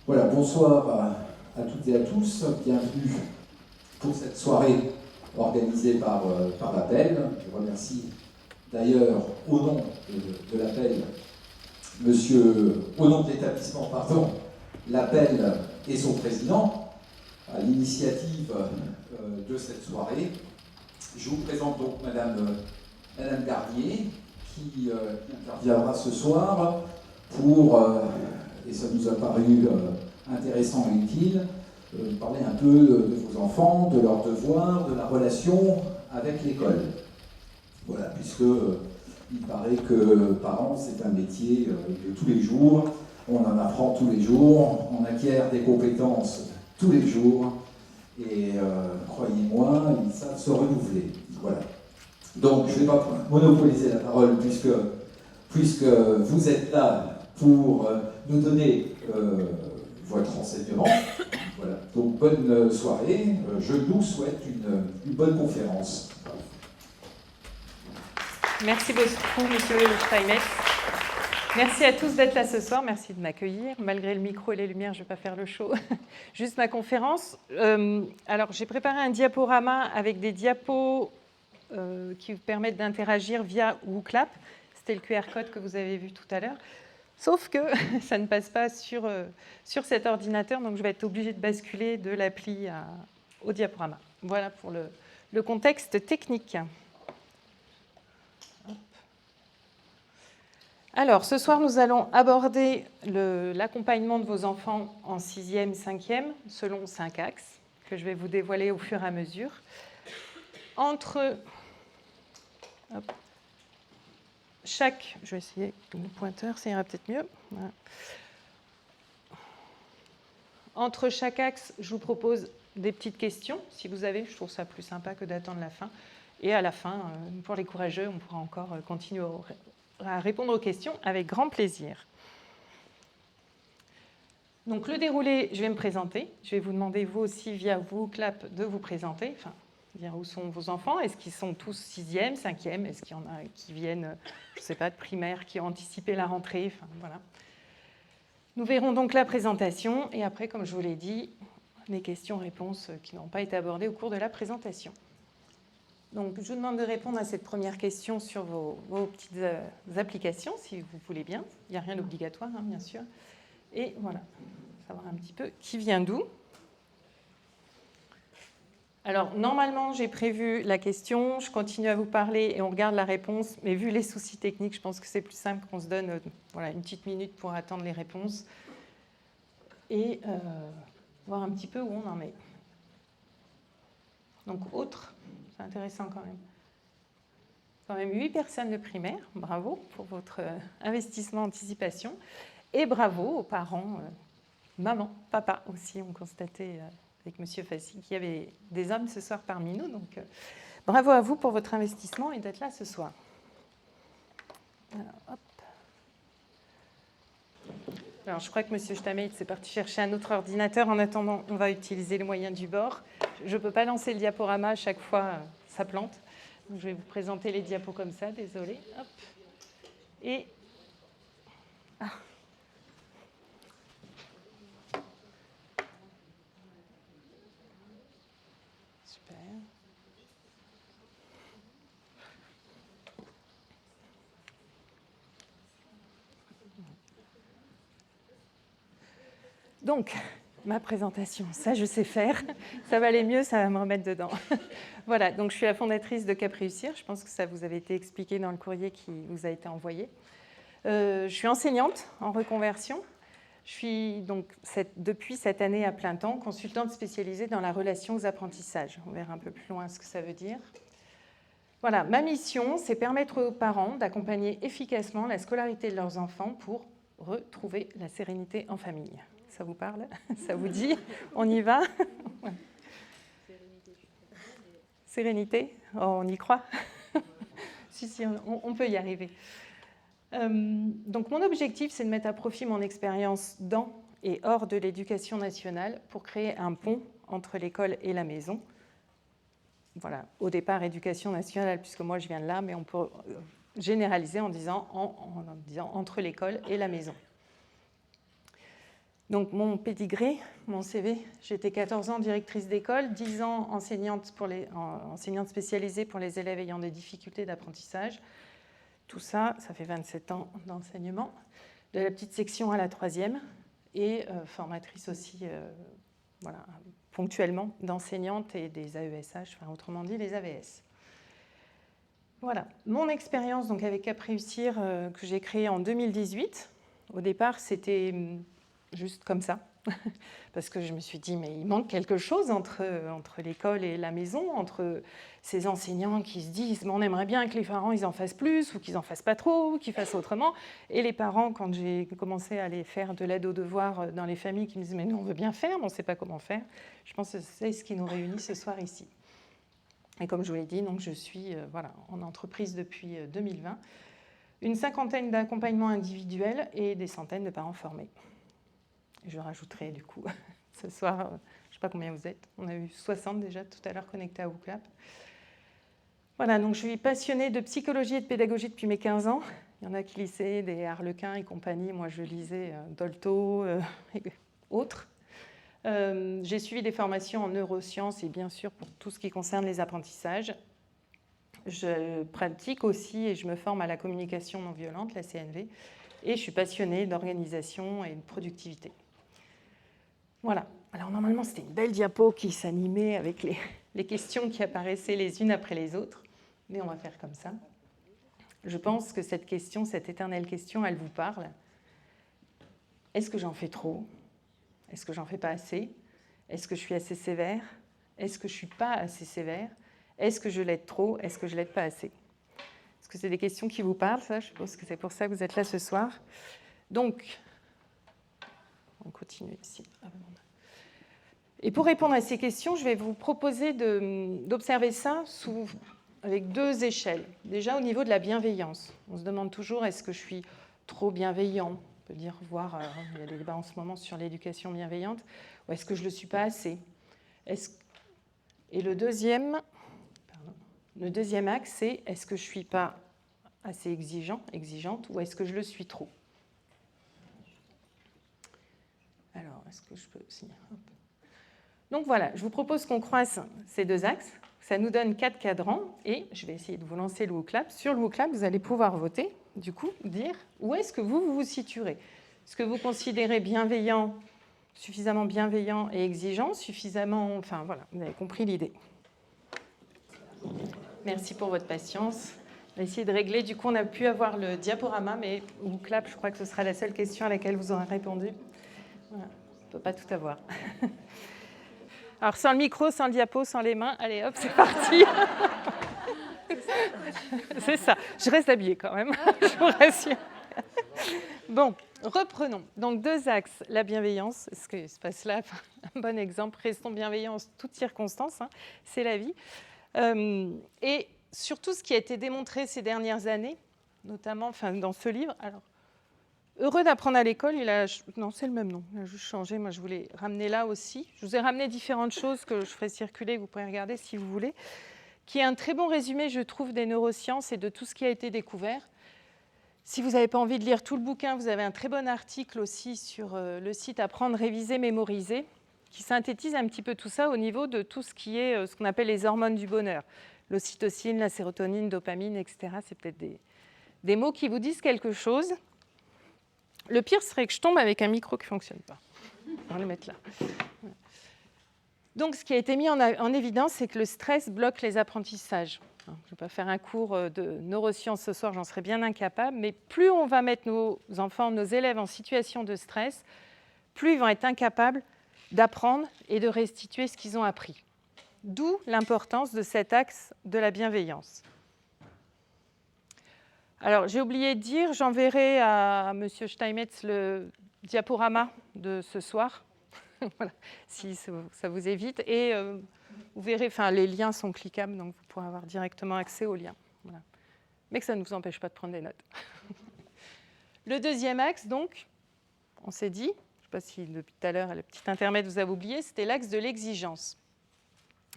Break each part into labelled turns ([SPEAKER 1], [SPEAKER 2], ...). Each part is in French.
[SPEAKER 1] Voilà, bonsoir à toutes et à tous. Bienvenue pour cette soirée organisée par l'Appel. Je remercie d'ailleurs au nom de l'Appel, au nom de l'établissement, l'Appel et son président à l'initiative de cette soirée. Je vous présente donc Madame Garnier qui interviendra ce soir pour, et ça nous a paru intéressant et utile, parler un peu de vos enfants, de leurs devoirs, de la relation avec l'école. Voilà, puisque il paraît que parents, c'est un métier de tous les jours, on en apprend tous les jours, on acquiert des compétences tous les jours, et croyez-moi, ils savent se renouveler. Voilà. Donc, je ne vais pas monopoliser la parole puisque vous êtes là pour nous donner votre enseignement. Voilà. Donc, bonne soirée. Je nous souhaite une bonne conférence.
[SPEAKER 2] Merci beaucoup, monsieur Steinmetz. Merci à tous d'être là ce soir. Merci de m'accueillir. Malgré le micro et les lumières, je ne vais pas faire le show. Juste ma conférence. Alors, j'ai préparé un diaporama avec des diapos qui vous permettent d'interagir via WooClap. C'était le QR code que vous avez vu tout à l'heure. Sauf que ça ne passe pas sur cet ordinateur, donc je vais être obligée de basculer de l'appli au diaporama. Voilà pour le contexte technique. Alors, ce soir, nous allons aborder l'accompagnement de vos enfants en 6e, 5e, selon 5 axes, que je vais vous dévoiler au fur et à mesure. Entre chaque... Je vais essayer le pointeur, ça ira peut-être mieux. Voilà. Entre chaque axe, je vous propose des petites questions, si vous avez. Je trouve ça plus sympa que d'attendre la fin. Et à la fin, pour les courageux, on pourra encore continuer à répondre aux questions avec grand plaisir. Donc le déroulé, je vais me présenter. Je vais vous demander, vous aussi, via WooClap, de vous présenter. Enfin, dire où sont vos enfants. Est-ce qu'ils sont tous 6e, 5e? Est-ce qu'il y en a qui viennent, je ne sais pas, de primaire, qui ont anticipé la rentrée? Enfin, voilà. Nous verrons donc la présentation. Et après, comme je vous l'ai dit, les questions-réponses qui n'ont pas été abordées au cours de la présentation. Donc, je vous demande de répondre à cette première question sur vos petites applications, si vous voulez bien. Il n'y a rien d'obligatoire, hein, bien sûr. Et voilà, savoir un petit peu qui vient d'où. Alors, normalement, j'ai prévu la question, je continue à vous parler et on regarde la réponse. Mais vu les soucis techniques, je pense que c'est plus simple qu'on se donne une petite minute pour attendre les réponses et voir un petit peu où on en est. Donc, autre. C'est intéressant quand même. Quand même 8 personnes de primaire. Bravo pour votre investissement anticipation. Et bravo aux parents, maman, papa aussi, ont constaté avec M. Fassi qu'il y avait des hommes ce soir parmi nous. Donc, bravo à vous pour votre investissement et d'être là ce soir. Alors, hop. Alors, je crois que M. Steinmetz est parti chercher un autre ordinateur. En attendant, on va utiliser les moyens du bord. Je ne peux pas lancer le diaporama à chaque fois, ça plante. Donc, je vais vous présenter les diapos comme ça, désolée. Hop. Et... Ah. Super. Donc, ma présentation, ça je sais faire, ça va aller mieux, ça va me remettre dedans. Voilà, donc je suis la fondatrice de Cap Réussir, je pense que ça vous avait été expliqué dans le courrier qui vous a été envoyé. Je suis enseignante en reconversion, je suis donc depuis cette année à plein temps consultante spécialisée dans la relation aux apprentissages. On verra un peu plus loin ce que ça veut dire. Voilà, ma mission, c'est permettre aux parents d'accompagner efficacement la scolarité de leurs enfants pour retrouver la sérénité en famille. Ça vous parle? Ça vous dit? On y va? Sérénité? Oh, on y croit? Si, on peut y arriver. Donc, mon objectif, c'est de mettre à profit mon expérience dans et hors de l'éducation nationale pour créer un pont entre l'école et la maison. Voilà, au départ, éducation nationale, puisque moi, je viens de là, mais on peut généraliser en disant entre l'école et la maison. Donc mon pédigré, mon CV, j'étais 14 ans directrice d'école, 10 ans enseignante spécialisée pour les élèves ayant des difficultés d'apprentissage. Tout ça, ça fait 27 ans d'enseignement, de la petite section à la 3e, et formatrice aussi, voilà, ponctuellement, d'enseignantes et des AESH, enfin, autrement dit les AVS. Voilà, mon expérience donc, avec Cap Réussir que j'ai créée en 2018. Au départ, c'était juste comme ça, parce que je me suis dit, mais il manque quelque chose entre l'école et la maison, entre ces enseignants qui se disent, on aimerait bien que les parents ils en fassent plus, ou qu'ils n'en fassent pas trop, ou qu'ils fassent autrement, et les parents, quand j'ai commencé à aller faire de l'aide aux devoirs dans les familles, qui me disent, mais nous on veut bien faire, mais on ne sait pas comment faire. Je pense que c'est ce qui nous réunit ce soir ici. Et comme je vous l'ai dit, donc je suis voilà, en entreprise depuis 2020, une cinquantaine d'accompagnements individuels et des centaines de parents formés. Je rajouterai du coup ce soir, je ne sais pas combien vous êtes, on a eu 60 déjà tout à l'heure connectés à WooClap. Voilà, donc je suis passionnée de psychologie et de pédagogie depuis mes 15 ans. Il y en a qui lisaient des Harlequin et compagnie, moi je lisais Dolto et autres. J'ai suivi des formations en neurosciences et bien sûr pour tout ce qui concerne les apprentissages. Je pratique aussi et je me forme à la communication non violente, la CNV, et je suis passionnée d'organisation et de productivité. Voilà. Alors normalement, c'était une belle diapo qui s'animait avec les questions qui apparaissaient les unes après les autres, mais on va faire comme ça. Je pense que cette question, cette éternelle question, elle vous parle. Est-ce que j'en fais trop ? Est-ce que j'en fais pas assez ? Est-ce que je suis assez sévère ? Est-ce que je suis pas assez sévère ? Est-ce que je l'aide trop ? Est-ce que je l'aide pas assez ? Est-ce que c'est des questions qui vous parlent, ça ? Je pense que c'est pour ça que vous êtes là ce soir. Donc, on continue ici. Et pour répondre à ces questions, je vais vous proposer d'observer ça avec deux échelles. Déjà, au niveau de la bienveillance. On se demande toujours, est-ce que je suis trop bienveillant ? On peut dire, voire, il y a des débats en ce moment sur l'éducation bienveillante. Ou est-ce que je ne le suis pas assez ? Et le deuxième axe, c'est est-ce que je ne suis pas assez exigeante, ou est-ce que je le suis trop ? Alors, est-ce que je peux aussi... Donc voilà, je vous propose qu'on croise ces deux axes. Ça nous donne 4 cadrans et je vais essayer de vous lancer le WooClap. Sur le WooClap, vous allez pouvoir voter, du coup, dire où est-ce que vous vous situerez. Est-ce que vous considérez bienveillant, suffisamment bienveillant et exigeant, suffisamment... Enfin voilà, vous avez compris l'idée. Merci pour votre patience. On va essayer de régler. Du coup, on a pu avoir le diaporama, mais WooClap, je crois que ce sera la seule question à laquelle vous aurez répondu. Voilà. On ne peut pas tout avoir. Alors, sans le micro, sans le diapo, sans les mains, allez hop, c'est parti. C'est ça. Je reste habillée quand même, je vous rassure. Bon, reprenons. Donc, 2 axes. La bienveillance, ce qui se passe là, un bon exemple. Restons bienveillants en toutes circonstances, hein, c'est la vie. Et surtout, ce qui a été démontré ces dernières années, notamment dans ce livre. Alors, Heureux d'apprendre à l'école, non, c'est le même nom, il a juste changé. Moi, je voulais ramener là aussi. Je vous ai ramené différentes choses que je ferai circuler, vous pouvez regarder si vous voulez, qui est un très bon résumé, je trouve, des neurosciences et de tout ce qui a été découvert. Si vous n'avez pas envie de lire tout le bouquin, vous avez un très bon article aussi sur le site Apprendre, réviser, mémoriser, qui synthétise un petit peu tout ça au niveau de tout ce qui est ce qu'on appelle les hormones du bonheur. L'ocytocine, la sérotonine, dopamine, etc. C'est peut-être des mots qui vous disent quelque chose. Le pire serait que je tombe avec un micro qui ne fonctionne pas. On va le mettre là. Donc, ce qui a été mis en évidence, c'est que le stress bloque les apprentissages. Je ne vais pas faire un cours de neurosciences ce soir, j'en serais bien incapable, mais plus on va mettre nos enfants, nos élèves en situation de stress, plus ils vont être incapables d'apprendre et de restituer ce qu'ils ont appris. D'où l'importance de cet axe de la bienveillance. Alors, j'ai oublié de dire, j'enverrai à M. Steinmetz le diaporama de ce soir, voilà, si ça vous évite. Et vous verrez, les liens sont cliquables, donc vous pourrez avoir directement accès aux liens. Voilà. Mais que ça ne vous empêche pas de prendre des notes. Le deuxième axe, donc, on s'est dit, je ne sais pas si depuis tout à l'heure, le petit intermède vous avez oublié, c'était l'axe de l'exigence.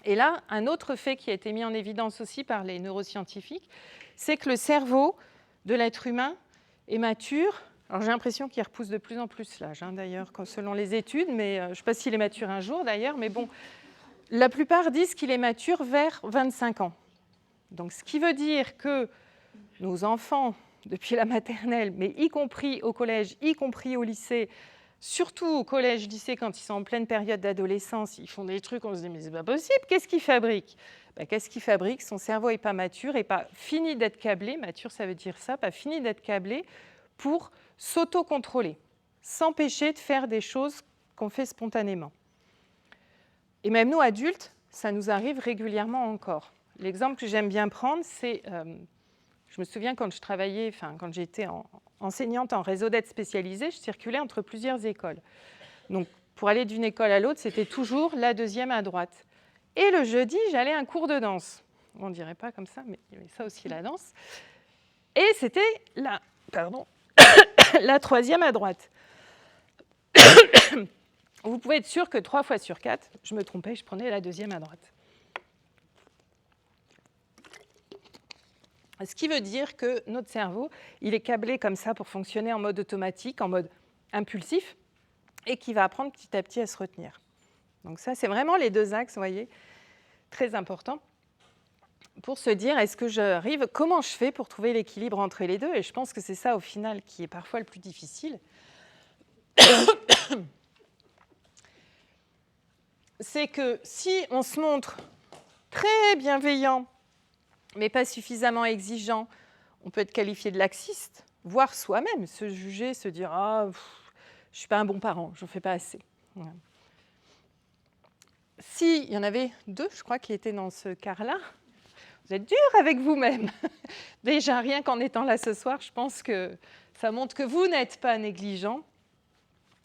[SPEAKER 2] Et là, un autre fait qui a été mis en évidence aussi par les neuroscientifiques, c'est que le cerveau de l'être humain est mature Alors j'ai l'impression qu'il repousse de plus en plus l'âge, d'ailleurs, selon les études, mais je ne sais pas s'il est mature un jour d'ailleurs, mais bon, la plupart disent qu'il est mature vers 25 ans. Donc ce qui veut dire que nos enfants, depuis la maternelle, mais y compris au collège, y compris au lycée, surtout au collège, lycée, quand ils sont en pleine période d'adolescence, ils font des trucs, on se dit mais c'est pas possible, qu'est-ce qu'ils fabriquent ? Qu'est-ce qu'ils fabriquent ? Son cerveau n'est pas mature et pas fini d'être câblé, mature ça veut dire ça, pas fini d'être câblé pour s'auto-contrôler, s'empêcher de faire des choses qu'on fait spontanément. Et même nous, adultes, ça nous arrive régulièrement encore. L'exemple que j'aime bien prendre, c'est, je me souviens quand je travaillais, quand j'étais enseignante en réseau d'aide spécialisée, je circulais entre plusieurs écoles. Donc, pour aller d'une école à l'autre, c'était toujours la deuxième à droite. Et le jeudi, j'allais à un cours de danse. On ne dirait pas comme ça, mais il y avait ça aussi, la danse. Et c'était la troisième à droite. Vous pouvez être sûr que 3 fois sur 4, je me trompais, je prenais la deuxième à droite. Ce qui veut dire que notre cerveau, il est câblé comme ça pour fonctionner en mode automatique, en mode impulsif, et qui va apprendre petit à petit à se retenir. Donc ça, c'est vraiment les 2 axes, vous voyez, très importants, pour se dire, est-ce que j'arrive, comment je fais pour trouver l'équilibre entre les deux ? Et je pense que c'est ça, au final, qui est parfois le plus difficile. C'est que si on se montre très bienveillant, mais pas suffisamment exigeant, on peut être qualifié de laxiste, voire soi-même se juger, se dire « Ah, je ne suis pas un bon parent, je n'en fais pas assez. » S'il y en avait 2, je crois, qui étaient dans ce quart-là, vous êtes dur avec vous-même. Déjà, rien qu'en étant là ce soir, je pense que ça montre que vous n'êtes pas négligent.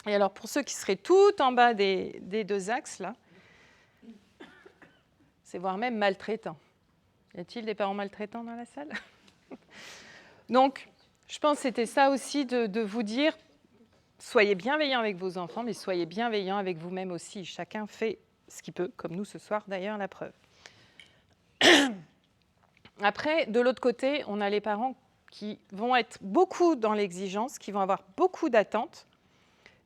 [SPEAKER 2] Et alors, pour ceux qui seraient tout en bas des 2 axes, là, c'est voire même maltraitant. Y a-t-il des parents maltraitants dans la salle ? Donc, je pense que c'était ça aussi de vous dire, soyez bienveillants avec vos enfants, mais soyez bienveillants avec vous-même aussi. Chacun fait ce qu'il peut, comme nous ce soir d'ailleurs, la preuve. Après, de l'autre côté, on a les parents qui vont être beaucoup dans l'exigence, qui vont avoir beaucoup d'attentes,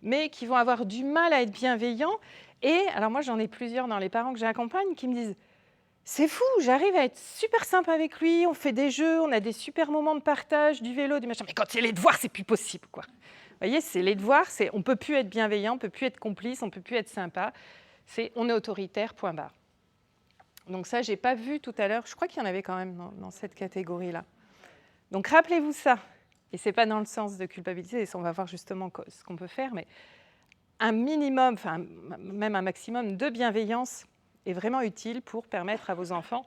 [SPEAKER 2] mais qui vont avoir du mal à être bienveillants. Et alors moi, j'en ai plusieurs dans les parents que j'accompagne qui me disent « C'est fou, j'arrive à être super sympa avec lui, on fait des jeux, on a des super moments de partage, du vélo, du machin. Mais quand c'est les devoirs, c'est plus possible, quoi. » Vous voyez, c'est les devoirs, on ne peut plus être bienveillant, on ne peut plus être complice, on ne peut plus être sympa. On est autoritaire, point barre. Donc ça, je n'ai pas vu tout à l'heure. Je crois qu'il y en avait quand même dans cette catégorie-là. Donc rappelez-vous ça. Et ce n'est pas dans le sens de culpabilité, on va voir justement ce qu'on peut faire, mais un minimum, enfin même un maximum de bienveillance est vraiment utile pour permettre à vos enfants,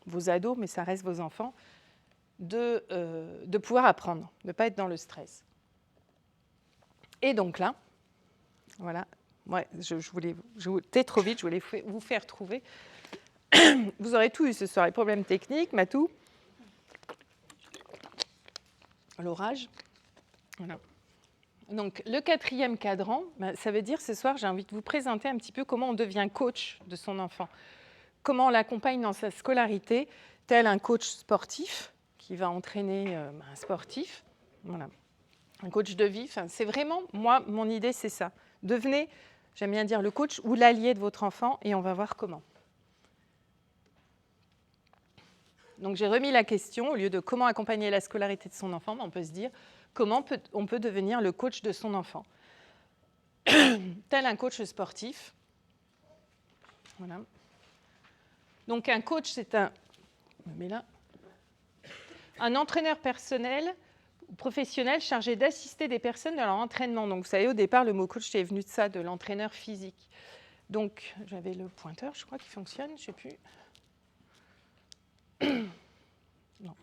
[SPEAKER 2] vos ados, mais ça reste vos enfants, de pouvoir apprendre, de ne pas être dans le stress. Et donc là, voilà, ouais, j'étais trop vite, je voulais vous faire trouver. Vous aurez tout eu ce soir, les problèmes techniques, Matou, l'orage. Voilà. Donc, le 4e cadran, ça veut dire ce soir, j'ai envie de vous présenter un petit peu comment on devient coach de son enfant. Comment on l'accompagne dans sa scolarité, tel un coach sportif qui va entraîner un sportif. Voilà. Un coach de vie. Enfin, c'est vraiment, moi, mon idée, c'est ça. Devenez, j'aime bien dire, le coach ou l'allié de votre enfant et on va voir comment. Donc, j'ai remis la question, au lieu de comment accompagner la scolarité de son enfant, on peut se dire comment on peut devenir le coach de son enfant. Tel un coach sportif. Voilà. Donc, un coach, c'est un entraîneur personnel ou professionnel chargé d'assister des personnes dans leur entraînement. Donc, vous savez, au départ, le mot coach est venu de ça, de l'entraîneur physique. Donc, j'avais le pointeur, je crois, qui fonctionne, je ne sais plus. Non.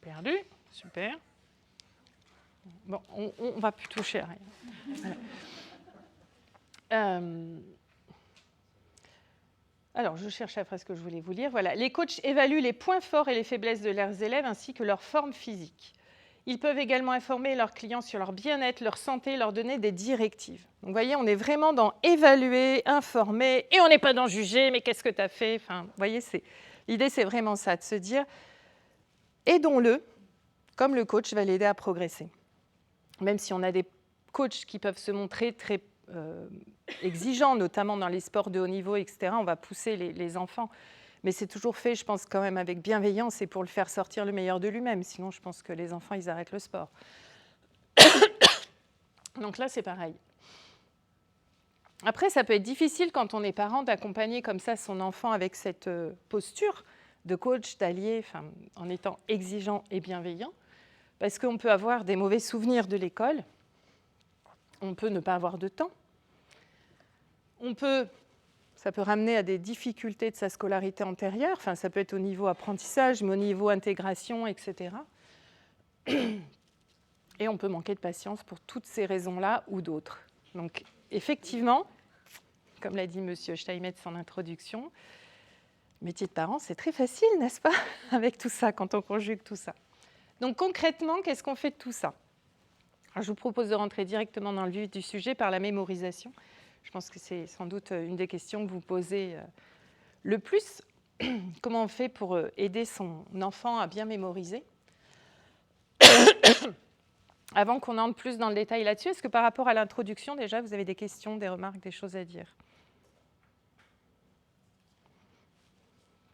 [SPEAKER 2] Perdu, super. Bon, on ne va plus toucher à rien. Voilà. Alors, je cherche après ce que je voulais vous lire. Voilà. Les coachs évaluent les points forts et les faiblesses de leurs élèves ainsi que leur forme physique. Ils peuvent également informer leurs clients sur leur bien-être, leur santé, leur donner des directives. Donc, vous voyez, on est vraiment dans évaluer, informer, et on n'est pas dans juger, mais qu'est-ce que tu as fait ? Enfin, vous voyez, l'idée, c'est vraiment ça, de se dire, aidons-le comme le coach va l'aider à progresser. Même si on a des coachs qui peuvent se montrer très exigeants, notamment dans les sports de haut niveau, etc., on va pousser les enfants. Mais c'est toujours fait, je pense, quand même avec bienveillance et pour le faire sortir le meilleur de lui-même. Sinon, je pense que les enfants, ils arrêtent le sport. Donc là, c'est pareil. Après, ça peut être difficile quand on est parent d'accompagner comme ça son enfant avec cette posture de coach, d'allié, en étant exigeant et bienveillant, parce qu'on peut avoir des mauvais souvenirs de l'école, on peut ne pas avoir de temps, ça peut ramener à des difficultés de sa scolarité antérieure, ça peut être au niveau apprentissage, mais au niveau intégration, etc. Et on peut manquer de patience pour toutes ces raisons-là ou d'autres. Donc, effectivement, comme l'a dit M. Steinmetz en introduction, métier de parent, c'est très facile, n'est-ce pas, avec tout ça, quand on conjugue tout ça. Donc, concrètement, qu'est-ce qu'on fait de tout ça ? Alors, je vous propose de rentrer directement dans le vif du sujet par la mémorisation. Je pense que c'est sans doute une des questions que vous posez le plus. Comment on fait pour aider son enfant à bien mémoriser ? Avant qu'on entre plus dans le détail là-dessus, est-ce que par rapport à l'introduction, déjà, vous avez des questions, des remarques, des choses à dire ?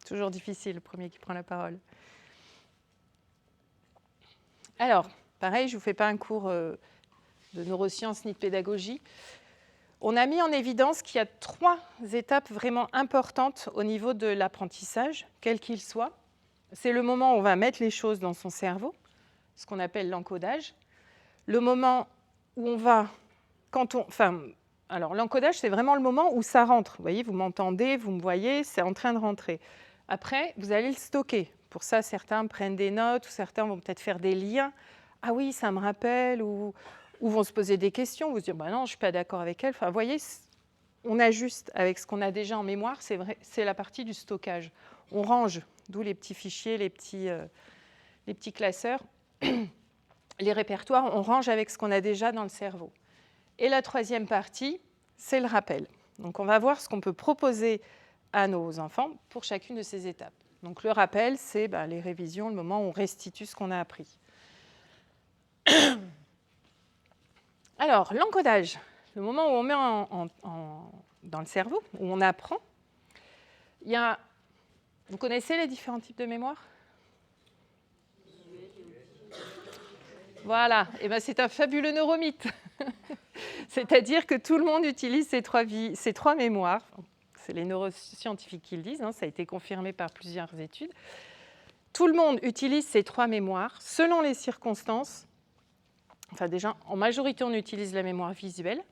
[SPEAKER 2] Toujours difficile, le premier qui prend la parole. Alors, pareil, je ne vous fais pas un cours de neurosciences ni de pédagogie. On a mis en évidence qu'il y a 3 étapes vraiment importantes au niveau de l'apprentissage, quel qu'il soit. C'est le moment où on va mettre les choses dans son cerveau, ce qu'on appelle l'encodage. Le moment où on va... Alors, l'encodage, c'est vraiment le moment où ça rentre. Vous voyez, vous m'entendez, vous me voyez, c'est en train de rentrer. Après, vous allez le stocker. Pour ça, certains prennent des notes, ou certains vont peut-être faire des liens. Ah oui, ça me rappelle, ou vont se poser des questions, vous se dire, bah non, je ne suis pas d'accord avec elle. Vous voyez, on ajuste avec ce qu'on a déjà en mémoire, c'est vrai, c'est la partie du stockage. On range, d'où les petits fichiers, les petits classeurs, les répertoires, on range avec ce qu'on a déjà dans le cerveau. Et la 3e partie, c'est le rappel. Donc on va voir ce qu'on peut proposer à nos enfants pour chacune de ces étapes. Donc le rappel, c'est les révisions, le moment où on restitue ce qu'on a appris. Alors, l'encodage, le moment où on met dans le cerveau, où on apprend, vous connaissez les différents types de mémoire ? Voilà, et c'est un fabuleux neuromythe. C'est-à-dire que tout le monde utilise ces trois mémoires. C'est les neuroscientifiques qui le disent, ça a été confirmé par plusieurs études. Tout le monde utilise ces 3 mémoires selon les circonstances. Déjà, en majorité, on utilise la mémoire visuelle.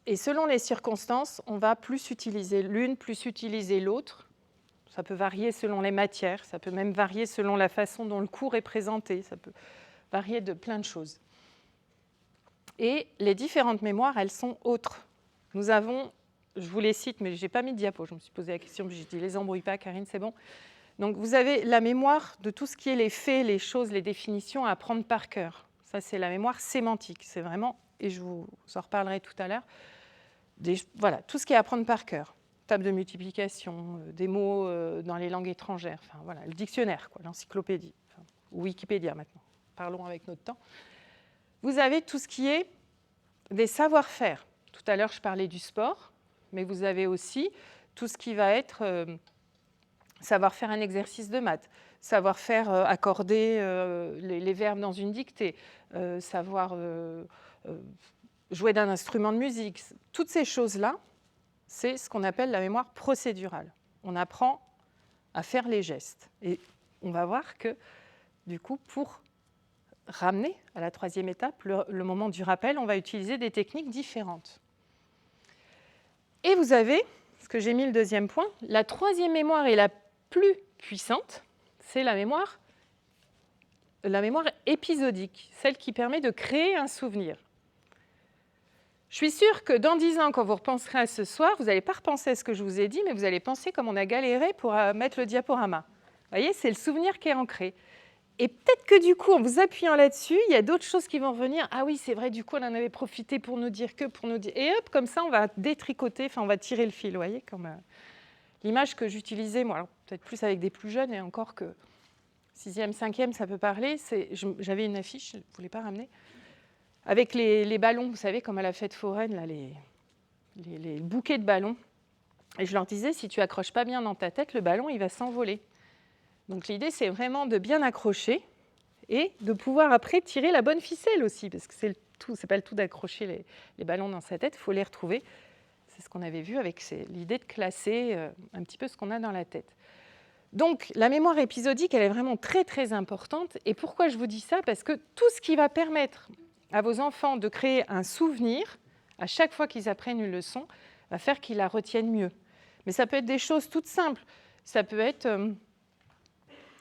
[SPEAKER 2] Et selon les circonstances, on va plus utiliser l'une, plus utiliser l'autre. Ça peut varier selon les matières, ça peut même varier selon la façon dont le cours est présenté, ça peut varier de plein de choses. Et les différentes mémoires, elles sont autres. Nous avons, je vous les cite, mais je n'ai pas mis de diapo, je me suis posé la question, j'ai dit, les embrouille pas, Karine, c'est bon. Donc, vous avez la mémoire de tout ce qui est les faits, les choses, les définitions à apprendre par cœur. Ça, c'est la mémoire sémantique. C'est vraiment, et je vous en reparlerai tout à l'heure, voilà, tout ce qui est à apprendre par cœur. Table de multiplication, des mots dans les langues étrangères, voilà, le dictionnaire, l'encyclopédie, ou Wikipédia maintenant. Parlons avec notre temps. Vous avez tout ce qui est des savoir-faire. Tout à l'heure, je parlais du sport, mais vous avez aussi tout ce qui va être savoir faire un exercice de maths, savoir faire accorder les verbes dans une dictée, savoir jouer d'un instrument de musique. Toutes ces choses-là, c'est ce qu'on appelle la mémoire procédurale. On apprend à faire les gestes. Et on va voir que, du coup, pour ramener à la 3e étape, le moment du rappel, on va utiliser des techniques différentes. Et vous avez, ce que j'ai mis le 2e point, la 3e mémoire est la plus puissante, c'est la mémoire épisodique, celle qui permet de créer un souvenir. Je suis sûre que dans 10 ans, quand vous repenserez à ce soir, vous n'allez pas repenser à ce que je vous ai dit, mais vous allez penser comme on a galéré pour mettre le diaporama. Vous voyez, c'est le souvenir qui est ancré. Et peut-être que du coup, en vous appuyant là-dessus, il y a d'autres choses qui vont revenir. Ah oui, c'est vrai, du coup, on en avait profité pour nous dire que, pour nous dire... Et hop, comme ça, on va détricoter, on va tirer le fil, vous voyez, comme l'image que j'utilisais, moi, alors peut-être plus avec des plus jeunes, et encore que 6e, 5e, ça peut parler. J'avais une affiche, je ne voulais pas ramener, avec les ballons, vous savez, comme à la fête foraine, là, les bouquets de ballons. Et je leur disais, si tu accroches pas bien dans ta tête, le ballon, il va s'envoler. Donc l'idée, c'est vraiment de bien accrocher et de pouvoir après tirer la bonne ficelle aussi, parce que c'est pas le tout d'accrocher les ballons dans sa tête, il faut les retrouver. C'est ce qu'on avait vu avec l'idée de classer un petit peu ce qu'on a dans la tête. Donc la mémoire épisodique, elle est vraiment très très importante. Et pourquoi je vous dis ça? Parce que tout ce qui va permettre à vos enfants de créer un souvenir, à chaque fois qu'ils apprennent une leçon, va faire qu'ils la retiennent mieux. Mais ça peut être des choses toutes simples. Ça peut être...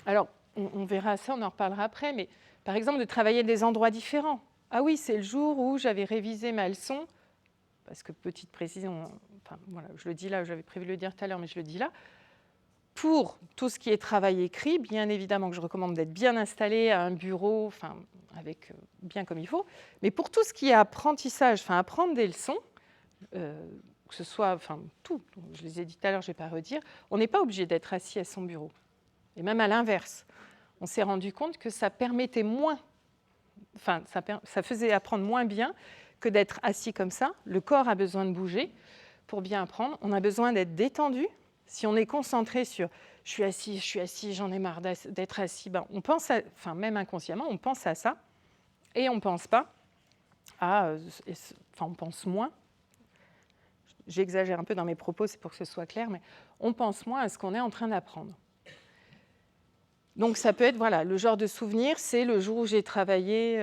[SPEAKER 2] alors, on verra ça, on en reparlera après, mais par exemple, de travailler des endroits différents. Ah oui, c'est le jour où j'avais révisé ma leçon, parce que petite précision, enfin, voilà, je le dis là, j'avais prévu de le dire tout à l'heure, mais je le dis là. Pour tout ce qui est travail écrit, bien évidemment que je recommande d'être bien installé à un bureau, enfin, avec bien comme il faut, mais pour tout ce qui est apprentissage, enfin, apprendre des leçons, que ce soit, enfin, tout, je les ai dit tout à l'heure, je ne vais pas redire, on n'est pas obligé d'être assis à son bureau. Et même à l'inverse, on s'est rendu compte que ça permettait moins, enfin, ça faisait apprendre moins bien que d'être assis comme ça. Le corps a besoin de bouger pour bien apprendre. On a besoin d'être détendu. Si on est concentré sur « je suis assis, j'en ai marre d'être assis », ben, on pense enfin, même inconsciemment, on pense à ça et on ne pense pas à... enfin, on pense moins. J'exagère un peu dans mes propos, c'est pour que ce soit clair, mais on pense moins à ce qu'on est en train d'apprendre. Donc ça peut être, voilà, le genre de souvenir, c'est le jour où j'ai travaillé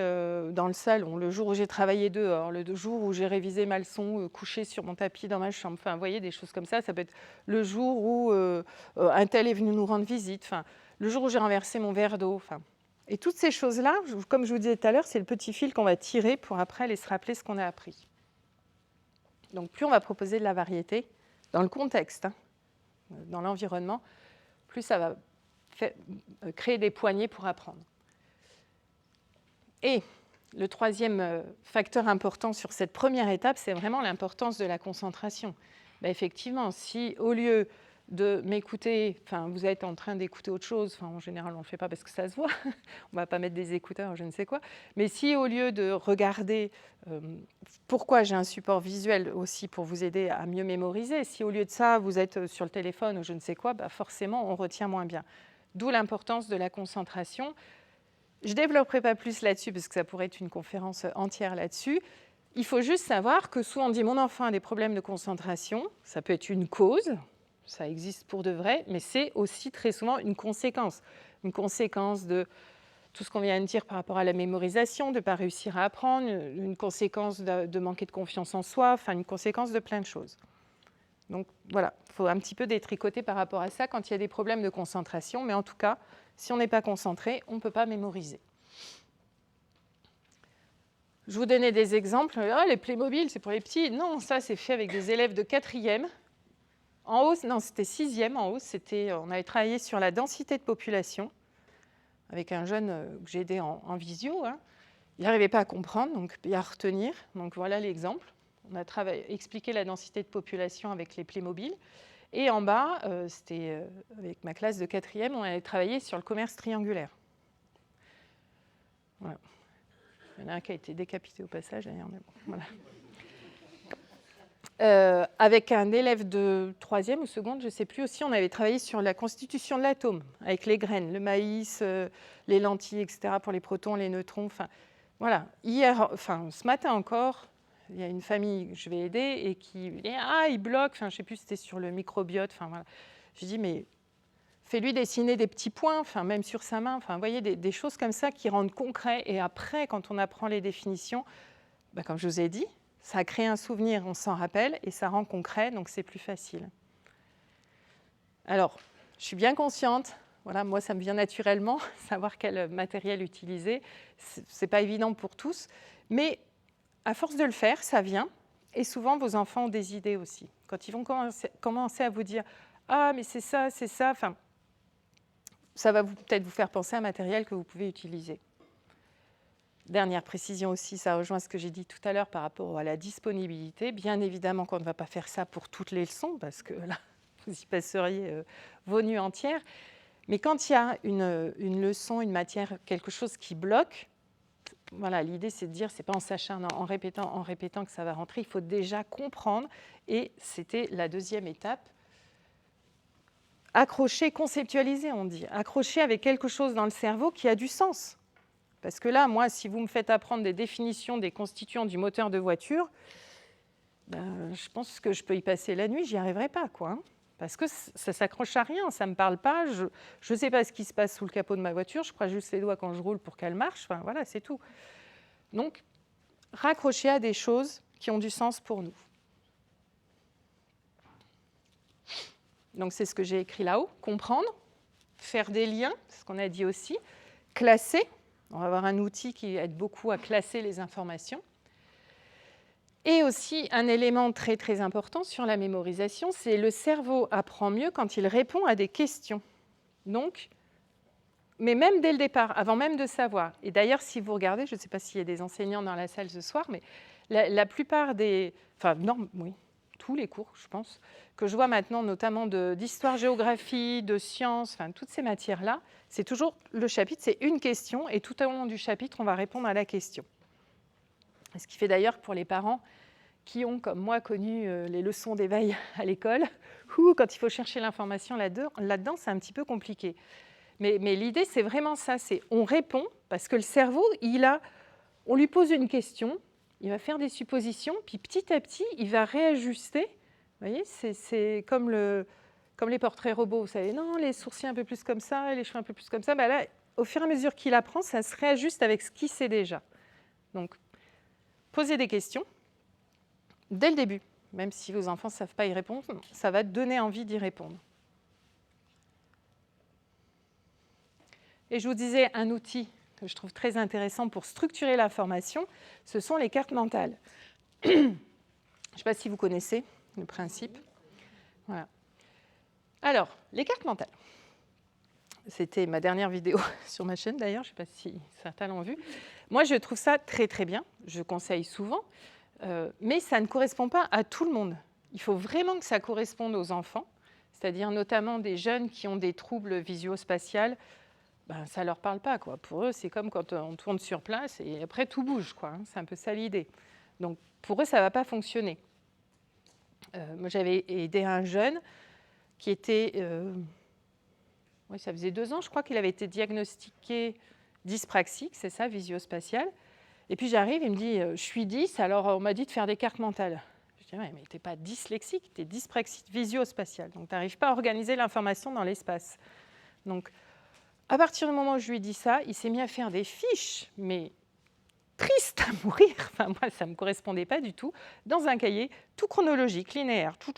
[SPEAKER 2] dans le salon, le jour où j'ai travaillé dehors, le jour où j'ai révisé ma leçon couché sur mon tapis dans ma chambre. Enfin, vous voyez, des choses comme ça. Ça peut être le jour où un tel est venu nous rendre visite, enfin, le jour où j'ai renversé mon verre d'eau. Enfin. Et toutes ces choses-là, comme je vous disais tout à l'heure, c'est le petit fil qu'on va tirer pour après aller se rappeler ce qu'on a appris. Donc plus on va proposer de la variété dans le contexte, dans l'environnement, plus ça va créer des poignées pour apprendre. Et le troisième facteur important sur cette première étape, c'est vraiment l'importance de la concentration. Ben effectivement, si au lieu de m'écouter, enfin, vous êtes en train d'écouter autre chose, enfin, en général, on ne le fait pas parce que ça se voit, on ne va pas mettre des écouteurs, je ne sais quoi, mais si au lieu de regarder pourquoi j'ai un support visuel aussi pour vous aider à mieux mémoriser, si au lieu de ça, vous êtes sur le téléphone ou je ne sais quoi, ben forcément, on retient moins bien. D'où l'importance de la concentration. Je ne développerai pas plus là-dessus parce que ça pourrait être une conférence entière là-dessus. Il faut juste savoir que souvent on dit « mon enfant a des problèmes de concentration ». Ça peut être une cause, ça existe pour de vrai, mais c'est aussi très souvent une conséquence. Une conséquence de tout ce qu'on vient de dire par rapport à la mémorisation, de ne pas réussir à apprendre, une conséquence de manquer de confiance en soi, enfin une conséquence de plein de choses. Donc voilà, il faut un petit peu détricoter par rapport à ça quand il y a des problèmes de concentration, mais en tout cas, si on n'est pas concentré, on ne peut pas mémoriser. Je vous donnais des exemples. Ah, les Playmobil, c'est pour les petits. Non, ça, c'est fait avec des élèves de 4e. En haut, non, c'était 6e. En haut, on avait travaillé sur la densité de population avec un jeune que j'ai aidé en visio. Il n'arrivait pas à comprendre, donc et à retenir. Donc voilà l'exemple. On a expliqué la densité de population avec les Playmobil. Et en bas, c'était avec ma classe de 4e, on avait travaillé sur le commerce triangulaire. Voilà. Il y en a un qui a été décapité au passage, d'ailleurs. Mais bon, voilà. Avec un élève de 3e ou seconde, je ne sais plus aussi, on avait travaillé sur la constitution de l'atome, avec les graines, le maïs, les lentilles, etc., pour les protons, les neutrons. Enfin, voilà. Ce matin encore, il y a une famille que je vais aider et qui dit « Ah, il bloque », enfin, je ne sais plus si c'était sur le microbiote. Enfin, voilà. Je dis « Mais fais-lui dessiner des petits points, enfin, même sur sa main. » Enfin, vous voyez, des choses comme ça qui rendent concret. Et après, quand on apprend les définitions, ben, comme je vous ai dit, ça crée un souvenir, on s'en rappelle, et ça rend concret, donc c'est plus facile. Alors, je suis bien consciente, voilà, moi ça me vient naturellement, savoir quel matériel utiliser. Ce n'est pas évident pour tous, mais à force de le faire, ça vient. Et souvent, vos enfants ont des idées aussi. Quand ils vont commencer à vous dire « Ah, mais c'est ça », enfin, ça va peut-être vous faire penser à un matériel que vous pouvez utiliser. Dernière précision aussi, ça rejoint ce que j'ai dit tout à l'heure par rapport à la disponibilité. Bien évidemment qu'on ne va pas faire ça pour toutes les leçons, parce que là, vous y passeriez vos nuits entières. Mais quand il y a une leçon, une matière, quelque chose qui bloque, voilà, l'idée c'est de dire, c'est pas en s'acharnant, en répétant que ça va rentrer, il faut déjà comprendre. Et c'était la deuxième étape. Accrocher, conceptualiser, on dit. Accrocher avec quelque chose dans le cerveau qui a du sens. Parce que là, moi, si vous me faites apprendre des définitions des constituants du moteur de voiture, ben, je pense que je peux y passer la nuit, j'y arriverai pas, quoi. Parce que ça s'accroche à rien, ça me parle pas, je sais pas ce qui se passe sous le capot de ma voiture, je croise juste les doigts quand je roule pour qu'elle marche, enfin voilà, c'est tout. Donc, raccrocher à des choses qui ont du sens pour nous. Donc, c'est ce que j'ai écrit là-haut, comprendre, faire des liens, c'est ce qu'on a dit aussi, classer, on va avoir un outil qui aide beaucoup à classer les informations. Et aussi, un élément très, très important sur la mémorisation, c'est le cerveau apprend mieux quand il répond à des questions. Donc, mais même dès le départ, avant même de savoir. Et d'ailleurs, si vous regardez, je ne sais pas s'il y a des enseignants dans la salle ce soir, mais la plupart des... Enfin, non, oui, tous les cours, je pense, que je vois maintenant, notamment d'histoire-géographie, de sciences, enfin, toutes ces matières-là, c'est toujours le chapitre, c'est une question, et tout au long du chapitre, on va répondre à la question. Ce qui fait d'ailleurs pour les parents qui ont, comme moi, connu les leçons d'éveil à l'école, où quand il faut chercher l'information là-dedans, c'est un petit peu compliqué. Mais l'idée, c'est vraiment ça, c'est on répond, parce que le cerveau, on lui pose une question, il va faire des suppositions, puis petit à petit, il va réajuster. Vous voyez, c'est comme les portraits robots, vous savez, non, les sourcils un peu plus comme ça, les cheveux un peu plus comme ça. Ben là, au fur et à mesure qu'il apprend, ça se réajuste avec ce qu'il sait déjà. Donc, posez des questions dès le début, même si vos enfants ne savent pas y répondre, ça va donner envie d'y répondre. Et je vous disais, un outil que je trouve très intéressant pour structurer la formation, ce sont les cartes mentales. Je ne sais pas si vous connaissez le principe. Voilà. Alors, les cartes mentales. C'était ma dernière vidéo sur ma chaîne d'ailleurs, je ne sais pas si certains l'ont vu. Moi, je trouve ça très très bien, je conseille souvent, mais ça ne correspond pas à tout le monde. Il faut vraiment que ça corresponde aux enfants, c'est-à-dire notamment des jeunes qui ont des troubles visuospatials. Ben, ça ne leur parle pas, quoi. Pour eux, c'est comme quand on tourne sur place et après tout bouge, quoi. C'est un peu ça l'idée. Donc pour eux, ça ne va pas fonctionner. Moi, j'avais aidé un jeune qui était... oui, ça faisait 2 ans, je crois qu'il avait été diagnostiqué dyspraxique, c'est ça, visuospatial. Et puis j'arrive, il me dit, je suis 10, alors on m'a dit de faire des cartes mentales. Je dis, ouais, mais tu n'es pas dyslexique, tu es dyspraxique visuospatial. Donc tu n'arrives pas à organiser l'information dans l'espace. Donc à partir du moment où je lui dis ça, il s'est mis à faire des fiches, mais tristes à mourir. Enfin, moi, ça ne me correspondait pas du tout. Dans un cahier, tout chronologique, linéaire, tout,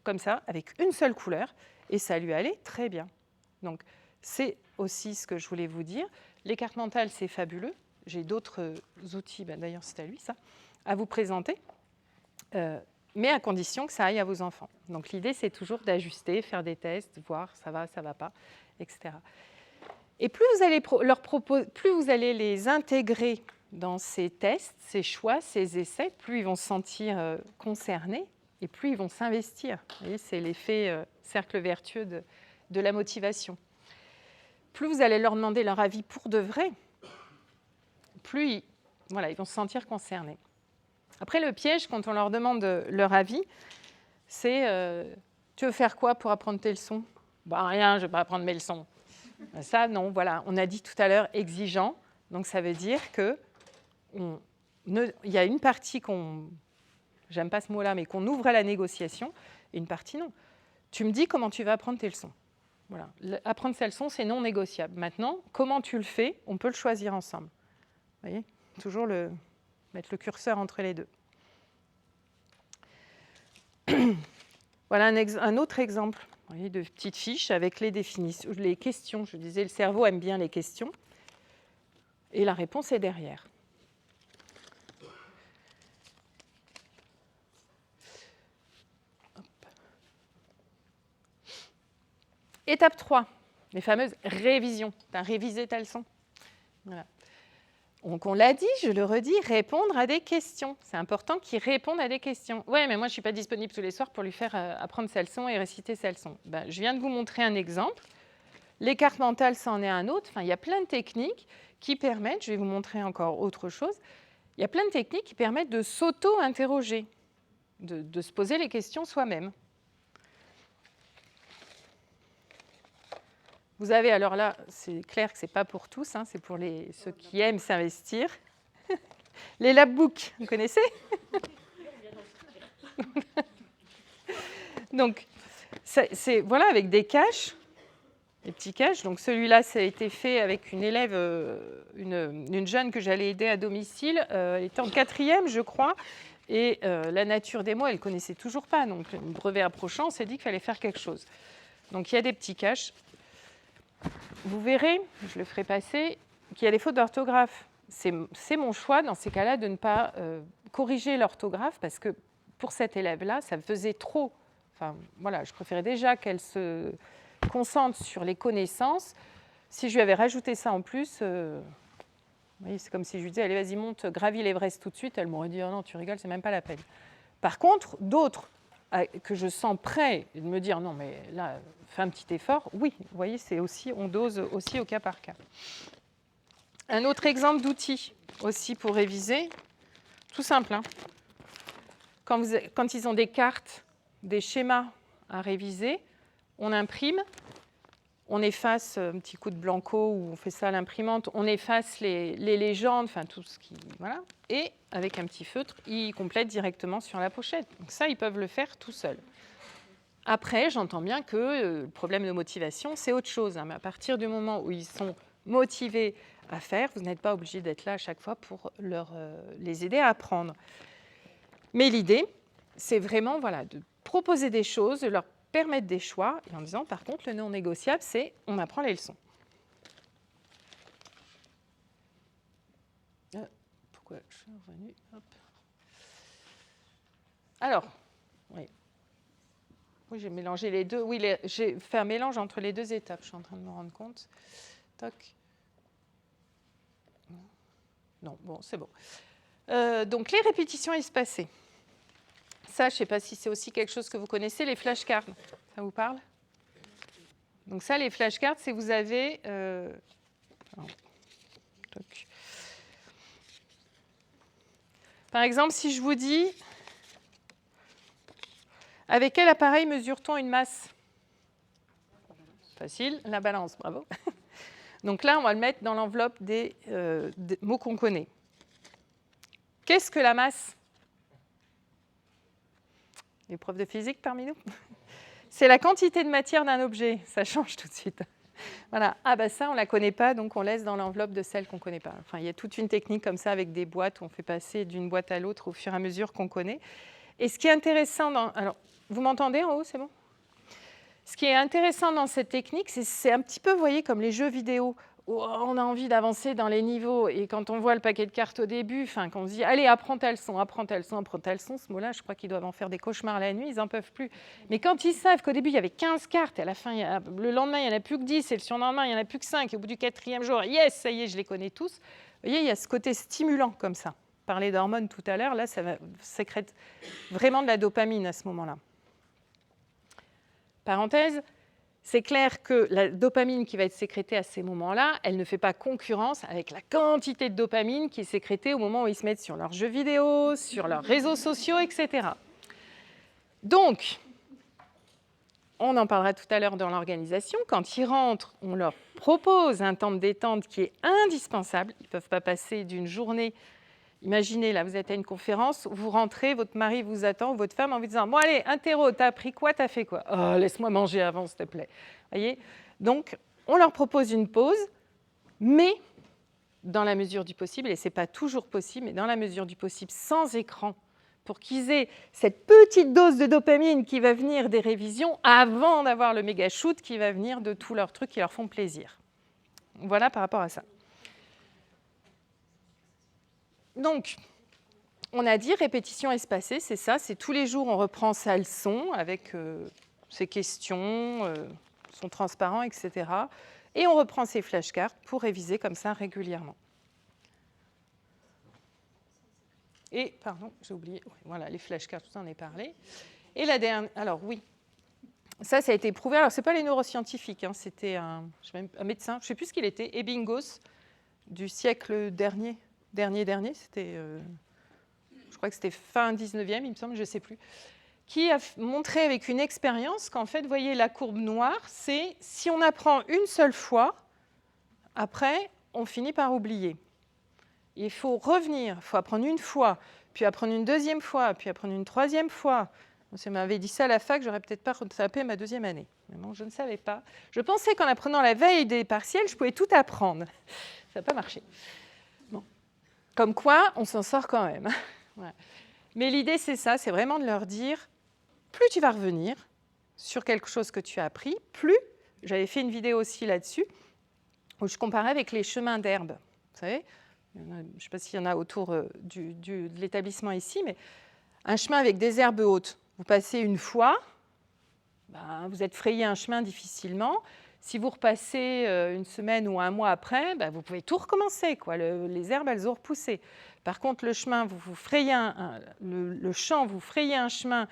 [SPEAKER 2] comme ça, avec une seule couleur. Et ça lui allait très bien. Donc, c'est aussi ce que je voulais vous dire. Les cartes mentales, c'est fabuleux. J'ai d'autres outils, d'ailleurs c'est à lui ça, à vous présenter, mais à condition que ça aille à vos enfants. Donc l'idée, c'est toujours d'ajuster, faire des tests, voir ça va pas, etc. Et plus vous allez les intégrer dans ces tests, ces choix, ces essais, plus ils vont se sentir concernés et plus ils vont s'investir. Vous voyez, c'est l'effet cercle vertueux de la motivation. Plus vous allez leur demander leur avis pour de vrai, plus ils vont se sentir concernés. Après, le piège, quand on leur demande leur avis, c'est tu veux faire quoi pour apprendre tes leçons ? Rien, je ne vais pas apprendre mes leçons. Ça, non, voilà. On a dit tout à l'heure exigeant, donc ça veut dire qu'il y a une partie j'aime pas ce mot-là, mais qu'on ouvre à la négociation, et une partie non. Tu me dis comment tu vas apprendre tes leçons. Voilà. Apprendre ses leçons, c'est non négociable. Maintenant, comment tu le fais, on peut le choisir ensemble. Vous voyez ? Toujours mettre le curseur entre les deux. Voilà un autre exemple, vous voyez, de petites fiches avec les définitions, les questions. Je disais, le cerveau aime bien les questions. Et la réponse est derrière. Étape 3, les fameuses révisions. Tu as révisé ta leçon. Voilà. Donc on l'a dit, je le redis, répondre à des questions. C'est important qu'il réponde à des questions. Ouais, mais moi je ne suis pas disponible tous les soirs pour lui faire apprendre sa leçon et réciter sa leçon. Je viens de vous montrer un exemple. Les cartes mentales, c'en est un autre. Enfin, il y a plein de techniques qui permettent, je vais vous montrer encore autre chose, il y a plein de techniques qui permettent de s'auto-interroger, de se poser les questions soi-même. Vous avez, alors là, c'est clair que ce n'est pas pour tous, hein, c'est pour ceux qui aiment s'investir. Les labbooks, vous connaissez? Donc, c'est voilà, avec des caches, des petits caches. Donc, celui-là, ça a été fait avec une élève, une jeune que j'allais aider à domicile. Elle était en 4e, je crois. Et la nature des mots, elle ne connaissait toujours pas. Donc, le brevet approchant, on s'est dit qu'il fallait faire quelque chose. Donc, il y a des petits caches. Vous verrez, je le ferai passer, qu'il y a des fautes d'orthographe. C'est mon choix, dans ces cas-là, de ne pas corriger l'orthographe, parce que pour cette élève-là, ça faisait trop. Enfin, voilà, je préférais déjà qu'elle se concentre sur les connaissances. Si je lui avais rajouté ça en plus, oui, c'est comme si je lui disais, allez, vas-y, monte, gravis l'Everest tout de suite. Elle m'aurait dit, oh non, tu rigoles, c'est même pas la peine. Par contre, d'autres que je sens prêts de me dire, non, mais là, fais un petit effort, oui, vous voyez, c'est aussi, on dose aussi au cas par cas. Un autre exemple d'outil aussi pour réviser, tout simple, hein. Quand ils ont des cartes, des schémas à réviser, on imprime, on efface un petit coup de blanco ou on fait ça à l'imprimante, on efface les légendes, enfin tout ce qui... Voilà. Et avec un petit feutre, ils complètent directement sur la pochette. Donc ça, ils peuvent le faire tout seuls. Après, j'entends bien que le problème de motivation, c'est autre chose, hein, mais à partir du moment où ils sont motivés à faire, vous n'êtes pas obligé d'être là à chaque fois pour les aider à apprendre. Mais l'idée, c'est vraiment voilà, de proposer des choses, de leur permettre des choix, et en disant, par contre, le non négociable, c'est on apprend les leçons. Pourquoi je suis revenue? Hop. Alors, oui. Oui, j'ai mélangé les deux. Oui, j'ai fait un mélange entre les deux étapes, je suis en train de me rendre compte. Toc. Non, bon, c'est bon. Donc, les répétitions espacées. Ça, je ne sais pas si c'est aussi quelque chose que vous connaissez, les flashcards. Ça vous parle? Donc ça, les flashcards, c'est vous avez... Par exemple, si je vous dis, avec quel appareil mesure-t-on une masse? Facile, la balance, bravo. Donc là, on va le mettre dans l'enveloppe des mots qu'on connaît. Qu'est-ce que la masse? Les profs de physique parmi nous? C'est la quantité de matière d'un objet. Ça change tout de suite. Voilà. Ah ben ça, on ne la connaît pas, donc on laisse dans l'enveloppe de celle qu'on ne connaît pas. Enfin, il y a toute une technique comme ça avec des boîtes où on fait passer d'une boîte à l'autre au fur et à mesure qu'on connaît. Et ce qui est intéressant Alors, vous m'entendez en haut, c'est bon? Ce qui est intéressant dans cette technique, c'est un petit peu, vous voyez, comme les jeux vidéo, où on a envie d'avancer dans les niveaux. Et quand on voit le paquet de cartes au début, quand on se dit « Allez, apprends ta leçon, apprends ta leçon, apprends ta leçon », ce mot-là, je crois qu'ils doivent en faire des cauchemars la nuit, ils n'en peuvent plus. Mais quand ils savent qu'au début, il y avait 15 cartes, et à la fin, le lendemain, il n'y en a plus que 10, et le surlendemain, il n'y en a plus que 5, et au bout du 4e jour, yes, ça y est, je les connais tous. Vous voyez, il y a ce côté stimulant comme ça. On parlait d'hormones tout à l'heure, là, ça sécrète vraiment de la dopamine à ce moment-là. Parenthèse, c'est clair que la dopamine qui va être sécrétée à ces moments-là, elle ne fait pas concurrence avec la quantité de dopamine qui est sécrétée au moment où ils se mettent sur leurs jeux vidéo, sur leurs réseaux sociaux, etc. Donc, on en parlera tout à l'heure dans l'organisation. Quand ils rentrent, on leur propose un temps de détente qui est indispensable. Ils ne peuvent pas passer d'une journée. Imaginez, là, vous êtes à une conférence, vous rentrez, votre mari vous attend, ou votre femme, en vous disant « Bon, allez, interro, t'as appris quoi, t'as fait quoi ?»« Oh, laisse-moi manger avant, s'il te plaît. » Voyez ? Donc, on leur propose une pause, mais dans la mesure du possible, et ce n'est pas toujours possible, mais dans la mesure du possible, sans écran, pour qu'ils aient cette petite dose de dopamine qui va venir des révisions avant d'avoir le méga shoot qui va venir de tous leurs trucs qui leur font plaisir. Voilà par rapport à ça. Donc, on a dit répétition espacée, c'est ça, c'est tous les jours on reprend sa leçon avec ses questions, son transparent, etc. Et on reprend ses flashcards pour réviser comme ça régulièrement. Et, pardon, j'ai oublié, voilà, les flashcards, tout ça, on en a parlé. Et la dernière, alors oui, Ça a été prouvé. Alors, ce n'est pas les neuroscientifiques, hein, c'était un médecin, je ne sais plus ce qu'il était, Ebbinghaus, du siècle dernier, c'était, je crois que c'était fin 19e, il me semble, je ne sais plus, qui a montré avec une expérience qu'en fait, vous voyez, la courbe noire, c'est si on apprend une seule fois, après, on finit par oublier. Il faut revenir, il faut apprendre une fois, puis apprendre une deuxième fois, puis apprendre une troisième fois. Si on m'avait dit ça à la fac, j'aurais peut-être pas rattrapé ma deuxième année. Mais bon, je ne savais pas. Je pensais qu'en apprenant la veille des partiels, je pouvais tout apprendre. Ça n'a pas marché. Bon. Comme quoi, on s'en sort quand même. Voilà. Mais l'idée, c'est ça, c'est vraiment de leur dire, plus tu vas revenir sur quelque chose que tu as appris, plus, j'avais fait une vidéo aussi là-dessus, où je comparais avec les chemins d'herbe. Vous savez, je ne sais pas s'il y en a autour de l'établissement ici, mais un chemin avec des herbes hautes. Vous passez une fois, vous êtes frayé un chemin difficilement. Si vous repassez une semaine ou un mois après, vous pouvez tout recommencer, quoi. Les herbes, elles ont repoussé. Par contre, le chemin, vous frayez le champ, vous frayez un chemin,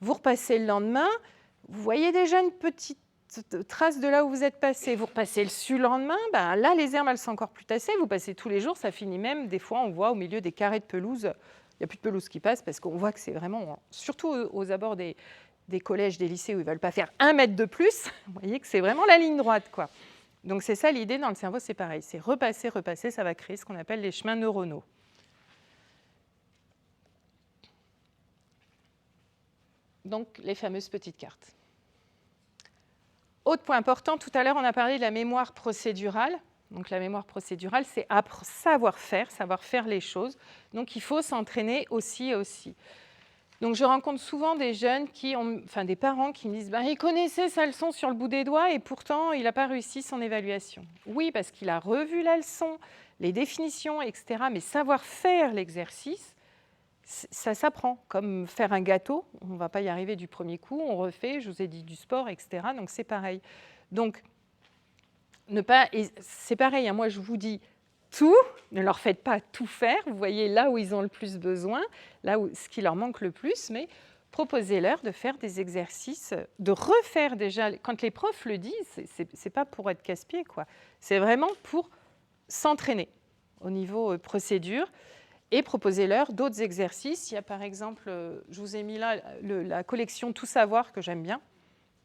[SPEAKER 2] vous repassez le lendemain, vous voyez déjà une petite trace de là où vous êtes passé. Vous repassez le surlendemain, là, les herbes, elles sont encore plus tassées. Vous passez tous les jours, ça finit même, des fois, on voit au milieu des carrés de pelouse, il n'y a plus de pelouse qui passe parce qu'on voit que c'est vraiment, surtout aux abords des collèges, des lycées où ils ne veulent pas faire 1 mètre de plus, vous voyez que c'est vraiment la ligne droite, quoi. Donc c'est ça l'idée dans le cerveau, c'est pareil. C'est repasser, ça va créer ce qu'on appelle les chemins neuronaux. Donc les fameuses petites cartes. Autre point important, tout à l'heure on a parlé de la mémoire procédurale. Donc la mémoire procédurale, c'est savoir faire les choses. Donc il faut s'entraîner aussi. Donc je rencontre souvent des jeunes des parents qui me disent il connaissait sa leçon sur le bout des doigts et pourtant il n'a pas réussi son évaluation. Oui, parce qu'il a revu la leçon, les définitions, etc. Mais savoir faire l'exercice, ça s'apprend. Comme faire un gâteau, on ne va pas y arriver du premier coup, on refait, je vous ai dit du sport, etc. Donc c'est pareil. Donc c'est pareil, hein, moi je vous dis tout, ne leur faites pas tout faire, vous voyez là où ils ont le plus besoin, ce qui leur manque le plus, mais proposez-leur de faire des exercices, de refaire déjà, quand les profs le disent, c'est pas pour être casse-pied, quoi. C'est vraiment pour s'entraîner au niveau procédure et proposez-leur d'autres exercices. Il y a par exemple, je vous ai mis là la collection Tout savoir que j'aime bien,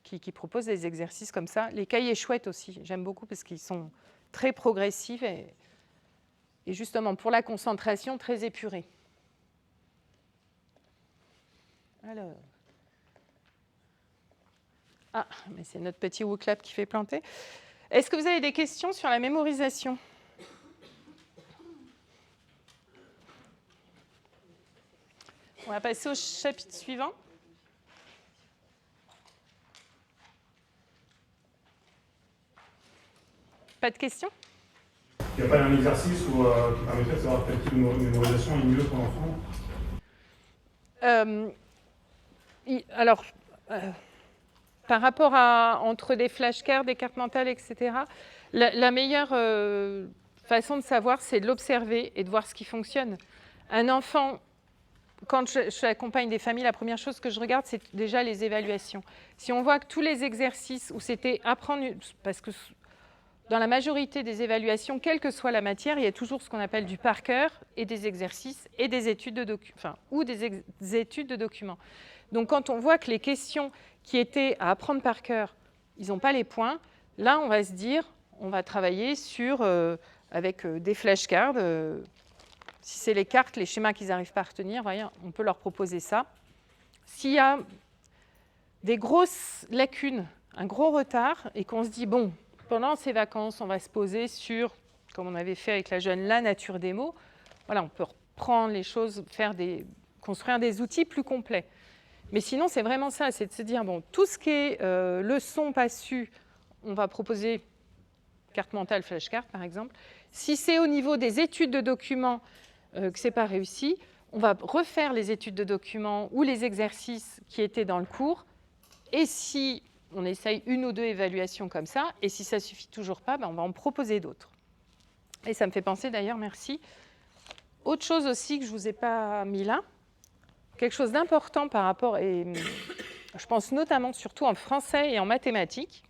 [SPEAKER 2] qui propose des exercices comme ça. Les cahiers chouettes aussi, j'aime beaucoup parce qu'ils sont très progressifs et justement pour la concentration, très épurés. Alors. Ah, mais c'est notre petit WooClap qui fait planter. Est-ce que vous avez des questions sur la mémorisation ? On va passer au chapitre suivant. Pas de questions ?
[SPEAKER 3] Il n'y a pas un exercice qui permettrait de savoir quel type de mémorisation est mieux pour l'enfant ?
[SPEAKER 2] Par rapport entre des flashcards, des cartes mentales, etc., la meilleure façon de savoir, c'est de l'observer et de voir ce qui fonctionne. Un enfant, quand j'accompagne des familles, la première chose que je regarde, c'est déjà les évaluations. Si on voit que tous les exercices où c'était apprendre, parce que dans la majorité des évaluations, quelle que soit la matière, il y a toujours ce qu'on appelle du par cœur et des exercices et des études des études de documents. Donc quand on voit que les questions qui étaient à apprendre par cœur, ils n'ont pas les points, là on va se dire, on va travailler avec des flashcards. Si c'est les cartes, les schémas qu'ils n'arrivent pas à retenir, voyez, on peut leur proposer ça. S'il y a des grosses lacunes, un gros retard, et qu'on se dit, bon, pendant ces vacances, on va se poser sur, comme on avait fait avec la jeune, la nature des mots. Voilà, on peut reprendre les choses, construire des outils plus complets. Mais sinon, c'est vraiment ça, c'est de se dire, bon, tout ce qui est leçon pas su, on va proposer carte mentale, flashcard, par exemple. Si c'est au niveau des études de documents que ce n'est pas réussi, on va refaire les études de documents ou les exercices qui étaient dans le cours. Et si on essaye 1 ou 2 évaluations comme ça, et si ça ne suffit toujours pas, on va en proposer d'autres. Et ça me fait penser d'ailleurs, merci. Autre chose aussi que je ne vous ai pas mis là, quelque chose d'important par rapport je pense notamment surtout en français et en mathématiques,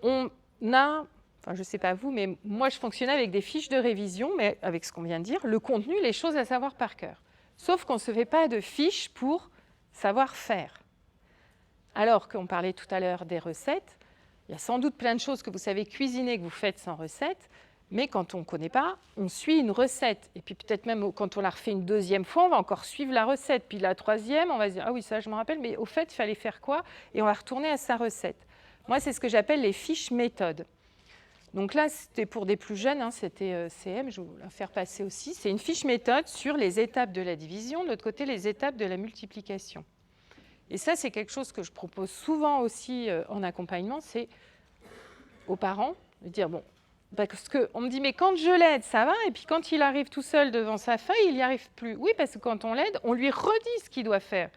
[SPEAKER 2] on a, enfin je ne sais pas vous, mais moi je fonctionnais avec des fiches de révision, mais avec ce qu'on vient de dire, le contenu, les choses à savoir par cœur. Sauf qu'on ne se fait pas de fiches pour savoir faire. Alors qu'on parlait tout à l'heure des recettes, il y a sans doute plein de choses que vous savez cuisiner que vous faites sans recette, mais quand on ne connaît pas, on suit une recette. Et puis peut-être même quand on la refait une deuxième fois, on va encore suivre la recette. Puis la troisième, on va se dire « Ah oui, ça je me rappelle, mais au fait, il fallait faire quoi ?» Et on va retourner à sa recette. Moi, c'est ce que j'appelle les fiches méthodes. Donc là, c'était pour des plus jeunes, hein, c'était CM, je vais vous la faire passer aussi. C'est une fiche méthode sur les étapes de la division, de l'autre côté, les étapes de la multiplication. Et ça, c'est quelque chose que je propose souvent aussi en accompagnement, c'est aux parents de dire, bon, parce qu'on me dit, mais quand je l'aide, ça va, et puis quand il arrive tout seul devant sa feuille, il n'y arrive plus. Oui, parce que quand on l'aide, on lui redit ce qu'il doit faire.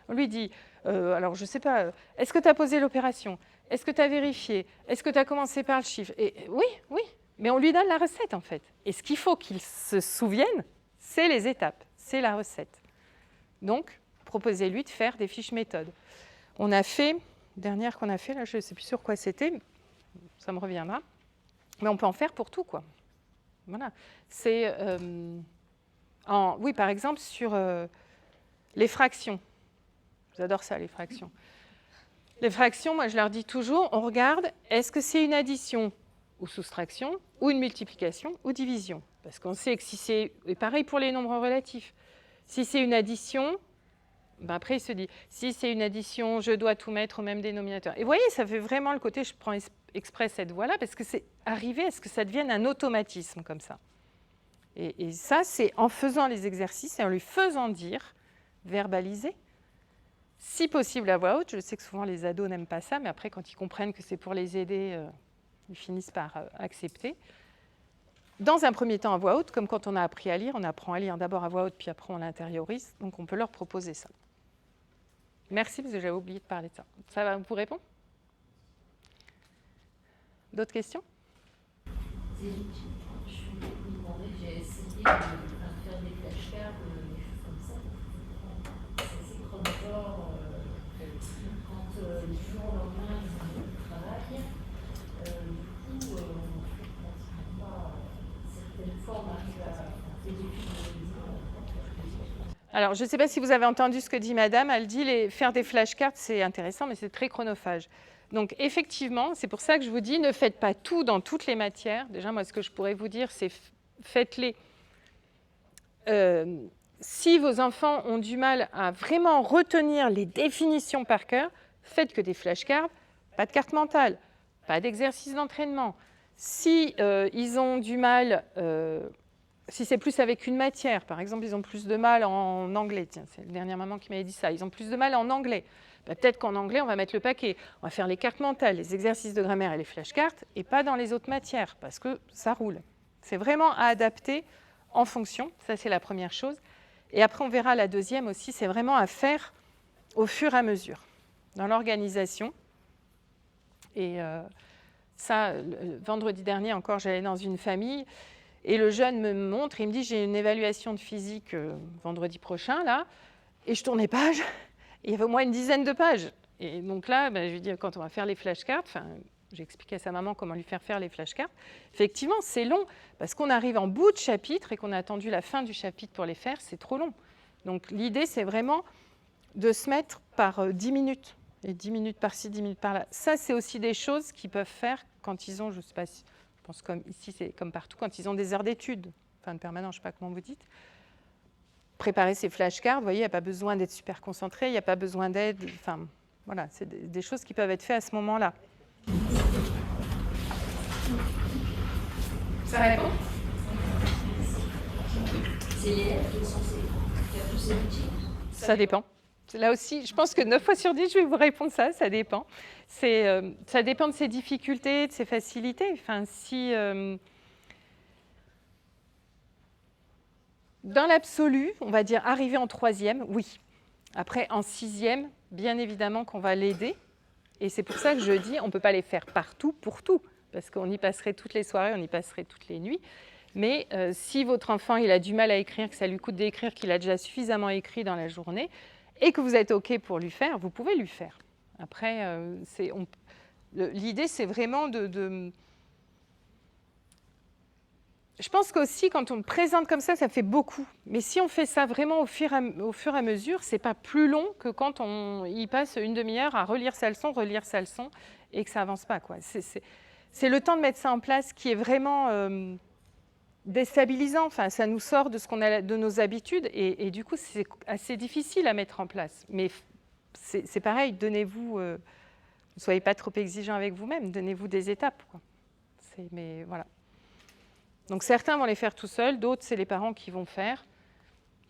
[SPEAKER 2] On lui dit, alors je ne sais pas, est-ce que tu as posé l'opération ? Est-ce que tu as vérifié ? Est-ce que tu as commencé par le chiffre ? Et oui, mais on lui donne la recette en fait. Et ce qu'il faut qu'il se souvienne, c'est les étapes, c'est la recette. Donc, proposez-lui de faire des fiches méthodes. On a fait, dernière qu'on a fait, là je ne sais plus sur quoi c'était, ça me reviendra, mais on peut en faire pour tout, quoi. Voilà. C'est, oui, par exemple, sur les fractions. J'adore ça, les fractions. Les fractions, moi je leur dis toujours, on regarde, est-ce que c'est une addition ou soustraction, ou une multiplication ou division ? Parce qu'on sait que si c'est, et pareil pour les nombres relatifs, si c'est une addition, ben après il se dit, si c'est une addition, je dois tout mettre au même dénominateur. Et vous voyez, ça fait vraiment le côté, je prends exprès cette voie-là, parce que c'est arrivé à ce que ça devienne un automatisme comme ça. Et ça, c'est en faisant les exercices et en lui faisant dire, verbaliser, si possible à voix haute. Je sais que souvent les ados n'aiment pas ça, mais après, quand ils comprennent que c'est pour les aider, ils finissent par accepter. Dans un premier temps à voix haute, comme quand on a appris à lire, on apprend à lire d'abord à voix haute, puis après on l'intériorise. Donc on peut leur proposer ça. Merci, parce que j'avais oublié de parler de ça. Ça va vous répondre ? D'autres questions ?
[SPEAKER 4] Je me demandais, j'ai essayé de faire des flashcards, des choses comme ça. C'est assez chronophore. Quand le jour au lendemain, ils ont du travail, du coup, on ne fait pratiquement pas certaines fois, on arrive à faire des études de
[SPEAKER 2] Alors, je ne sais pas si vous avez entendu ce que dit Madame. Elle dit faire des flashcards, c'est intéressant, mais c'est très chronophage. Donc, effectivement, c'est pour ça que je vous dis, ne faites pas tout dans toutes les matières. Déjà, moi, ce que je pourrais vous dire, c'est faites-les. Si vos enfants ont du mal à vraiment retenir les définitions par cœur, faites que des flashcards, pas de carte mentale, pas d'exercice d'entraînement. Si ils ont du mal, si c'est plus avec une matière, par exemple, ils ont plus de mal en anglais. Tiens, c'est la dernière maman qui m'avait dit ça. Ils ont plus de mal en anglais. Ben, peut-être qu'en anglais, on va mettre le paquet. On va faire les cartes mentales, les exercices de grammaire et les flashcards, et pas dans les autres matières, parce que ça roule. C'est vraiment à adapter en fonction. Ça, c'est la première chose. Et après, on verra la deuxième aussi, c'est vraiment à faire au fur et à mesure, dans l'organisation. Et ça, vendredi dernier encore, j'allais dans une famille, et le jeune me montre, il me dit, j'ai une évaluation de physique vendredi prochain, là, et je tourne les pages, et il y avait au moins une dizaine de pages. Et donc là, je lui dis, quand on va faire les flashcards, j'ai expliqué à sa maman comment lui faire les flashcards. Effectivement, c'est long, parce qu'on arrive en bout de chapitre et qu'on a attendu la fin du chapitre pour les faire, c'est trop long. Donc l'idée, c'est vraiment de se mettre par 10 minutes, et 10 minutes par-ci, 10 minutes par-là. Ça, c'est aussi des choses qu'ils peuvent faire quand ils ont, je ne sais pas si, je pense comme ici, c'est comme partout, quand ils ont des heures d'études, enfin de permanence, je ne sais pas comment vous dites. Préparer ces flashcards, vous voyez, il n'y a pas besoin d'être super concentré, il n'y a pas besoin d'aide, enfin, voilà, c'est des choses qui peuvent être faites à ce moment-là. Ça répond ?
[SPEAKER 4] C'est l'élève qui est censé faire tous ces outils.
[SPEAKER 2] Ça dépend. Là aussi, je pense que 9 fois sur 10, je vais vous répondre ça dépend. Ça dépend de ses difficultés, de ses facilités. Enfin, si, dans l'absolu, on va dire arriver en 3e, oui. Après, en 6e, bien évidemment qu'on va l'aider. Et c'est pour ça que je dis, on ne peut pas les faire partout pour tout, parce qu'on y passerait toutes les soirées, on y passerait toutes les nuits. Mais si votre enfant il a du mal à écrire, que ça lui coûte d'écrire, qu'il a déjà suffisamment écrit dans la journée, et que vous êtes OK pour lui faire, vous pouvez lui faire. Après, l'idée, c'est vraiment de... Je pense qu'aussi, quand on le présente comme ça fait beaucoup. Mais si on fait ça vraiment au fur et à mesure, ce n'est pas plus long que quand il passe une demi-heure à relire sa leçon, et que ça n'avance pas, quoi. C'est le temps de mettre ça en place qui est vraiment déstabilisant. Enfin, ça nous sort de nos habitudes et du coup, c'est assez difficile à mettre en place. Mais c'est pareil, donnez-vous... ne soyez pas trop exigeant avec vous-même, donnez-vous des étapes, quoi. Mais voilà. Donc certains vont les faire tout seuls, d'autres, c'est les parents qui vont faire.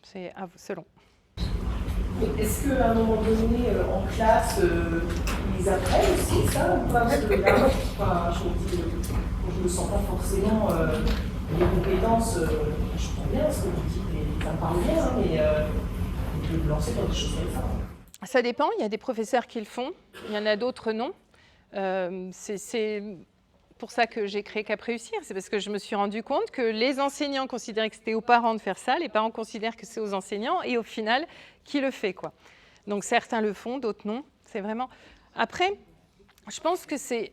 [SPEAKER 2] C'est selon.
[SPEAKER 5] Est-ce qu'à un moment donné, en classe, ils apprennent aussi ça ou pas? Parce que là, je ne me sens pas forcément les compétences. Je comprends bien ce que vous dites, et ça me parle bien, hein, mais je vais me lancer dans des choses comme ça.
[SPEAKER 2] Ça dépend, il y a des professeurs qui le font, il y en a d'autres non. C'est pour ça que j'ai créé Cap Réussir, c'est parce que je me suis rendu compte que les enseignants considéraient que c'était aux parents de faire ça, les parents considèrent que c'est aux enseignants, et au final, qui le fait, quoi. Donc certains le font, d'autres non. C'est vraiment... Après, je pense que c'est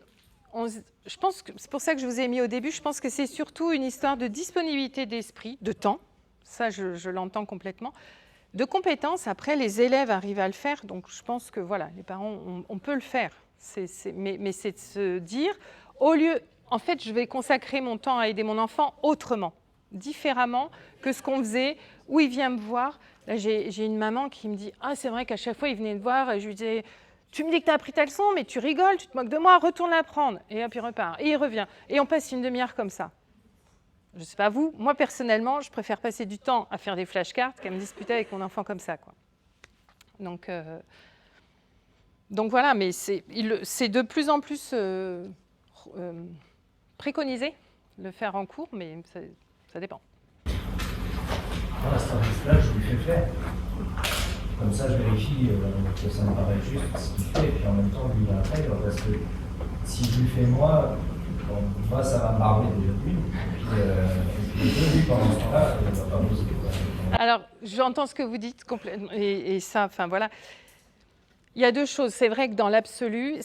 [SPEAKER 2] pour ça que je vous ai mis au début, je pense que c'est surtout une histoire de disponibilité d'esprit, de temps, ça je l'entends complètement, de compétences. Après, les élèves arrivent à le faire, donc je pense que voilà, les parents, on peut le faire. Mais c'est de se dire... Au lieu, en fait, je vais consacrer mon temps à aider mon enfant autrement, différemment que ce qu'on faisait, où il vient me voir. Là, j'ai une maman qui me dit « Ah, c'est vrai qu'à chaque fois, il venait me voir et je lui disais « Tu me dis que tu as appris ta leçon, mais tu rigoles, tu te moques de moi, retourne l'apprendre. » Et hop, il repart. Et il revient. Et on passe une demi-heure comme ça. Je ne sais pas vous, moi, personnellement, je préfère passer du temps à faire des flashcards qu'à me disputer avec mon enfant comme ça, quoi. Donc voilà, mais c'est de plus en plus... préconiser le faire en cours, mais ça dépend.
[SPEAKER 6] Moi, cet indice-là, je lui fais faire. Comme ça, je vérifie que ça me paraît juste ce qu'il fait, et puis en même temps, lui, il intègre, parce que si je lui fais moi, ça va me barber déjà d'une, et puis lui, pendant ce temps-là, il ne va pas bosser.
[SPEAKER 2] Alors, j'entends ce que vous dites complètement, et ça, enfin voilà. Il y a deux choses. C'est vrai que dans l'absolu,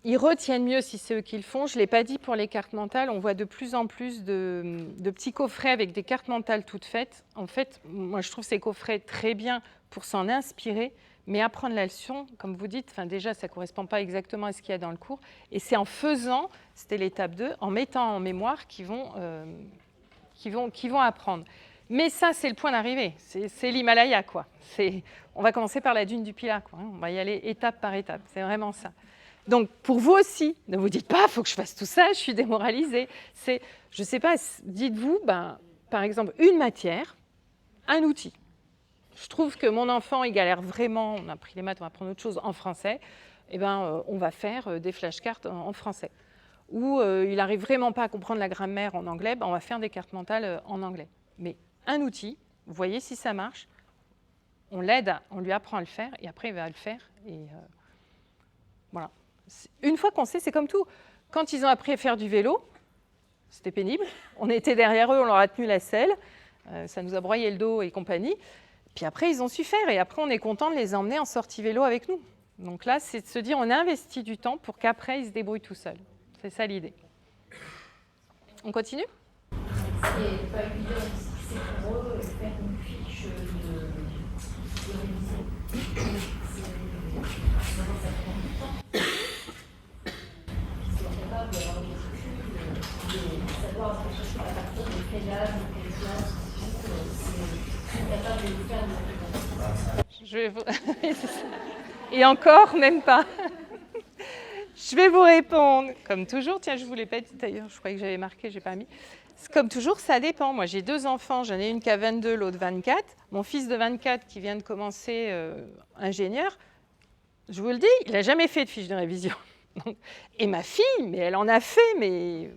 [SPEAKER 2] ils retiennent mieux si c'est eux qui le font. Je ne l'ai pas dit pour les cartes mentales. On voit de plus en plus de petits coffrets avec des cartes mentales toutes faites. En fait, moi, je trouve ces coffrets très bien pour s'en inspirer, mais apprendre la leçon, comme vous dites, déjà, ça ne correspond pas exactement à ce qu'il y a dans le cours. Et c'est en faisant, c'était l'étape 2, en mettant en mémoire qu'ils vont apprendre. Mais ça, c'est le point d'arrivée. C'est l'Himalaya, quoi. On va commencer par la dune du Pilat, quoi. On va y aller étape par étape. C'est vraiment ça. Donc, pour vous aussi, ne vous dites pas « il faut que je fasse tout ça, je suis démoralisée ». Je ne sais pas, dites-vous, par exemple, une matière, un outil. Je trouve que mon enfant, il galère vraiment, on a pris les maths, on va prendre autre chose en français, on va faire des flashcards en français. Ou il n'arrive vraiment pas à comprendre la grammaire en anglais, on va faire des cartes mentales en anglais. Mais un outil, vous voyez si ça marche, on l'aide, on lui apprend à le faire, et après il va le faire, et voilà. Une fois qu'on sait, c'est comme tout. Quand ils ont appris à faire du vélo, c'était pénible. On était derrière eux, on leur a tenu la selle. Ça nous a broyé le dos et compagnie. Puis après, ils ont su faire. Et après, on est content de les emmener en sortie vélo avec nous. Donc là, c'est de se dire, on a investi du temps pour qu'après, ils se débrouillent tout seuls. C'est ça l'idée. On continue ?
[SPEAKER 4] C'est pas évident, c'est pour eux faire une fiche de révision. Ça prend du temps. Ils sont capables d'avoir des recul, de savoir à partir de quel âge, de quelle classe, ils sont capables de le faire.
[SPEAKER 2] Et encore, même pas. Je vais vous répondre. Comme toujours, tiens, je ne vous l'ai pas dit d'ailleurs, je croyais que j'avais marqué, je n'ai pas mis. Comme toujours, ça dépend. Moi, j'ai 2 enfants, j'en ai une qui a 22, l'autre 24. Mon fils de 24 qui vient de commencer ingénieur, je vous le dis, il n'a jamais fait de fiche de révision. Et ma fille, mais elle en a fait, mais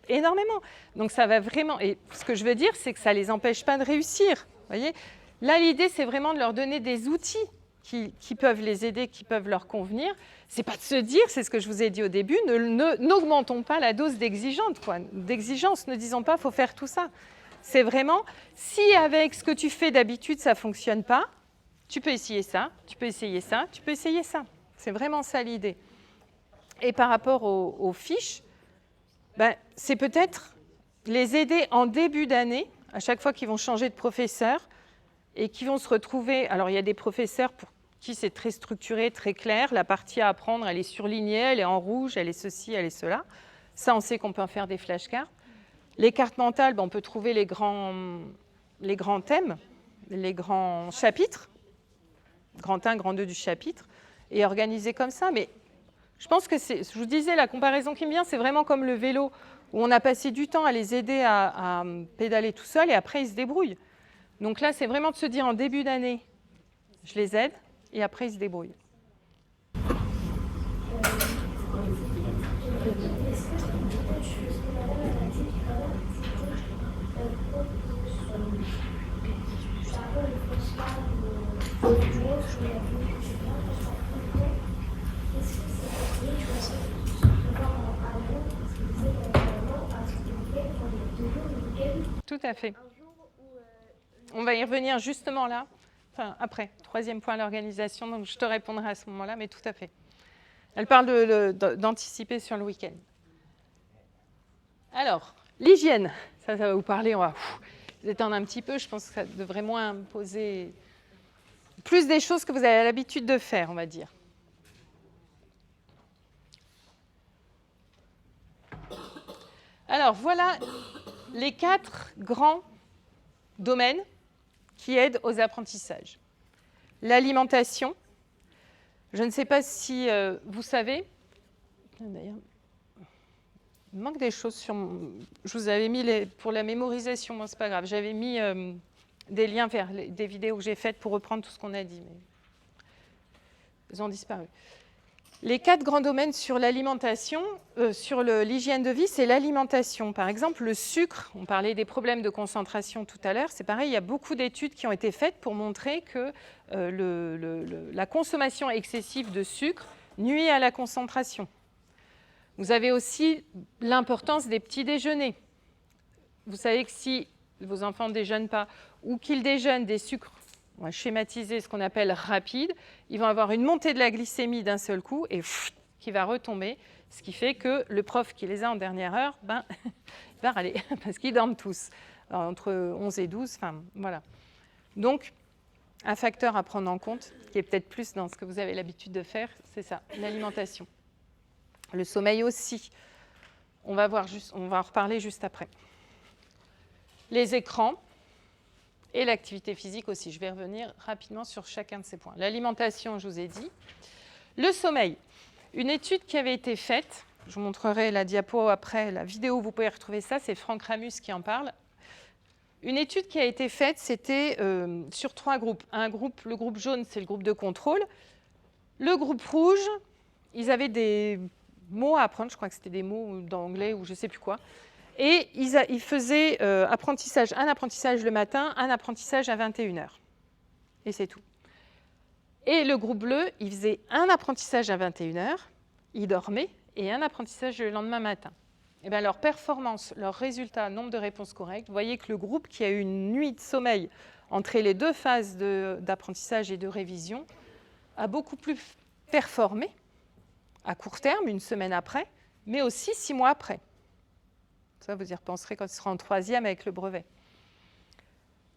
[SPEAKER 2] énormément. Donc ça va vraiment... Et ce que je veux dire, c'est que ça ne les empêche pas de réussir. Vous voyez ? Là, l'idée, c'est vraiment de leur donner des outils qui peuvent les aider, qui peuvent leur convenir. C'est pas de se dire, c'est ce que je vous ai dit au début, n'augmentons pas la dose d'exigence, ne disons pas faut faire tout ça. C'est vraiment, si avec ce que tu fais d'habitude ça ne fonctionne pas, tu peux essayer ça, tu peux essayer ça, tu peux essayer ça. C'est vraiment ça l'idée. Et par rapport aux fiches, c'est peut-être les aider en début d'année, à chaque fois qu'ils vont changer de professeur et qui vont se retrouver. Alors, il y a des professeurs pour qui c'est très structuré, très clair. La partie à apprendre, elle est surlignée, elle est en rouge, elle est ceci, elle est cela. Ça, on sait qu'on peut en faire des flashcards. Les cartes mentales, on peut trouver les grands thèmes, les grands chapitres, grand 1, grand 2 du chapitre, et organiser comme ça. Mais je pense que je vous disais, la comparaison qui me vient, c'est vraiment comme le vélo, où on a passé du temps à les aider à pédaler tout seul, et après, ils se débrouillent. Donc là, c'est vraiment de se dire en début d'année, je les aide, et après, ils se débrouillent. Tout à fait. On va y revenir justement là, enfin après, troisième point, l'organisation, donc je te répondrai à ce moment-là, mais tout à fait. Elle parle d'anticiper sur le week-end. Alors, l'hygiène, ça va vous parler, on va vous étendre un petit peu, je pense que ça devrait moins poser plus des choses que vous avez l'habitude de faire, on va dire. Alors, voilà les 4 grands domaines qui aident aux apprentissages. L'alimentation, je ne sais pas si vous savez, d'ailleurs, il manque des choses sur je vous avais mis pour la mémorisation, bon, c'est pas grave, j'avais mis des liens vers des vidéos que j'ai faites pour reprendre tout ce qu'on a dit, mais ils ont disparu. Les 4 grands domaines sur l'alimentation, sur l'hygiène de vie, c'est l'alimentation. Par exemple, le sucre, on parlait des problèmes de concentration tout à l'heure, c'est pareil, il y a beaucoup d'études qui ont été faites pour montrer que la consommation excessive de sucre nuit à la concentration. Vous avez aussi l'importance des petits déjeuners. Vous savez que si vos enfants ne déjeunent pas ou qu'ils déjeunent des sucres, on va schématiser ce qu'on appelle rapide, ils vont avoir une montée de la glycémie d'un seul coup et qui va retomber, ce qui fait que le prof qui les a en dernière heure, il va râler parce qu'ils dorment tous, entre 11 et 12, enfin voilà. Donc, un facteur à prendre en compte, qui est peut-être plus dans ce que vous avez l'habitude de faire, c'est ça, l'alimentation. Le sommeil aussi, on va en reparler juste après. Les écrans et l'activité physique aussi. Je vais revenir rapidement sur chacun de ces points. L'alimentation, je vous ai dit. Le sommeil, une étude qui avait été faite, je vous montrerai la diapo après, la vidéo, vous pouvez retrouver ça, c'est Franck Ramus qui en parle. Une étude qui a été faite, c'était sur 3 groupes. Le groupe jaune, c'est le groupe de contrôle. Le groupe rouge, ils avaient des mots à apprendre, je crois que c'était des mots d'anglais ou je ne sais plus quoi. Et ils faisaient un apprentissage le matin, un apprentissage à 21h. Et c'est tout. Et le groupe bleu, il faisait un apprentissage à 21h, ils dormaient, et un apprentissage le lendemain matin. Et bien, leur performance, leur résultat, nombre de réponses correctes, vous voyez que le groupe qui a eu une nuit de sommeil entre les 2 phases d'apprentissage et de révision a beaucoup plus performé à court terme, une semaine après, mais aussi 6 mois après. Ça, vous y repenserez quand il sera en 3e avec le brevet.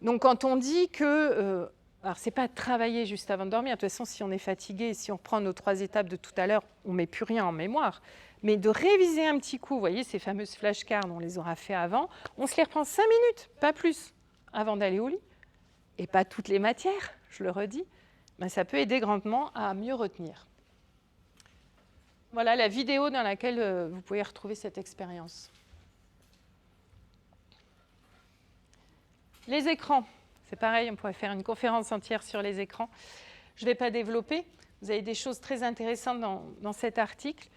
[SPEAKER 2] Donc, quand on dit que... alors, ce n'est pas travailler juste avant de dormir. De toute façon, si on est fatigué, si on reprend nos 3 étapes de tout à l'heure, on ne met plus rien en mémoire. Mais de réviser un petit coup, vous voyez, ces fameuses flashcards, on les aura fait avant, on se les reprend 5 minutes, pas plus, avant d'aller au lit. Et pas toutes les matières, je le redis. Ben, ça peut aider grandement à mieux retenir. Voilà la vidéo dans laquelle vous pouvez retrouver cette expérience. Les écrans, c'est pareil, on pourrait faire une conférence entière sur les écrans. Je ne vais pas développer, vous avez des choses très intéressantes dans cet article.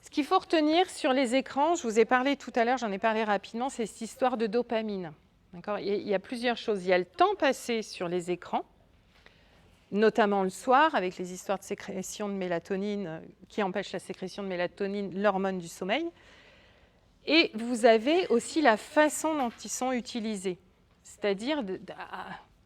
[SPEAKER 2] Ce qu'il faut retenir sur les écrans, je vous ai parlé tout à l'heure, j'en ai parlé rapidement, c'est cette histoire de dopamine. D'accord ? Il y a plusieurs choses. Il y a le temps passé sur les écrans notamment le soir, avec les histoires de sécrétion de mélatonine qui empêchent la sécrétion de mélatonine, l'hormone du sommeil. Et vous avez aussi la façon dont ils sont utilisés, c'est-à-dire,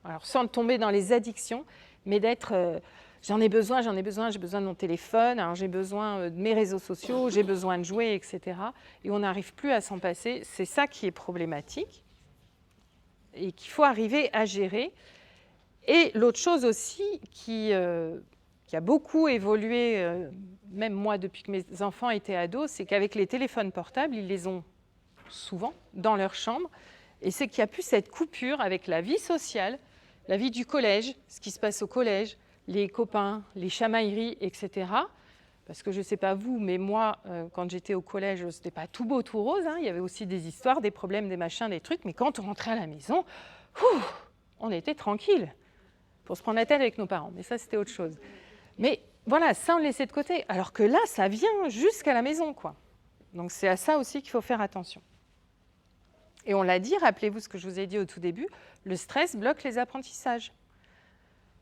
[SPEAKER 2] alors sans tomber dans les addictions, mais d'être j'ai besoin de mon téléphone, alors j'ai besoin de mes réseaux sociaux, j'ai besoin de jouer, etc. Et on n'arrive plus à s'en passer. C'est ça qui est problématique et qu'il faut arriver à gérer. Et l'autre chose aussi qui a beaucoup évolué, même moi depuis que mes enfants étaient ados, c'est qu'avec les téléphones portables, ils les ont souvent dans leur chambre. Et c'est qu'il n'y a plus cette coupure avec la vie sociale, la vie du collège, ce qui se passe au collège, les copains, les chamailleries, etc. Parce que je ne sais pas vous, mais moi, quand j'étais au collège, ce n'était pas tout beau, tout rose. Hein. Il y avait aussi des histoires, des problèmes, des machins, des trucs. Mais quand on rentrait à la maison, on était tranquille pour se prendre la tête avec nos parents. Mais ça, c'était autre chose. Mais voilà, ça, on le laissait de côté. Alors que là, ça vient jusqu'à la maison, quoi. Donc, c'est à ça aussi qu'il faut faire attention. Et on l'a dit, rappelez-vous ce que je vous ai dit au tout début, le stress bloque les apprentissages.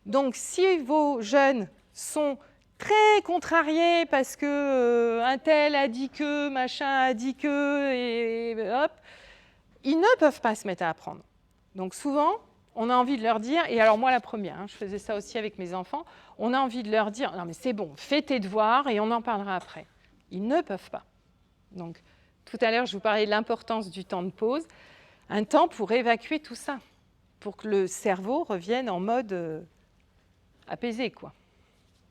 [SPEAKER 2] Donc, si vos jeunes sont très contrariés parce que un tel a dit que, machin a dit que, et hop, ils ne peuvent pas se mettre à apprendre. Donc, souvent, on a envie de leur dire, et alors moi la première, hein, je faisais ça aussi avec mes enfants, on a envie de leur dire, non mais c'est bon, fais tes devoirs et on en parlera après. Ils ne peuvent pas. Donc, tout à l'heure, je vous parlais de l'importance du temps de pause, un temps pour évacuer tout ça, pour que le cerveau revienne en mode apaisé, quoi.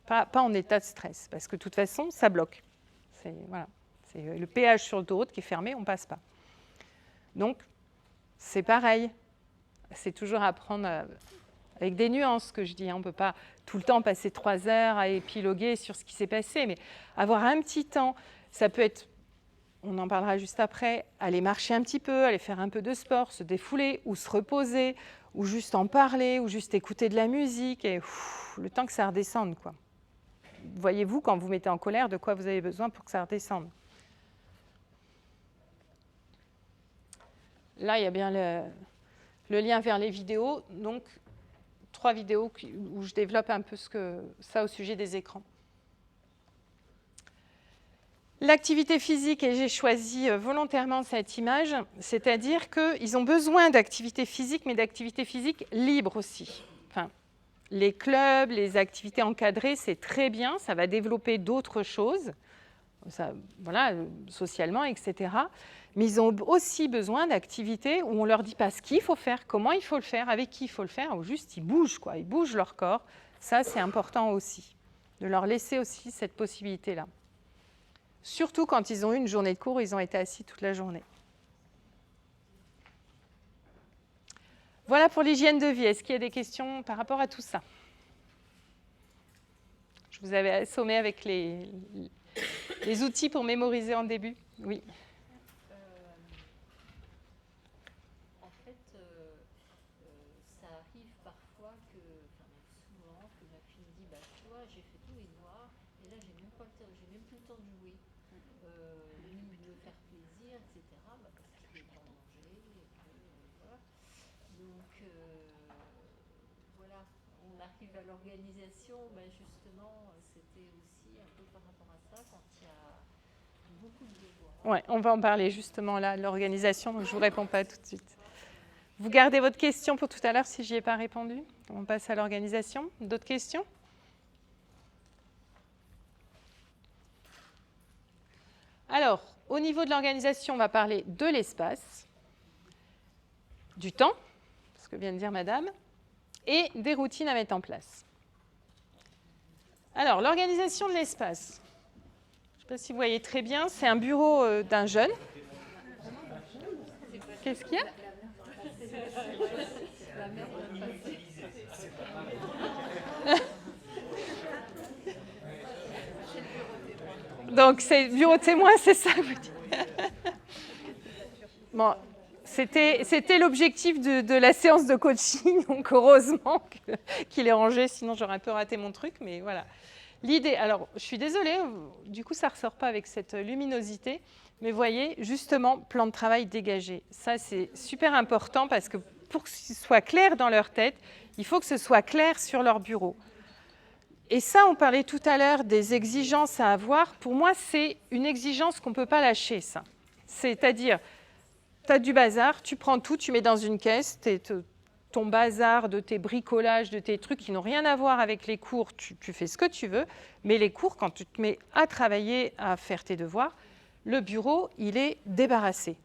[SPEAKER 2] Pas en état de stress, parce que de toute façon, ça bloque. C'est le péage sur l'autoroute qui est fermé, on ne passe pas. Donc, c'est pareil. C'est toujours apprendre avec des nuances, que je dis. On ne peut pas tout le temps passer 3 heures à épiloguer sur ce qui s'est passé, mais avoir un petit temps, ça peut être, on en parlera juste après, aller marcher un petit peu, aller faire un peu de sport, se défouler, ou se reposer, ou juste en parler, ou juste écouter de la musique, et le temps que ça redescende, quoi. Voyez-vous, quand vous mettez en colère, de quoi vous avez besoin pour que ça redescende. Là, il y a bien le lien vers les vidéos, donc 3 vidéos où je développe un peu ça au sujet des écrans. L'activité physique, et j'ai choisi volontairement cette image, c'est-à-dire qu'ils ont besoin d'activité physique, mais d'activité physique libre aussi. Enfin, les clubs, les activités encadrées, c'est très bien, ça va développer d'autres choses, ça, voilà, socialement, etc. Mais ils ont aussi besoin d'activités où on ne leur dit pas ce qu'il faut faire, comment il faut le faire, avec qui il faut le faire, ou juste ils bougent, quoi, ils bougent leur corps. Ça, c'est important aussi, de leur laisser aussi cette possibilité-là. Surtout quand ils ont eu une journée de cours où ils ont été assis toute la journée. Voilà pour l'hygiène de vie. Est-ce qu'il y a des questions par rapport à tout ça? Je vous avais assommé avec les outils pour mémoriser en début. Oui.
[SPEAKER 4] En fait, ça arrive parfois que, enfin même souvent, que ma fille me dit, bah tu vois, j'ai fait tous les devoirs et là j'ai même plus le temps de jouer, ni de faire plaisir, etc. Bah, parce qu'il est en danger et que voilà. Donc voilà, on arrive à l'organisation, bah, justement, c'était aussi un peu par rapport à ça quand il y a beaucoup de devoirs.
[SPEAKER 2] Ouais, on va en parler justement là, l'organisation, donc je ne vous réponds pas tout de suite. Vous gardez votre question pour tout à l'heure si je n'y ai pas répondu. On passe à l'organisation. D'autres questions? Alors, au niveau de l'organisation, on va parler de l'espace, du temps, ce que vient de dire madame, et des routines à mettre en place. Alors, l'organisation de l'espace. Je ne sais pas si vous voyez très bien, c'est un bureau d'un jeune. Qu'est-ce qu'il y a? Donc, c'est le bureau témoin, c'est ça que vous dites. Bon, c'était l'objectif de la séance de coaching, donc heureusement qu'il est rangé, sinon j'aurais un peu raté mon truc, mais voilà. L'idée, alors je suis désolée, du coup ça ne ressort pas avec cette luminosité, mais voyez, justement, plan de travail dégagé. Ça, c'est super important parce que pour que ce soit clair dans leur tête, il faut que ce soit clair sur leur bureau. Et ça, on parlait tout à l'heure des exigences à avoir. Pour moi, c'est une exigence qu'on ne peut pas lâcher, ça. C'est-à-dire, tu as du bazar, tu prends tout, tu mets dans une caisse, ton bazar de tes bricolages, de tes trucs qui n'ont rien à voir avec les cours, tu fais ce que tu veux. Mais les cours, quand tu te mets à travailler, à faire tes devoirs, le bureau, il est débarrassé.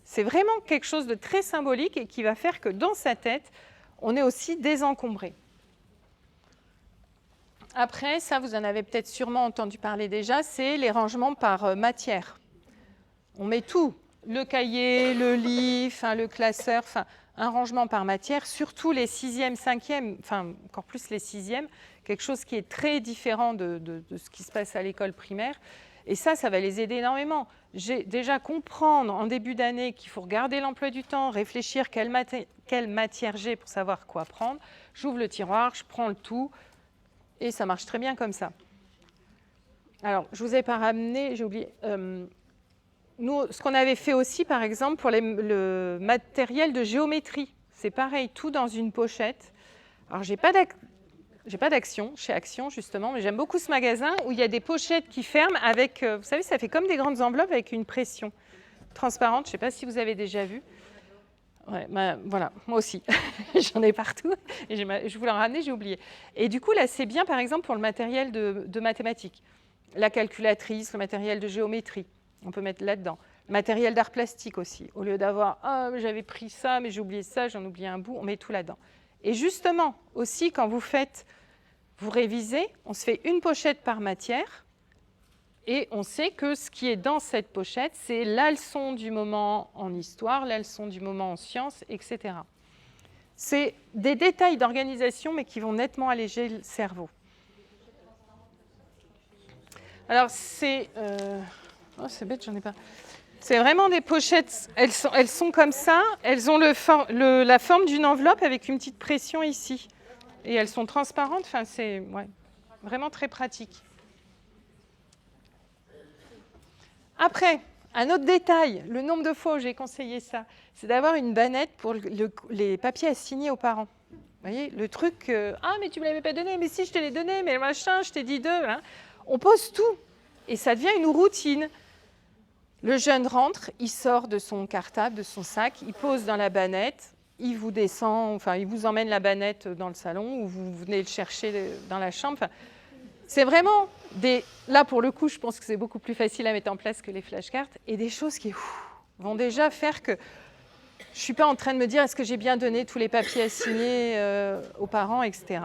[SPEAKER 2] C'est vraiment quelque chose de très symbolique et qui va faire que dans sa tête, on est aussi désencombré. Après, ça, vous en avez peut-être sûrement entendu parler déjà, c'est les rangements par matière. On met tout, le cahier, le livre, le classeur, un rangement par matière, surtout les 6e, 5e, enfin encore plus les 6e, quelque chose qui est très différent de ce qui se passe à l'école primaire. Et ça va les aider énormément. Déjà comprendre en début d'année qu'il faut regarder l'emploi du temps, réfléchir quelle matière j'ai pour savoir quoi prendre. J'ouvre le tiroir, je prends le tout, et ça marche très bien comme ça. Alors, je ne vous ai pas ramené, j'ai oublié. Nous, ce qu'on avait fait aussi, par exemple, pour le matériel de géométrie, c'est pareil, tout dans une pochette. Alors, j'ai pas d'Action, chez Action, justement, mais j'aime beaucoup ce magasin où il y a des pochettes qui ferment avec, vous savez, ça fait comme des grandes enveloppes avec une pression transparente. Je ne sais pas si vous avez déjà vu. Ouais, voilà, moi aussi, j'en ai partout. Et je voulais en ramener, j'ai oublié. Et du coup, là, c'est bien, par exemple, pour le matériel de mathématiques. La calculatrice, le matériel de géométrie, on peut mettre là-dedans. Le matériel d'art plastique aussi. Au lieu d'avoir « Ah, j'avais pris ça, mais j'ai oublié ça, j'en ai oublié un bout », on met tout là-dedans. Et justement, aussi, quand vous révisez, on se fait une pochette par matière et on sait que ce qui est dans cette pochette, c'est la leçon du moment en histoire, la leçon du moment en sciences, etc. C'est des détails d'organisation, mais qui vont nettement alléger le cerveau. Alors, c'est bête, j'en ai pas. C'est vraiment des pochettes, elles sont comme ça, elles ont la forme d'une enveloppe avec une petite pression ici. Et elles sont transparentes, enfin, c'est vraiment très pratique. Après, un autre détail, le nombre de fois où j'ai conseillé ça, c'est d'avoir une bannette pour les papiers à signer aux parents. Vous voyez, le truc, ah, mais tu ne me l'avais pas donné, mais si, je te l'ai donné, mais machin, je t'ai dit deux. Hein. On pose tout, et ça devient une routine. Le jeune rentre, il sort de son cartable, de son sac, il pose dans la bannette, il vous emmène la bannette dans le salon, ou vous venez le chercher dans la chambre. Enfin, c'est vraiment là, pour le coup, je pense que c'est beaucoup plus facile à mettre en place que les flashcards, et des choses qui vont déjà faire que je ne suis pas en train de me dire est-ce que j'ai bien donné tous les papiers à signer aux parents, etc.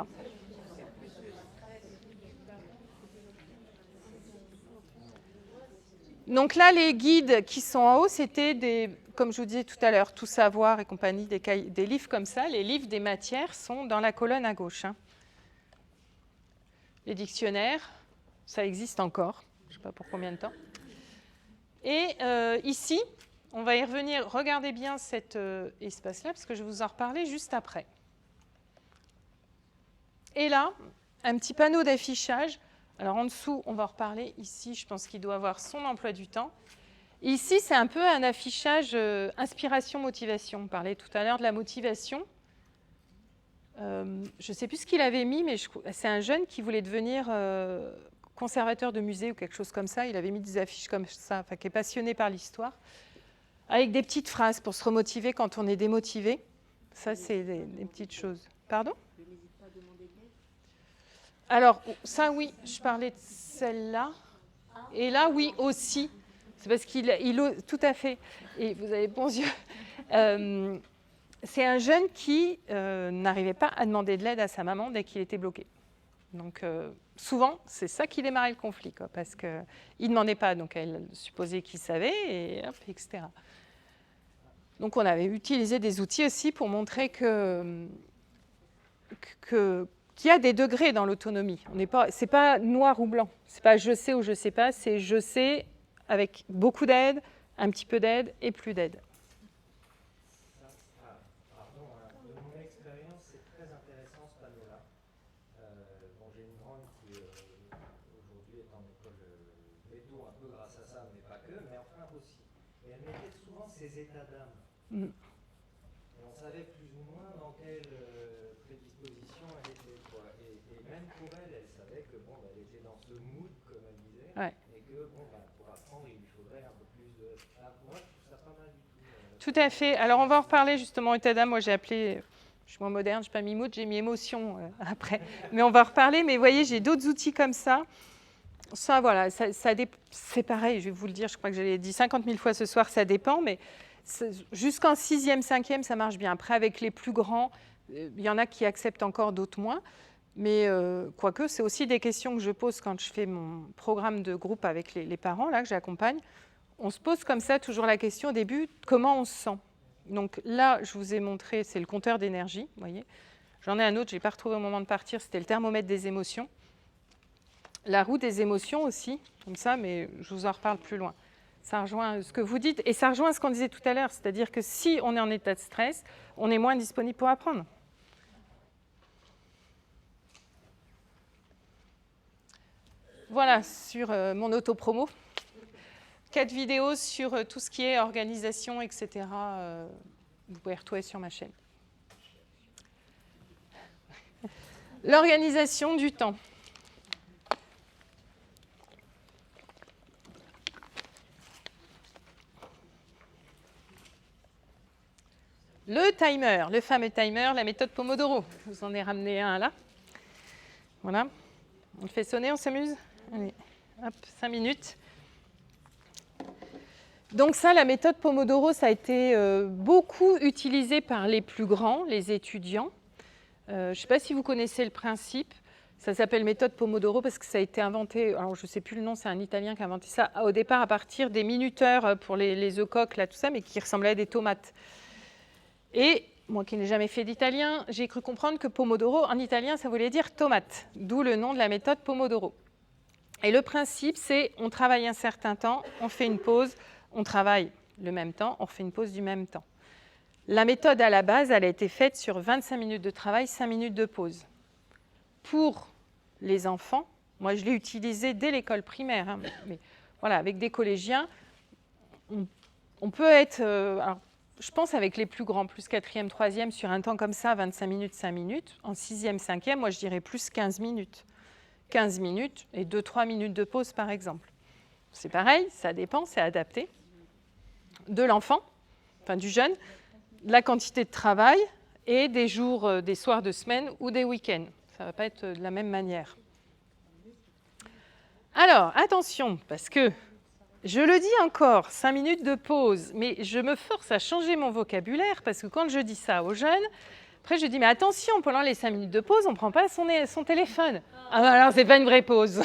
[SPEAKER 2] Donc là, les guides qui sont en haut, c'était comme je vous disais tout à l'heure, Tout savoir et compagnie, des livres comme ça. Les livres des matières sont dans la colonne à gauche. Hein. Les dictionnaires, ça existe encore, je ne sais pas pour combien de temps. Et ici, on va y revenir. Regardez bien cet espace-là, parce que je vais vous en reparler juste après. Et là, un petit panneau d'affichage. Alors en dessous, on va en reparler. Ici, je pense qu'il doit avoir son emploi du temps. Ici, c'est un peu un affichage inspiration-motivation. On parlait tout à l'heure de la motivation. Je ne sais plus ce qu'il avait mis, mais c'est un jeune qui voulait devenir conservateur de musée ou quelque chose comme ça. Il avait mis des affiches comme ça, qui est passionné par l'histoire, avec des petites phrases pour se remotiver quand on est démotivé. Ça, c'est des petites choses. Pardon ? Alors, ça, oui, je parlais de celle-là. Et là, oui, aussi. C'est parce tout à fait, et vous avez bons yeux. C'est un jeune qui n'arrivait pas à demander de l'aide à sa maman dès qu'il était bloqué. Donc, souvent, c'est ça qui démarrait le conflit, quoi, parce qu'il ne demandait pas, donc elle supposait qu'il savait, et hop, etc. Donc, on avait utilisé des outils aussi pour montrer qu'il y a des degrés dans l'autonomie. C'est pas noir ou blanc. C'est pas je sais ou je sais pas, c'est je sais avec beaucoup d'aide, un petit peu d'aide et plus d'aide.
[SPEAKER 6] Pardon, de mon expérience, c'est très intéressant ce panneau-là. J'ai une grande qui aujourd'hui est en école veto, un peu grâce à ça, mais pas que, mais enfin aussi. Et elle mettait souvent ses états d'âme. Et on savait plus ou moins dans quelle prédisposition elle était. Quoi. Et même pour elle, elle savait que que bon, elle était dans ce mood, comme elle disait,
[SPEAKER 2] Ouais.
[SPEAKER 6] et que bon, pour apprendre, il faudrait un peu plus de. Moi, je trouve ça pas mal du tout.
[SPEAKER 2] Tout à fait. Alors, on va en reparler justement, état d'âme. Moi, j'ai appelé, je suis moins moderne, je n'ai pas mis mood, j'ai mis émotion après. Mais on va en reparler. Mais vous voyez, j'ai d'autres outils comme ça. Ça, voilà, c'est pareil, je vais vous le dire, je crois que je l'ai dit 50 000 fois ce soir, ça dépend, mais jusqu'en 6e, 5e, ça marche bien. Après, avec les plus grands, il y en a qui acceptent encore, d'autres moins. Mais quoique, c'est aussi des questions que je pose quand je fais mon programme de groupe avec les parents, là, que j'accompagne. On se pose comme ça toujours la question au début, comment on se sent? Donc là, je vous ai montré, c'est le compteur d'énergie, vous voyez. J'en ai un autre, je n'ai pas retrouvé au moment de partir, c'était le thermomètre des émotions. La roue des émotions aussi, comme ça, mais je vous en reparle plus loin. Ça rejoint ce que vous dites, et ça rejoint ce qu'on disait tout à l'heure, c'est-à-dire que si on est en état de stress, on est moins disponible pour apprendre. Voilà, sur mon autopromo. 4 vidéos sur tout ce qui est organisation, etc. Vous pouvez retrouver sur ma chaîne. L'organisation du temps. Le timer, le fameux timer, la méthode Pomodoro. Je vous en ai ramené un là. Voilà. On le fait sonner, on s'amuse? Allez, hop, 5 minutes. Donc ça, la méthode Pomodoro, ça a été beaucoup utilisé par les plus grands, les étudiants. Je ne sais pas si vous connaissez le principe. Ça s'appelle méthode Pomodoro parce que ça a été inventé, alors je ne sais plus le nom, c'est un Italien qui a inventé ça, au départ à partir des minuteurs pour les œufs coques, là, tout ça, mais qui ressemblaient à des tomates. Et moi qui n'ai jamais fait d'italien, j'ai cru comprendre que Pomodoro, en italien, ça voulait dire tomate, d'où le nom de la méthode Pomodoro. Et le principe, c'est on travaille un certain temps, on fait une pause, on travaille le même temps, on fait une pause du même temps. La méthode à la base, elle a été faite sur 25 minutes de travail, 5 minutes de pause. Pour les enfants, moi je l'ai utilisée dès l'école primaire, hein, mais voilà, avec des collégiens, on peut être, alors, je pense avec les plus grands, plus 4e, 3e, sur un temps comme ça, 25 minutes, 5 minutes. En 6e, 5e, moi je dirais plus 15 minutes. 15 minutes et 2-3 minutes de pause par exemple. C'est pareil, ça dépend, c'est adapté de l'enfant, enfin du jeune, de la quantité de travail et des jours, des soirs de semaine ou des week-ends. Ça ne va pas être de la même manière. Alors, attention, parce que je le dis encore, 5 minutes de pause, mais je me force à changer mon vocabulaire parce que quand je dis ça aux jeunes, après je dis mais attention, pendant les 5 minutes de pause, on ne prend pas son téléphone. Ah ben alors, ce n'est pas une vraie pause.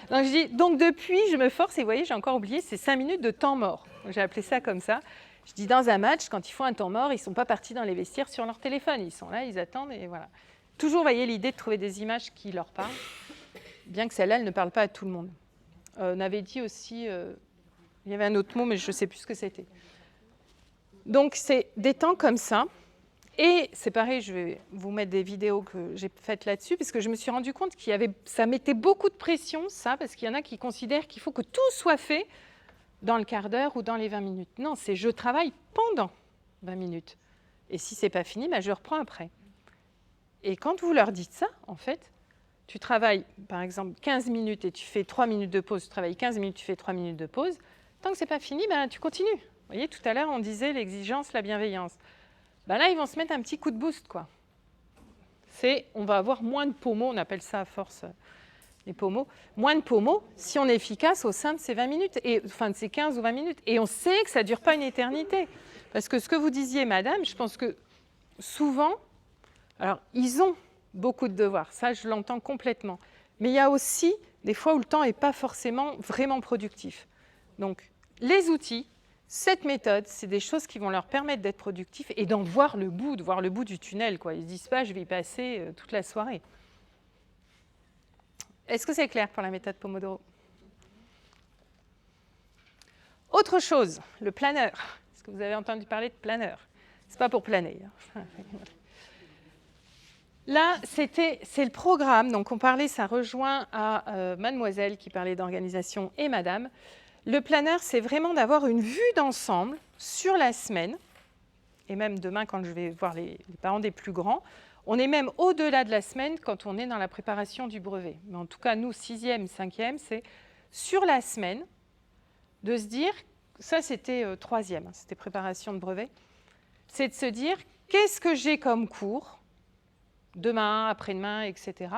[SPEAKER 2] Donc je dis, donc depuis, je me force, et vous voyez, j'ai encore oublié, c'est 5 minutes de temps mort. J'ai appelé ça comme ça. Je dis, dans un match, quand ils font un temps mort, ils ne sont pas partis dans les vestiaires sur leur téléphone. Ils sont là, ils attendent, et voilà. Toujours, vous voyez, l'idée de trouver des images qui leur parlent, bien que celle-là, elle ne parle pas à tout le monde. On avait dit aussi, il y avait un autre mot, mais je ne sais plus ce que c'était. Donc, c'est des temps comme ça. Et c'est pareil, je vais vous mettre des vidéos que j'ai faites là-dessus, parce que je me suis rendu compte ça mettait beaucoup de pression, ça, parce qu'il y en a qui considèrent qu'il faut que tout soit fait dans le quart d'heure ou dans les 20 minutes. Non, c'est je travaille pendant 20 minutes. Et si ce n'est pas fini, je reprends après. Et quand vous leur dites ça, en fait, tu travailles, par exemple, 15 minutes et tu fais 3 minutes de pause, tu travailles 15 minutes, tu fais 3 minutes de pause, tant que ce n'est pas fini, tu continues. Vous voyez, tout à l'heure, on disait l'exigence, la bienveillance. Là, ils vont se mettre un petit coup de boost, quoi. On va avoir moins de pommeaux, on appelle ça à force les pommeaux, moins de pommeaux si on est efficace au sein de ces 20 minutes, enfin de ces 15 ou 20 minutes. Et on sait que ça ne dure pas une éternité. Parce que ce que vous disiez, madame, je pense que souvent, alors ils ont beaucoup de devoirs, ça je l'entends complètement, mais il y a aussi des fois où le temps n'est pas forcément vraiment productif. Donc les outils, cette méthode, c'est des choses qui vont leur permettre d'être productifs et d'en voir le bout, de voir le bout du tunnel, quoi. Ils ne se disent pas, je vais y passer toute la soirée. Est-ce que c'est clair pour la méthode Pomodoro? Autre chose, le planeur. Est-ce que vous avez entendu parler de planeur? Ce n'est pas pour planer. Là, c'est le programme. Donc, on parlait, ça rejoint à Mademoiselle qui parlait d'organisation et Madame. Le planeur, c'est vraiment d'avoir une vue d'ensemble sur la semaine, et même demain, quand je vais voir les parents des plus grands, On est même au-delà de la semaine quand on est dans la préparation du brevet. Mais en tout cas, nous, 6e, 5e, c'est sur la semaine de se dire, ça c'était 3e, c'était préparation de brevet, c'est de se dire, qu'est-ce que j'ai comme cours, demain, après-demain, etc.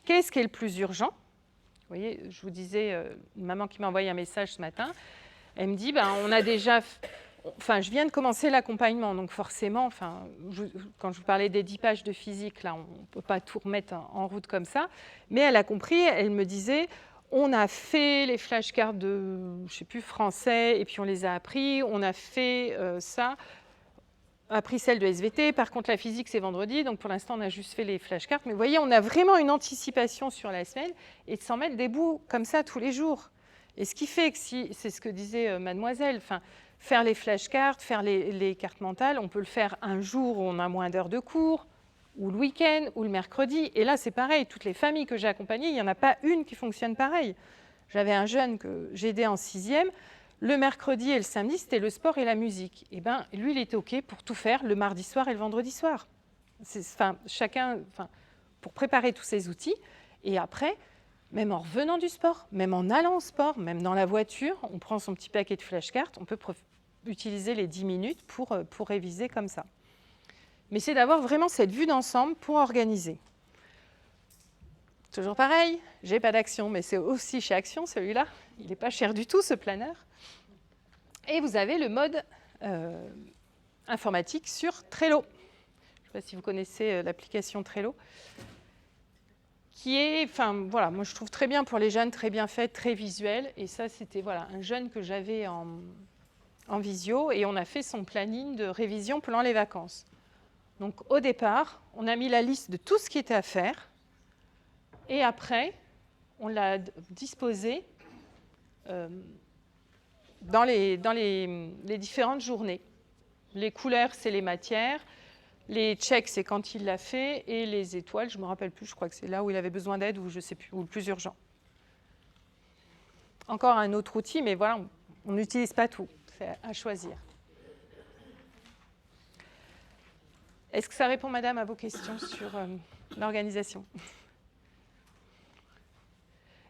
[SPEAKER 2] Qu'est-ce qui est le plus urgent? Vous voyez, je vous disais, une maman qui m'a envoyé un message ce matin, elle me dit, on a déjà... Enfin, je viens de commencer l'accompagnement, donc forcément, quand je vous parlais des 10 pages de physique, là, on ne peut pas tout remettre en route comme ça, mais elle a compris, elle me disait, on a fait les flashcards de, je ne sais plus, français, et puis on les a appris, on a fait ça, appris celle de SVT, par contre la physique c'est vendredi, donc pour l'instant on a juste fait les flashcards, mais vous voyez, on a vraiment une anticipation sur la semaine, et de s'en mettre des bouts comme ça tous les jours. Et ce qui fait que c'est ce que disait mademoiselle, faire les flashcards, faire les cartes mentales, on peut le faire un jour où on a moins d'heures de cours, ou le week-end, ou le mercredi. Et là, c'est pareil, toutes les familles que j'ai accompagnées, il n'y en a pas une qui fonctionne pareil. J'avais un jeune que j'aidais en 6e, le mercredi et le samedi, c'était le sport et la musique. Et lui, il était OK pour tout faire le mardi soir et le vendredi soir. Chacun, pour préparer tous ces outils. Et après, même en revenant du sport, même en allant au sport, même dans la voiture, on prend son petit paquet de flashcards, on peut utiliser les 10 minutes pour réviser comme ça. Mais c'est d'avoir vraiment cette vue d'ensemble pour organiser. Toujours pareil, j'ai pas d'Action, mais c'est aussi chez Action, celui-là. Il n'est pas cher du tout, ce planeur. Et vous avez le mode informatique sur Trello. Je ne sais pas si vous connaissez l'application Trello. Qui est, moi je trouve très bien pour les jeunes, très bien fait, très visuel. Et ça, c'était un jeune que j'avais en visio, et on a fait son planning de révision pendant les vacances. Donc au départ, on a mis la liste de tout ce qui était à faire, et après, on l'a disposé dans les différentes journées. Les couleurs, c'est les matières. Les checks, c'est quand il l'a fait, et les étoiles, je ne me rappelle plus, je crois que c'est là où il avait besoin d'aide, ou je ne sais plus, ou le plus urgent. Encore un autre outil, mais voilà, on n'utilise pas tout, c'est à choisir. Est-ce que ça répond, madame, à vos questions sur l'organisation?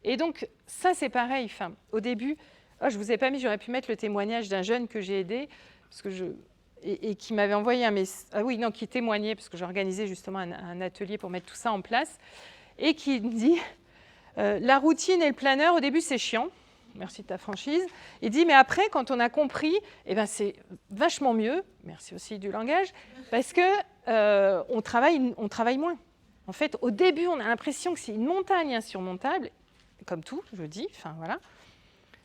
[SPEAKER 2] Et donc, ça, c'est pareil. Au début, je ne vous ai pas mis, j'aurais pu mettre le témoignage d'un jeune que j'ai aidé, parce que et qui m'avait envoyé un message, qui témoignait, parce que j'ai organisé justement un atelier pour mettre tout ça en place, et qui me dit, la routine et le planeur, au début, c'est chiant, merci de ta franchise. Il dit, mais après, quand on a compris, c'est vachement mieux, merci aussi du langage, parce que on travaille moins. En fait, au début, on a l'impression que c'est une montagne insurmontable, comme tout, je dis, voilà.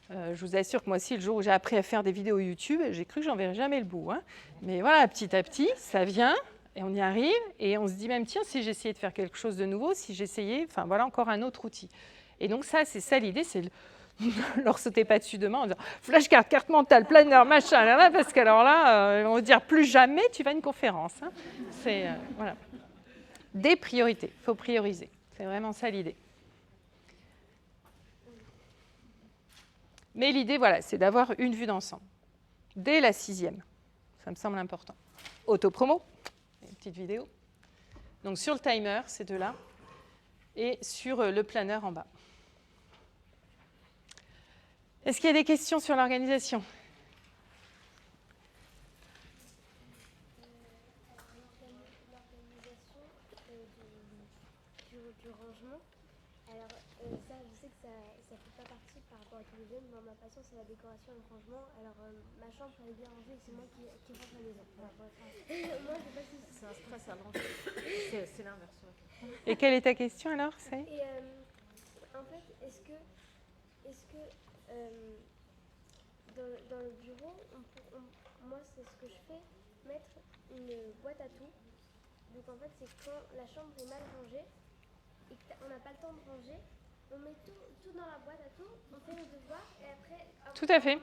[SPEAKER 2] Je vous assure que moi aussi, le jour où j'ai appris à faire des vidéos YouTube, j'ai cru que j'en verrais jamais le bout. Mais voilà, petit à petit, ça vient, et on y arrive, et on se dit même, tiens, si j'essayais de faire quelque chose de nouveau, si j'essayais, voilà encore un autre outil. Et donc ça, c'est ça l'idée, c'est leur sauter pas dessus demain en disant flashcard, carte mentale, planeur, machin, là, parce qu'alors là, on va dire plus jamais tu vas à une conférence. C'est voilà. Des priorités, il faut prioriser. C'est vraiment ça l'idée. Mais l'idée, c'est d'avoir une vue d'ensemble. Dès la 6e, ça me semble important. Autopromo, une petite vidéo. Donc sur le timer, ces deux-là, et sur le planeur en bas. Est-ce qu'il y a des questions sur l'organisation ?
[SPEAKER 7] Du rangement. Alors, ça, je sais que ça ne fait pas partie par rapport à tous les jeunes. Moi, ma passion, c'est la décoration et le rangement. Alors, ma chambre, elle est bien rangée, c'est moi qui range la maison. Moi, je sais pas si c'est un stress à ranger. C'est l'inverse.
[SPEAKER 2] Et quelle est ta question alors, c'est ?
[SPEAKER 7] Et en fait, est-ce que dans le bureau, moi, c'est ce que je fais, mettre une boîte à tout. Donc, en fait, c'est quand la chambre est mal rangée, et qu'on n'a pas le temps de ranger, on met tout dans la boîte à tout, on fait les devoirs, et après,
[SPEAKER 2] tout à fait.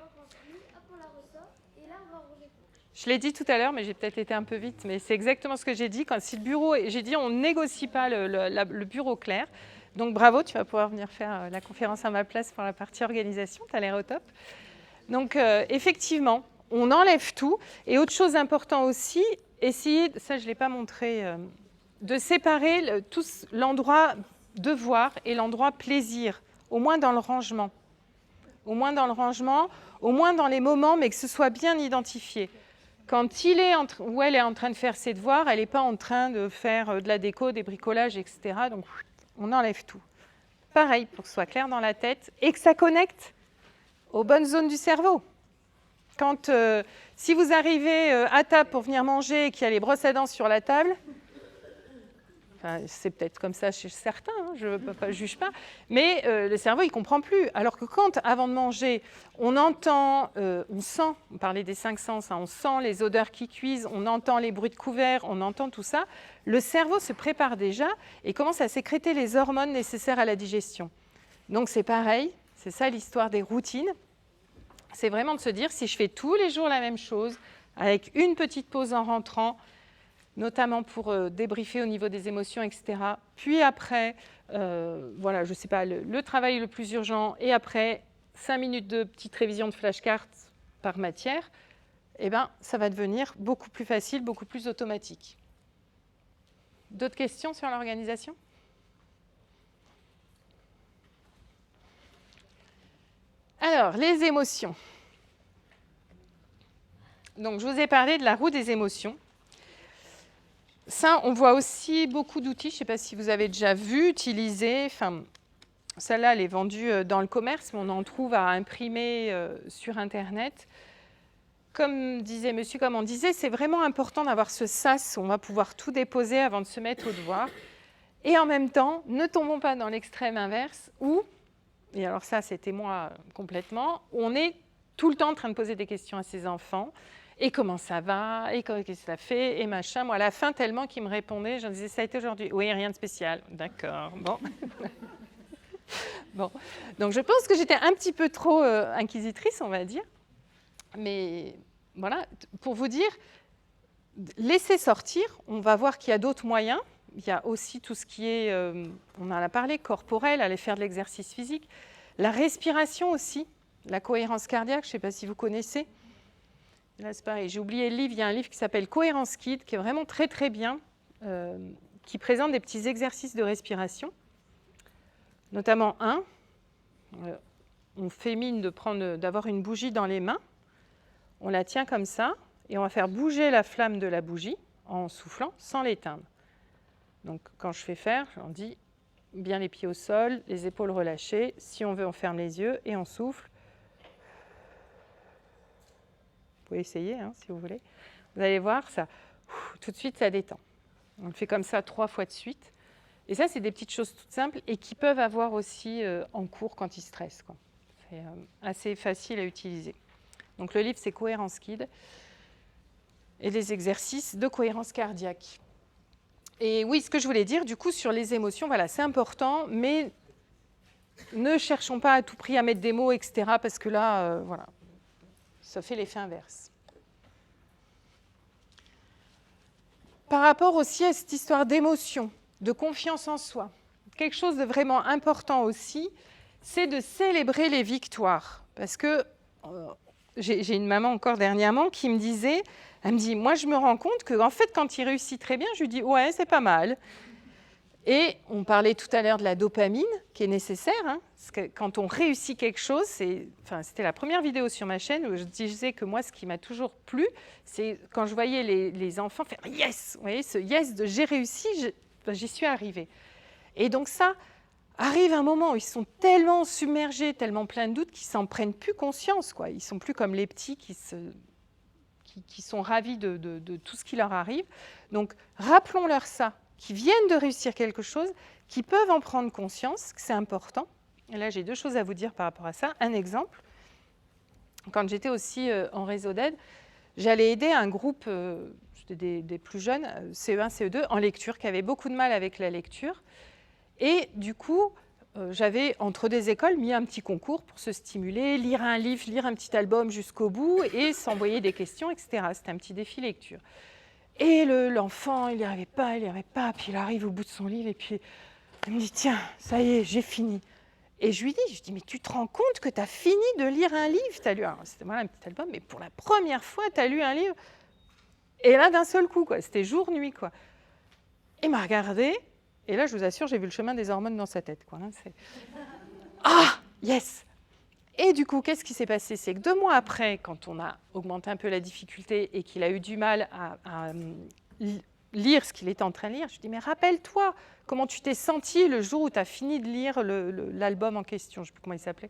[SPEAKER 7] On la ressort, et là, on va ranger tout.
[SPEAKER 2] Je l'ai dit tout à l'heure, mais j'ai peut-être été un peu vite, mais c'est exactement ce que j'ai dit. Si le bureau, j'ai dit on ne négocie pas le bureau clair. Donc bravo, tu vas pouvoir venir faire la conférence à ma place pour la partie organisation, tu as l'air au top. Donc effectivement, on enlève tout. Et autre chose importante aussi, essayer, ça je ne l'ai pas montré de séparer l'endroit devoir et l'endroit plaisir, au moins dans le rangement. Au moins dans le rangement, au moins dans les moments, mais que ce soit bien identifié. Quand il est ou elle est en train de faire ses devoirs, elle n'est pas en train de faire de la déco, des bricolages, etc. Donc, on enlève tout. Pareil, pour que ce soit clair dans la tête et que ça connecte aux bonnes zones du cerveau. Quand, si vous arrivez à table pour venir manger et qu'il y a les brosses à dents sur la table, c'est peut-être comme ça chez certains, hein, je ne juge pas, mais le cerveau, il ne comprend plus. Alors que quand, avant de manger, on entend, on sent, on parlait des 5 sens, hein, on sent les odeurs qui cuisent, on entend les bruits de couverts, on entend tout ça, le cerveau se prépare déjà et commence à sécréter les hormones nécessaires à la digestion. Donc c'est pareil, c'est ça l'histoire des routines. C'est vraiment de se dire, si je fais tous les jours la même chose, avec une petite pause en rentrant, notamment pour débriefer au niveau des émotions, etc. Puis après, voilà, je ne sais pas, le travail le plus urgent, et après 5 minutes de petite révision de flashcards par matière, eh ben, ça va devenir beaucoup plus facile, beaucoup plus automatique. D'autres questions sur l'organisation ? Alors, les émotions. Donc, je vous ai parlé de la roue des émotions. Ça, on voit aussi beaucoup d'outils. Je ne sais pas si vous avez déjà vu, utilisé. Enfin, celle-là, elle est vendue dans le commerce, mais on en trouve à imprimer sur Internet. Comme disait monsieur, comme on disait, c'est vraiment important d'avoir ce sas. On va pouvoir tout déposer avant de se mettre au devoir. Et en même temps, ne tombons pas dans l'extrême inverse où, et alors ça, c'était moi complètement, on est tout le temps en train de poser des questions à ses enfants. Et comment ça va? Et qu'est-ce que ça fait? Et machin. Moi, à la fin, tellement qu'ils me répondaient, je disais, ça a été aujourd'hui. Oui, rien de spécial. D'accord. Bon. Bon. Donc, je pense que j'étais un petit peu trop inquisitrice, on va dire. Mais voilà, pour vous dire, laissez sortir. On va voir qu'il y a d'autres moyens. Il y a aussi tout ce qui est, on en a parlé, corporel, aller faire de l'exercice physique. La respiration aussi, la cohérence cardiaque, je ne sais pas si vous connaissez. Là, c'est pareil, j'ai oublié le livre. Il y a un livre qui s'appelle Cohérence Kid, qui est vraiment très, très bien, qui présente des petits exercices de respiration, notamment un. On fait mine d'avoir une bougie dans les mains. On la tient comme ça et on va faire bouger la flamme de la bougie en soufflant sans l'éteindre. Donc, quand je fais faire, j'en dis bien les pieds au sol, les épaules relâchées. Si on veut, on ferme les yeux et on souffle. Vous pouvez essayer, hein, si vous voulez. Vous allez voir, ça, tout de suite, ça détend. On le fait comme ça 3 fois de suite. Et ça, c'est des petites choses toutes simples et qui peuvent avoir aussi en cours quand ils stressent, quoi. C'est assez facile à utiliser. Donc, le livre, c'est Cohérence Kid et les exercices de cohérence cardiaque. Et oui, ce que je voulais dire, du coup, sur les émotions, voilà, c'est important, mais ne cherchons pas à tout prix à mettre des mots, etc., parce que là, voilà, ça fait l'effet inverse. Par rapport aussi à cette histoire d'émotion, de confiance en soi, quelque chose de vraiment important aussi, c'est de célébrer les victoires. Parce que j'ai une maman encore dernièrement qui me disait, elle me dit, moi je me rends compte qu'en fait quand il réussit très bien, je lui dis, ouais, c'est pas mal. Et on parlait tout à l'heure de la dopamine qui est nécessaire, hein, parce que quand on réussit quelque chose, c'était la première vidéo sur ma chaîne où je disais que moi, ce qui m'a toujours plu, c'est quand je voyais les enfants faire « yes », vous voyez, ce « yes » de « j'ai réussi », j'y suis arrivée. Et donc ça arrive un moment où ils sont tellement submergés, tellement pleins de doutes qu'ils s'en prennent plus conscience, quoi. Ils ne sont plus comme les petits qui sont ravis de tout ce qui leur arrive. Donc rappelons-leur ça, qui viennent de réussir quelque chose, qui peuvent en prendre conscience, que c'est important. Et là, j'ai 2 choses à vous dire par rapport à ça. Un exemple, quand j'étais aussi en réseau d'aide, j'allais aider un groupe des plus jeunes, CE1, CE2, en lecture, qui avaient beaucoup de mal avec la lecture. Et du coup, j'avais, entre des écoles, mis un petit concours pour se stimuler, lire un livre, lire un petit album jusqu'au bout et s'envoyer des questions, etc. C'était un petit défi lecture. Et l'enfant, il n'y arrivait pas, puis il arrive au bout de son livre et puis il me dit « Tiens, ça y est, j'ai fini ». Et je lui dis « Mais tu te rends compte que tu as fini de lire un livre ?» C'était voilà, un petit album, mais pour la première fois, tu as lu un livre. Et là, d'un seul coup, quoi, c'était jour-nuit, quoi. il m'a regardé, et là, je vous assure, j'ai vu le chemin des hormones dans sa tête, quoi. Ah, yes! Et du coup, qu'est-ce qui s'est passé? C'est que 2 mois après, quand on a augmenté un peu la difficulté et qu'il a eu du mal à lire ce qu'il était en train de lire, je lui dis, mais rappelle-toi comment tu t'es senti le jour où tu as fini de lire l'album en question. Je ne sais plus comment il s'appelait.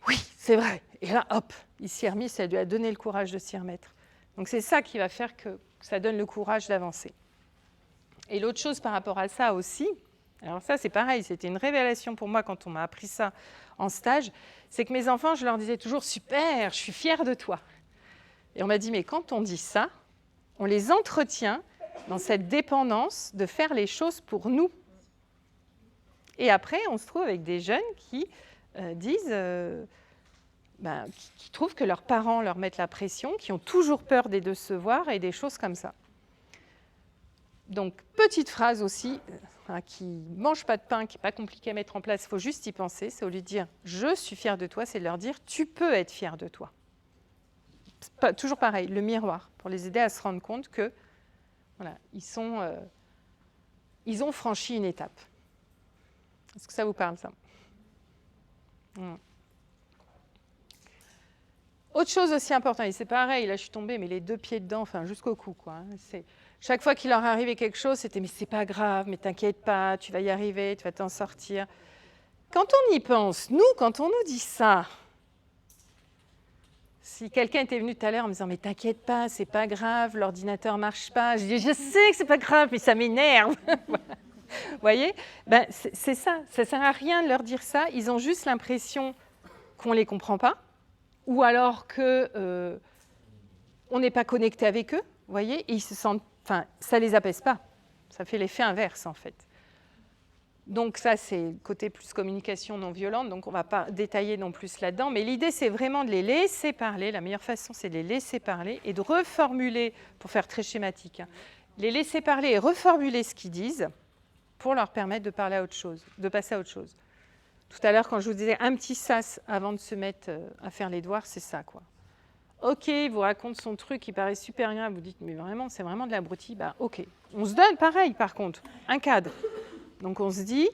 [SPEAKER 2] Oui, c'est vrai. Et là, hop, il s'y est remis, ça lui a donné le courage de s'y remettre. Donc c'est ça qui va faire que ça donne le courage d'avancer. Et l'autre chose par rapport à ça aussi, alors ça c'est pareil, c'était une révélation pour moi quand on m'a appris ça en stage, c'est que mes enfants, je leur disais toujours « super, je suis fière de toi ». Et on m'a dit « mais quand on dit ça, on les entretient dans cette dépendance de faire les choses pour nous ». Et après, on se trouve avec des jeunes qui disent, qui trouvent que leurs parents leur mettent la pression, qui ont toujours peur des décevoir et des choses comme ça. Donc, petite phrase aussi, qui ne mange pas de pain, qui n'est pas compliqué à mettre en place, il faut juste y penser, c'est au lieu de dire « je suis fière de toi », c'est de leur dire « tu peux être fière de toi ». Toujours pareil, le miroir, pour les aider à se rendre compte que voilà, ils ont franchi une étape. Est-ce que ça vous parle, ça? Autre chose aussi importante, et c'est pareil, là je suis tombée, mais les 2 pieds dedans, enfin jusqu'au cou, quoi. Chaque fois qu'il leur arrivait quelque chose, c'était « mais c'est pas grave, mais t'inquiète pas, tu vas y arriver, tu vas t'en sortir ». Quand on y pense, nous, quand on nous dit ça, si quelqu'un était venu tout à l'heure en me disant « mais t'inquiète pas, c'est pas grave, l'ordinateur marche pas », je dis « je sais que c'est pas grave, mais ça m'énerve ». Vous voyez, c'est ça, ça sert à rien de leur dire ça, ils ont juste l'impression qu'on les comprend pas, ou alors que on n'est pas connecté avec eux, vous voyez, et ils se sentent, enfin, ça les apaise pas, ça fait l'effet inverse en fait. Donc ça, c'est le côté plus communication non violente, donc on ne va pas détailler non plus là-dedans, mais l'idée, c'est vraiment de les laisser parler. La meilleure façon, c'est de les laisser parler et de reformuler, pour faire très schématique, les laisser parler et reformuler ce qu'ils disent pour leur permettre de parler à autre chose, de passer à autre chose. Tout à l'heure, quand je vous disais un petit sas avant de se mettre à faire les devoirs, c'est ça, quoi. Ok, il vous raconte son truc, il paraît super grave, vous dites, mais vraiment, c'est vraiment de l'abruti. Bah, ok. On se donne, pareil, par contre, un cadre. Donc, on se dit,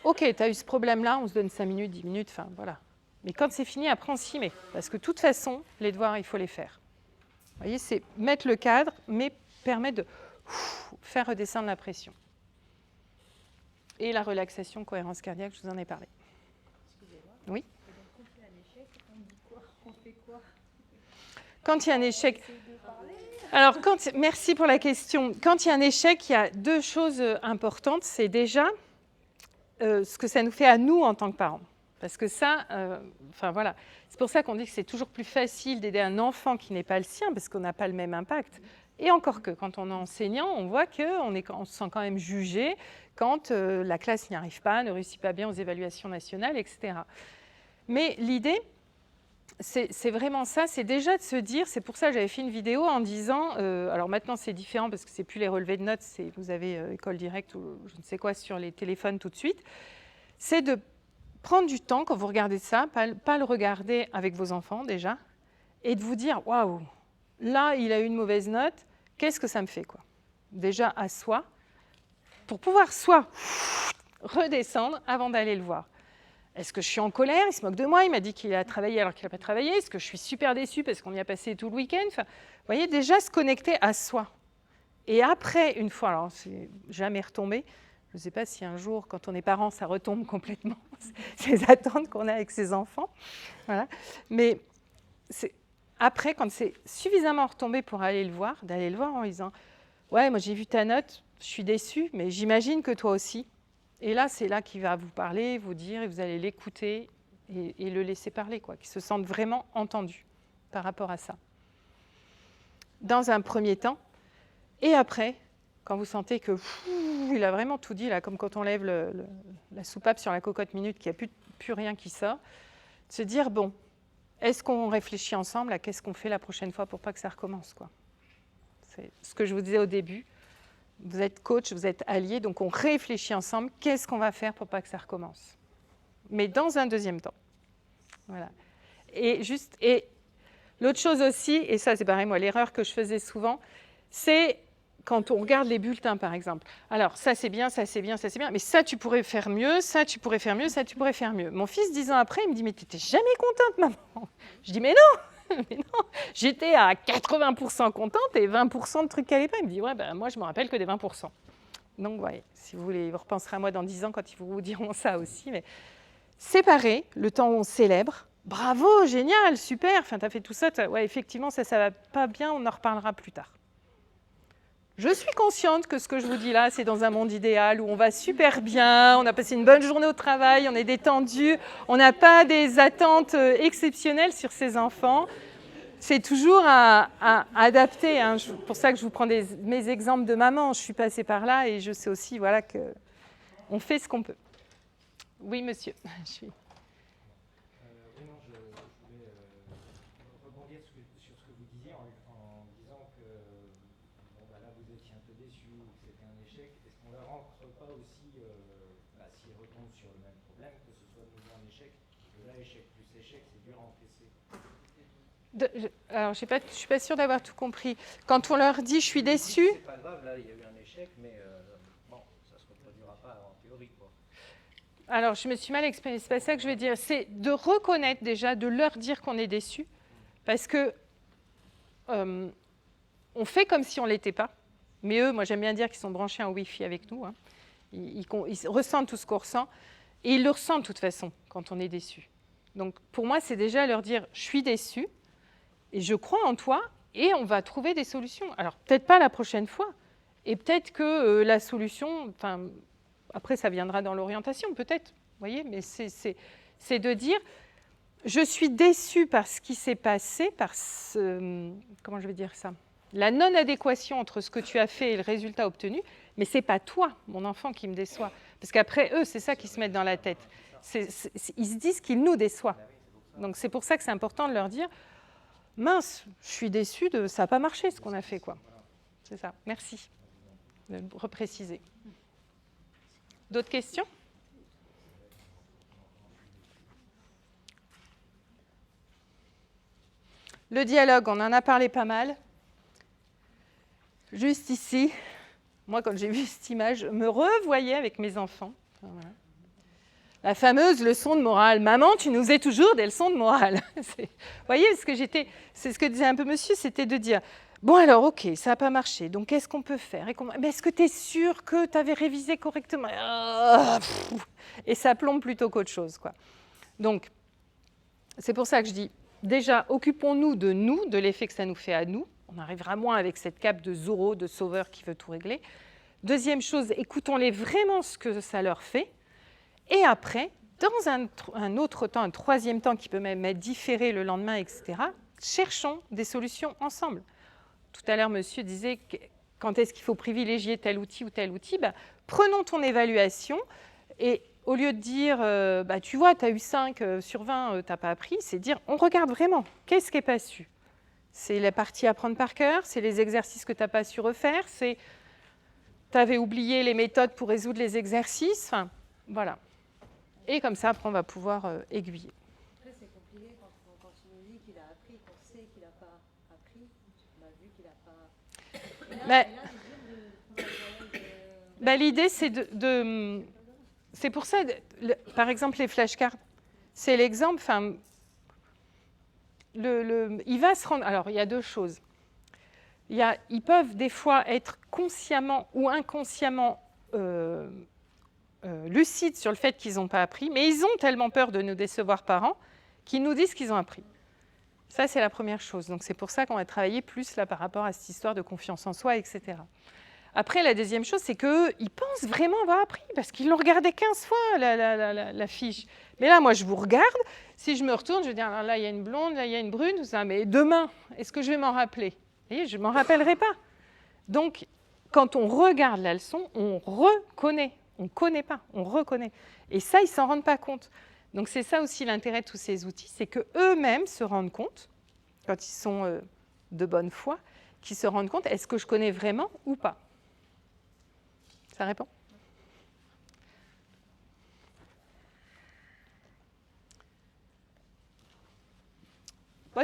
[SPEAKER 2] ok, tu as eu ce problème-là, on se donne 5 minutes, 10 minutes, enfin, voilà. Mais quand c'est fini, après, on s'y met. Parce que, de toute façon, les devoirs, il faut les faire. Vous voyez, c'est mettre le cadre, mais permettre de faire redescendre la pression. Et la relaxation, cohérence cardiaque, je vous en ai parlé. Excusez-moi. Oui. Quand il y a un échec, on dit quoi? On fait quoi? Quand il y a un échec... Alors, merci pour la question. Quand il y a un échec, il y a 2 choses importantes. C'est déjà ce que ça nous fait à nous en tant que parents. Parce que ça, voilà. C'est pour ça qu'on dit que c'est toujours plus facile d'aider un enfant qui n'est pas le sien, parce qu'on n'a pas le même impact. Et encore que, quand on est enseignant, on voit qu'on se sent quand même jugé quand la classe n'y arrive pas, ne réussit pas bien aux évaluations nationales, etc. Mais l'idée, c'est vraiment ça, c'est déjà de se dire, c'est pour ça que j'avais fait une vidéo en disant, alors maintenant c'est différent parce que c'est plus les relevés de notes, vous avez École Directe ou je ne sais quoi sur les téléphones tout de suite, c'est de prendre du temps quand vous regardez ça, pas le regarder avec vos enfants déjà, et de vous dire, waouh, là il a eu une mauvaise note, qu'est-ce que ça me fait, quoi? Déjà à soi, pour pouvoir soit redescendre avant d'aller le voir. Est-ce que je suis en colère? Il se moque de moi, il m'a dit qu'il a travaillé alors qu'il n'a pas travaillé. Est-ce que je suis super déçue parce qu'on y a passé tout le week-end? Enfin, vous voyez, déjà se connecter à soi. Et après, une fois, alors c'est jamais retombé, je ne sais pas si un jour, quand on est parent, ça retombe complètement, ces attentes qu'on a avec ses enfants. Voilà. Mais après, quand c'est suffisamment retombé pour aller le voir, d'aller le voir en lui disant « Ouais, moi j'ai vu ta note, je suis déçue, mais j'imagine que toi aussi. » Et là, c'est là qu'il va vous parler, vous dire, et vous allez l'écouter et le laisser parler, quoi, qu'il se sente vraiment entendu par rapport à ça. Dans un premier temps, et après, quand vous sentez que il a vraiment tout dit, là, comme quand on lève la soupape sur la cocotte minute, qu'il n'y a plus rien qui sort, de se dire, bon, est-ce qu'on réfléchit ensemble à qu'est-ce qu'on fait la prochaine fois pour pas que ça recommence, quoi. C'est ce que je vous disais au début. Vous êtes coach, vous êtes allié, donc on réfléchit ensemble, qu'est-ce qu'on va faire pour pas que ça recommence. Mais dans un deuxième temps. Voilà. Et l'autre chose aussi, et ça c'est pareil, moi, l'erreur que je faisais souvent, c'est quand on regarde les bulletins, par exemple. Alors, ça c'est bien, ça c'est bien, ça c'est bien, mais ça tu pourrais faire mieux, ça tu pourrais faire mieux, ça tu pourrais faire mieux. Mon fils, 10 ans après, il me dit, mais t'étais jamais contente, maman. Je dis, mais non, mais non. J'étais à 80% contente et 20% de trucs qui n'allaient pas. Il me dit, ouais, ben, moi je me rappelle que des 20%. Donc, ouais, si vous voulez, vous repenserez à moi dans 10 ans quand ils vous diront ça aussi. Mais séparer, le temps où on célèbre, bravo, génial, super, enfin, tu as fait tout ça. Ouais, effectivement, ça va pas bien, on en reparlera plus tard. Je suis consciente que ce que je vous dis là, c'est dans un monde idéal où on va super bien, on a passé une bonne journée au travail, on est détendu, on n'a pas des attentes exceptionnelles sur ses enfants. C'est toujours à adapter. Hein. Pour ça que je vous prends mes exemples de maman. Je suis passée par là et je sais aussi voilà, qu'on fait ce qu'on peut. Oui, monsieur.
[SPEAKER 6] Oui, non, je voulais rebondir sur ce que vous disiez en disant que bon, bah, là, vous étiez un peu déçu, que c'était un échec. Est-ce qu'on ne leur rentre pas aussi, s'ils retombent sur le même problème, que ce soit de nouveau un échec, que là, échec plus échec, c'est dur à encaisser.
[SPEAKER 2] Alors, je ne suis pas sûre d'avoir tout compris. Quand on leur dit « je suis déçu »,
[SPEAKER 6] c'est pas grave, là, il y a eu un échec, mais bon, ça ne se reproduira pas en théorie, quoi.
[SPEAKER 2] alors je me suis mal exprimée, c'est pas ça que je veux dire. C'est de reconnaître déjà, de leur dire qu'on est déçu, parce que on fait comme si on ne l'était pas. Mais eux, moi j'aime bien dire qu'ils sont branchés en Wi-Fi avec nous. Hein. Ils ressentent tout ce qu'on ressent, et ils le ressentent de toute façon quand on est déçu. Donc pour moi, c'est déjà leur dire « je suis déçu ». Et je crois en toi, et on va trouver des solutions. Alors, peut-être pas la prochaine fois, et peut-être que la solution, après, ça viendra dans l'orientation, peut-être, vous voyez, mais c'est de dire, je suis déçue par ce qui s'est passé, par comment je vais dire ça, la non-adéquation entre ce que tu as fait et le résultat obtenu, mais ce n'est pas toi, mon enfant, qui me déçoit. Parce qu'après, eux, c'est ça qu'ils se mettent dans la tête. Ils se disent qu'ils nous déçoivent. Donc, c'est pour ça que c'est important de leur dire, mince, je suis déçue, ça n'a pas marché ce qu'on a fait, quoi. C'est ça. Merci de repréciser. D'autres questions ? Le dialogue, on en a parlé pas mal. Juste ici, moi, quand j'ai vu cette image, je me revoyais avec mes enfants. Voilà. La fameuse leçon de morale. Maman, tu nous fais toujours des leçons de morale. Vous voyez, c'est ce que disait un peu monsieur, c'était de dire, bon alors, ok, ça n'a pas marché, donc qu'est-ce qu'on peut faire ? Mais est-ce que tu es sûr que tu avais révisé correctement ? Et ça plombe plutôt qu'autre chose, quoi. Donc, c'est pour ça que je dis, déjà, occupons-nous, de l'effet que ça nous fait à nous. On arrivera moins avec cette cape de Zorro, de sauveur qui veut tout régler. Deuxième chose, écoutons-les vraiment ce que ça leur fait. Et après, dans un autre temps, un troisième temps qui peut même être différé le lendemain, etc., cherchons des solutions ensemble. Tout à l'heure, monsieur disait quand est-ce qu'il faut privilégier tel outil ou tel outil. Prenons ton évaluation et au lieu de dire tu vois, tu as eu 5 sur 20, tu n'as pas appris, c'est dire on regarde vraiment qu'est-ce qui n'est pas su. C'est la partie apprendre par cœur, c'est les exercices que tu n'as pas su refaire, c'est tu avais oublié les méthodes pour résoudre les exercices, enfin, voilà. Et comme ça, après, on va pouvoir aiguiller.
[SPEAKER 8] Après, c'est compliqué quand tu nous dis qu'il a appris, qu'on sait qu'il n'a pas appris, on a vu qu'il n'a pas...
[SPEAKER 2] L'idée, c'est c'est pour ça, par exemple, les flashcards, c'est l'exemple, il va se rendre... Alors, il y a deux choses. Ils peuvent des fois être consciemment ou inconsciemment lucides sur le fait qu'ils n'ont pas appris, mais ils ont tellement peur de nous décevoir parents qu'ils nous disent qu'ils ont appris. Ça, c'est la première chose. Donc, c'est pour ça qu'on va travailler plus là par rapport à cette histoire de confiance en soi, etc. Après, la deuxième chose, c'est qu'ils pensent vraiment avoir appris, parce qu'ils l'ont regardé 15 fois, la fiche. Mais là, moi, je vous regarde. Si je me retourne, je vais dire, là, il y a une blonde, là, il y a une brune, tout ça. Mais demain, est-ce que je vais m'en rappeler ? Vous voyez, je ne m'en rappellerai pas. Donc, quand on regarde la leçon, on reconnaît. On ne connaît pas, on reconnaît. Et ça, ils ne s'en rendent pas compte. Donc, c'est ça aussi l'intérêt de tous ces outils, c'est qu'eux-mêmes se rendent compte, quand ils sont de bonne foi, qu'ils se rendent compte, est-ce que je connais vraiment ou pas ? Ça répond ?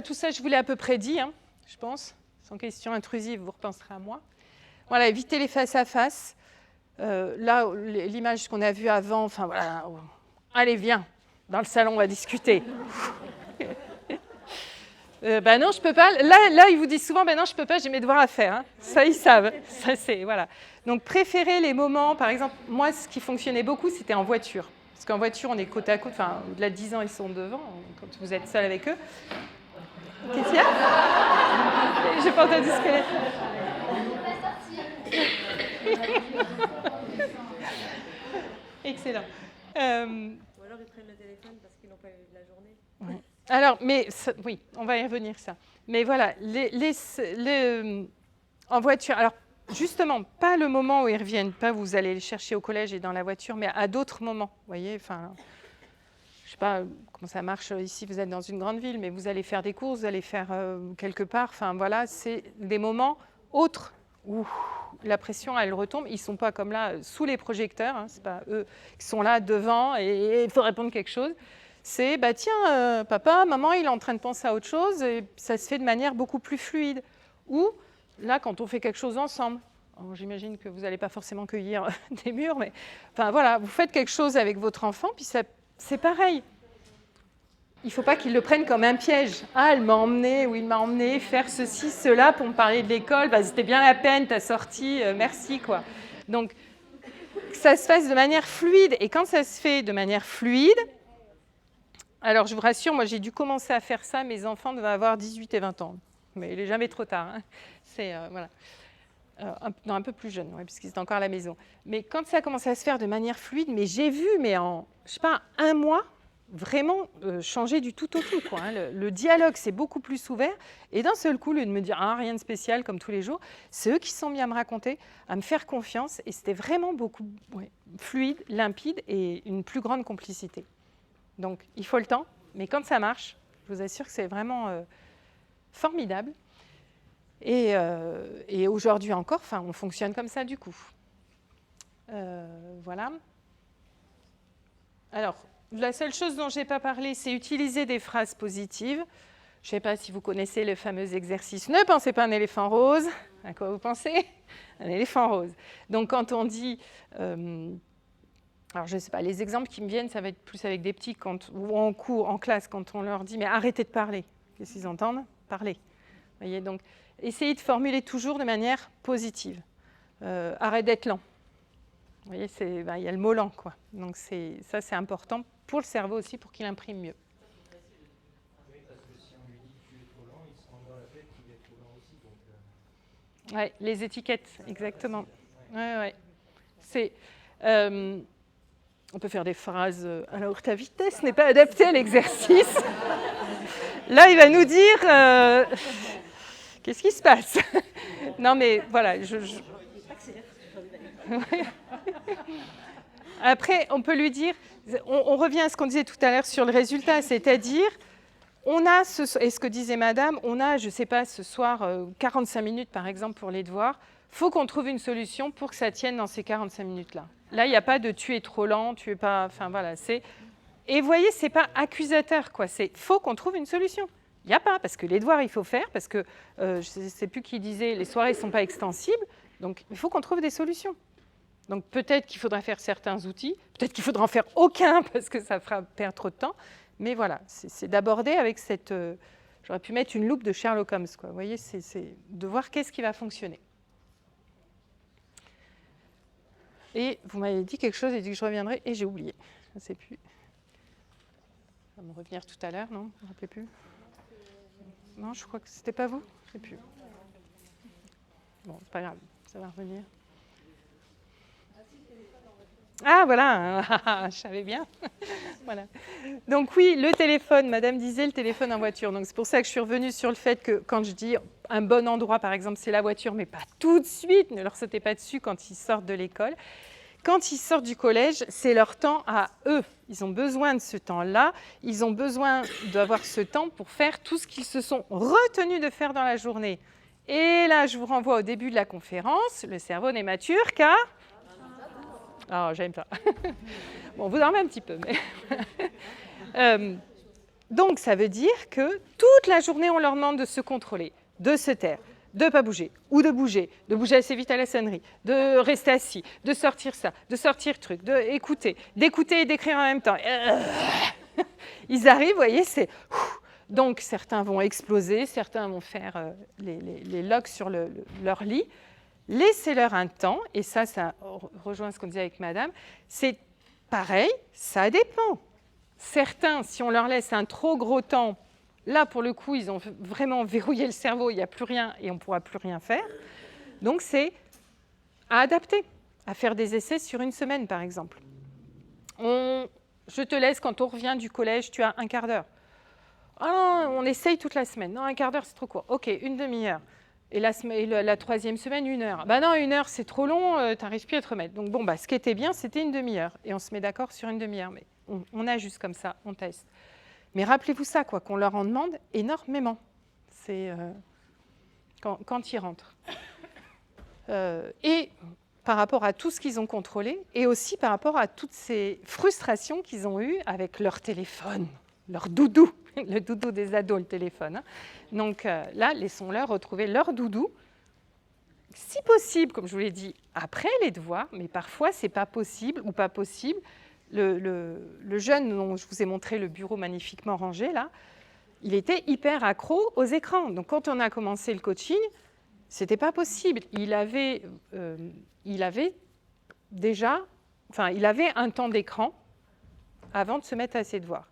[SPEAKER 2] Tout ça, je vous l'ai à peu près dit, hein, je pense. Sans question intrusive, vous repenserez à moi. Voilà, éviter les face-à-face. Là, l'image qu'on a vue avant, enfin voilà, allez, viens, dans le salon, on va discuter. Ben non, je peux pas. Là, ils vous disent souvent, ben non, je peux pas, j'ai mes devoirs à faire. Hein. Ça, ils savent. Ça, c'est voilà. Donc, préférez les moments. Par exemple, moi, ce qui fonctionnait beaucoup, c'était en voiture, parce qu'en voiture, on est côte à côte. Enfin, au-delà de 10 ans, ils sont devant. Quand vous êtes seul avec eux. Qu'est-ce qu'il y a? J'ai pas entendu ce qu'elle a. Excellent.
[SPEAKER 8] Ou alors ils prennent le téléphone parce qu'ils n'ont pas eu de la journée.
[SPEAKER 2] Ouais. Alors, mais oui, on va y revenir ça. Mais voilà, en voiture. Alors, justement, pas le moment où ils reviennent, pas vous allez les chercher au collège et dans la voiture, mais à d'autres moments. Vous voyez, enfin, je sais pas comment ça marche ici. Vous êtes dans une grande ville, mais vous allez faire des courses, vous allez faire quelque part. Enfin, voilà, c'est des moments autres où la pression, elle retombe. Ils ne sont pas comme là, sous les projecteurs. Hein, c'est pas eux qui sont là devant et il faut répondre quelque chose. C'est, bah tiens, papa, maman, il est en train de penser à autre chose. Et ça se fait de manière beaucoup plus fluide. Ou, là, quand on fait quelque chose ensemble. Alors, j'imagine que vous n'allez pas forcément cueillir des murs, mais enfin, voilà, vous faites quelque chose avec votre enfant, puis ça, c'est pareil. Il ne faut pas qu'il le prenne comme un piège. Ah, elle m'a emmené ou il m'a emmené faire ceci, cela pour me parler de l'école. Bah, c'était bien la peine, ta sortie, merci, quoi. Donc, que ça se fasse de manière fluide. Et quand ça se fait de manière fluide, alors je vous rassure, moi j'ai dû commencer à faire ça, mes enfants devaient avoir 18 et 20 ans. Mais il n'est jamais trop tard. Hein. C'est, voilà. Un peu plus jeune, ouais, puisqu'ils étaient encore à la maison. Mais quand ça a commencé à se faire de manière fluide, mais j'ai vu, mais en, je sais pas, un mois, vraiment changer du tout au tout. Quoi, hein. Le dialogue s'est beaucoup plus ouvert. Et d'un seul coup, au lieu de me dire rien de spécial comme tous les jours, c'est eux qui se sont mis à me raconter, à me faire confiance. Et c'était vraiment beaucoup fluide, limpide et une plus grande complicité. Donc, il faut le temps. Mais quand ça marche, je vous assure que c'est vraiment formidable. Et aujourd'hui encore, on fonctionne comme ça du coup. Voilà. Alors, la seule chose dont je n'ai pas parlé, c'est utiliser des phrases positives. Je ne sais pas si vous connaissez le fameux exercice « Ne pensez pas à un éléphant rose ». À quoi vous pensez? Un éléphant rose. Donc, quand on dit... alors, je ne sais pas, les exemples qui me viennent, ça va être plus avec des petits ou en cours, en classe, quand on leur dit « Mais arrêtez de parler ». Qu'est-ce qu'ils entendent? Parler. Vous voyez, donc, essayez de formuler toujours de manière positive. Arrête d'être lent. Vous voyez, il y a le mot lent, quoi. Donc, ça, c'est important pour le cerveau aussi, pour qu'il imprime mieux.
[SPEAKER 6] Oui, parce que si on lui dit que tu es trop lent, il se rend dans la tête qu'il est trop lent aussi. Donc,
[SPEAKER 2] Oui, les étiquettes, exactement. Ouais. C'est... on peut faire des phrases « Alors, ta vitesse n'est pas adaptée à l'exercice ». Là, il va nous dire qu'est-ce qui se passe. Non, mais voilà. Après, on peut lui dire, on revient à ce qu'on disait tout à l'heure sur le résultat, c'est-à-dire, on a, et ce que disait madame, on a, je ne sais pas, ce soir, 45 minutes par exemple pour les devoirs. Il faut qu'on trouve une solution pour que ça tienne dans ces 45 minutes-là. Là, il n'y a pas de tu es trop lent, tu es pas. Enfin voilà, c'est. Et vous voyez, ce n'est pas accusateur, quoi. C'est faut qu'on trouve une solution. Il n'y a pas, parce que les devoirs, il faut faire, parce que je ne sais plus qui disait, les soirées ne sont pas extensibles, donc il faut qu'on trouve des solutions. Donc peut-être qu'il faudra faire certains outils, peut-être qu'il faudra en faire aucun, parce que ça fera perdre trop de temps, mais voilà, c'est d'aborder avec cette... j'aurais pu mettre une loupe de Sherlock Holmes, quoi. Vous voyez, c'est de voir qu'est-ce qui va fonctionner. Et vous m'avez dit quelque chose, et dit que je reviendrai, et j'ai oublié. Je ne sais plus. Ça va me revenir tout à l'heure, non? Vous ne vous rappelez plus? Non, je crois que c'était pas vous. Je ne sais plus. Bon, c'est pas grave, ça va revenir. Ah, voilà, je savais bien. Voilà. Donc oui, le téléphone, madame disait le téléphone en voiture. Donc c'est pour ça que je suis revenue sur le fait que quand je dis un bon endroit, par exemple, c'est la voiture, mais pas tout de suite, ne leur sautez pas dessus quand ils sortent de l'école. Quand ils sortent du collège, c'est leur temps à eux. Ils ont besoin de ce temps-là. Ils ont besoin d'avoir ce temps pour faire tout ce qu'ils se sont retenus de faire dans la journée. Et là, je vous renvoie au début de la conférence. Le cerveau n'est mature qu'à... Ah, j'aime pas. Bon, vous dormez un petit peu, mais... donc, ça veut dire que toute la journée, on leur demande de se contrôler, de se taire, de ne pas bouger, ou de bouger assez vite à la sonnerie, de rester assis, de sortir ça, de sortir truc, d'écouter et d'écrire en même temps. Ils arrivent, vous voyez, c'est... Donc, certains vont exploser, certains vont faire les locks sur leur lit. Laissez-leur un temps, et ça rejoint ce qu'on disait avec madame, c'est pareil, ça dépend. Certains, si on leur laisse un trop gros temps, là, pour le coup, ils ont vraiment verrouillé le cerveau, il n'y a plus rien et on ne pourra plus rien faire. Donc, c'est à adapter, à faire des essais sur une semaine, par exemple. Je te laisse, quand on revient du collège, tu as un quart d'heure. Ah non, on essaye toute la semaine. Non, un quart d'heure, c'est trop court. OK, une demi-heure. Et la troisième semaine, 1 heure. Non, 1 heure, c'est trop long, tu n'arrives plus à te remettre. Donc, ce qui était bien, c'était une demi-heure. Et on se met d'accord sur une demi-heure. Mais on ajuste comme ça, on teste. Mais rappelez-vous ça, qu'on leur en demande énormément. C'est quand ils rentrent. Et par rapport à tout ce qu'ils ont contrôlé, et aussi par rapport à toutes ces frustrations qu'ils ont eues avec leur téléphone, leur doudou, le doudou des ados, le téléphone. Donc là, laissons-leur retrouver leur doudou, si possible, comme je vous l'ai dit, après les devoirs, mais parfois, ce n'est pas possible ou pas possible. Le jeune dont je vous ai montré le bureau magnifiquement rangé, là, il était hyper accro aux écrans. Donc, quand on a commencé le coaching, ce n'était pas possible. Il avait un temps d'écran avant de se mettre à ses devoirs.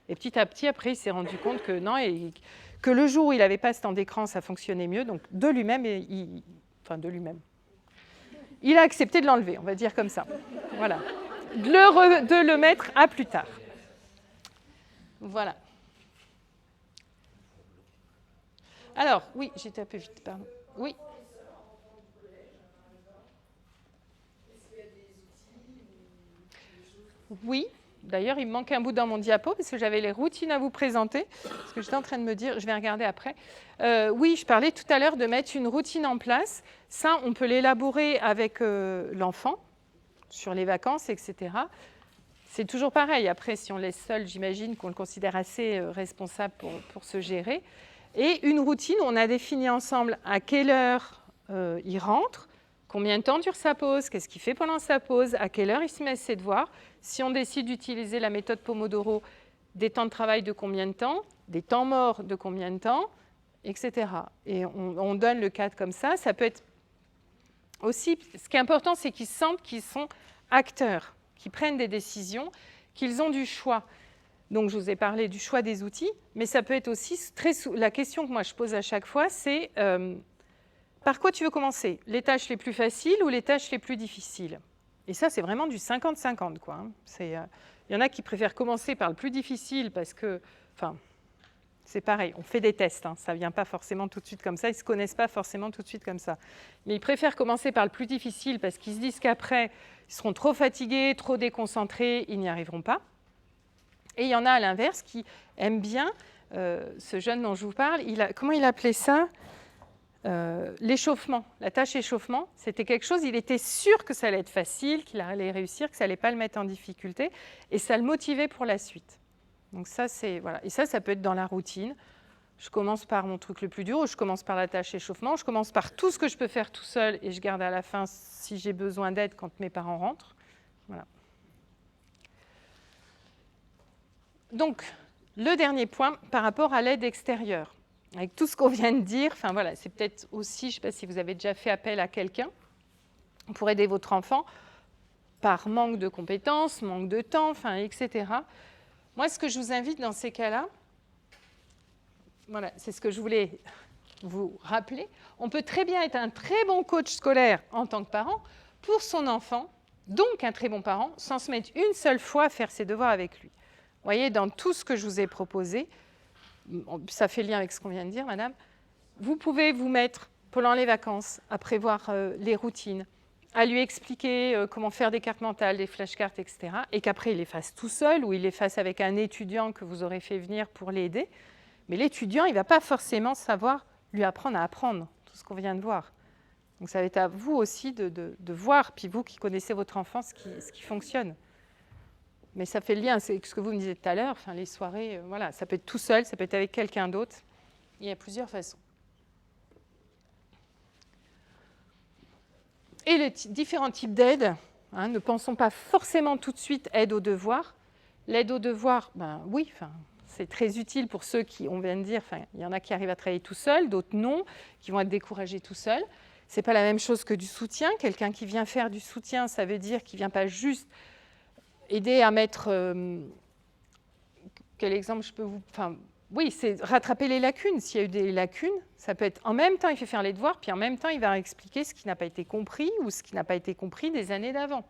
[SPEAKER 2] Et petit à petit, après, il s'est rendu compte que non, et que le jour où il n'avait pas ce temps d'écran, ça fonctionnait mieux. Donc, de lui-même, il a accepté de l'enlever, on va dire comme ça. Voilà. De le mettre à plus tard. Voilà. Alors, oui, j'étais un peu vite, pardon. Oui. Oui. D'ailleurs, il me manque un bout dans mon diapo parce que j'avais les routines à vous présenter. Ce que j'étais en train de me dire, je vais regarder après. Oui, je parlais tout à l'heure de mettre une routine en place. Ça, on peut l'élaborer avec l'enfant sur les vacances, etc. C'est toujours pareil. Après, si on laisse seul, j'imagine qu'on le considère assez responsable pour se gérer. Et une routine, on a défini ensemble à quelle heure il rentre, combien de temps dure sa pause, qu'est-ce qu'il fait pendant sa pause, à quelle heure il se met à ses devoirs. Si on décide d'utiliser la méthode Pomodoro, des temps de travail de combien de temps, des temps morts de combien de temps, etc. Et on donne le cadre comme ça. Ça peut être aussi, ce qui est important, c'est qu'ils sentent qu'ils sont acteurs, qu'ils prennent des décisions, qu'ils ont du choix. Donc, je vous ai parlé du choix des outils, mais ça peut être aussi la question que moi je pose à chaque fois, c'est par quoi tu veux commencer? Les tâches les plus faciles ou les tâches les plus difficiles? Et ça, c'est vraiment du 50-50, quoi. Il y en a qui préfèrent commencer par le plus difficile parce que, c'est pareil, on fait des tests, ça ne vient pas forcément tout de suite comme ça, ils ne se connaissent pas forcément tout de suite comme ça. Mais ils préfèrent commencer par le plus difficile parce qu'ils se disent qu'après, ils seront trop fatigués, trop déconcentrés, ils n'y arriveront pas. Et il y en a à l'inverse qui aiment bien, ce jeune dont je vous parle, comment il appelait ça? L'échauffement, la tâche échauffement, c'était quelque chose, il était sûr que ça allait être facile, qu'il allait réussir, que ça n'allait pas le mettre en difficulté, et ça le motivait pour la suite. Donc ça, voilà. Et ça peut être dans la routine. Je commence par mon truc le plus dur, ou je commence par la tâche échauffement, je commence par tout ce que je peux faire tout seul, et je garde à la fin si j'ai besoin d'aide quand mes parents rentrent. Voilà. Donc, le dernier point par rapport à l'aide extérieure. Avec tout ce qu'on vient de dire, c'est peut-être aussi, je ne sais pas si vous avez déjà fait appel à quelqu'un pour aider votre enfant par manque de compétences, manque de temps, etc. Moi, ce que je vous invite dans ces cas-là, voilà, c'est ce que je voulais vous rappeler. On peut très bien être un très bon coach scolaire en tant que parent pour son enfant, donc un très bon parent, sans se mettre une seule fois à faire ses devoirs avec lui. Vous voyez, dans tout ce que je vous ai proposé, ça fait lien avec ce qu'on vient de dire, madame, vous pouvez vous mettre, pendant les vacances, à prévoir les routines, à lui expliquer comment faire des cartes mentales, des flashcards, etc. Et qu'après, il les fasse tout seul ou il les fasse avec un étudiant que vous aurez fait venir pour l'aider. Mais l'étudiant, il ne va pas forcément savoir lui apprendre à apprendre, tout ce qu'on vient de voir. Donc ça va être à vous aussi de voir, puis vous qui connaissez votre enfant, ce qui fonctionne. Mais ça fait le lien, c'est ce que vous me disiez tout à l'heure, les soirées, ça peut être tout seul, ça peut être avec quelqu'un d'autre. Il y a plusieurs façons. Et les différents types d'aide, hein, ne pensons pas forcément tout de suite aide aux devoirs. L'aide aux devoirs, ben oui, c'est très utile pour ceux qui, on vient de dire, il y en a qui arrivent à travailler tout seuls, d'autres non, qui vont être découragés tout seuls. Ce n'est pas la même chose que du soutien. Quelqu'un qui vient faire du soutien, ça veut dire qu'il ne vient pas juste aider à mettre... quel exemple je peux vous... oui, c'est rattraper les lacunes. S'il y a eu des lacunes, ça peut être en même temps, il fait faire les devoirs, puis en même temps, il va expliquer ce qui n'a pas été compris ou ce qui n'a pas été compris des années d'avant.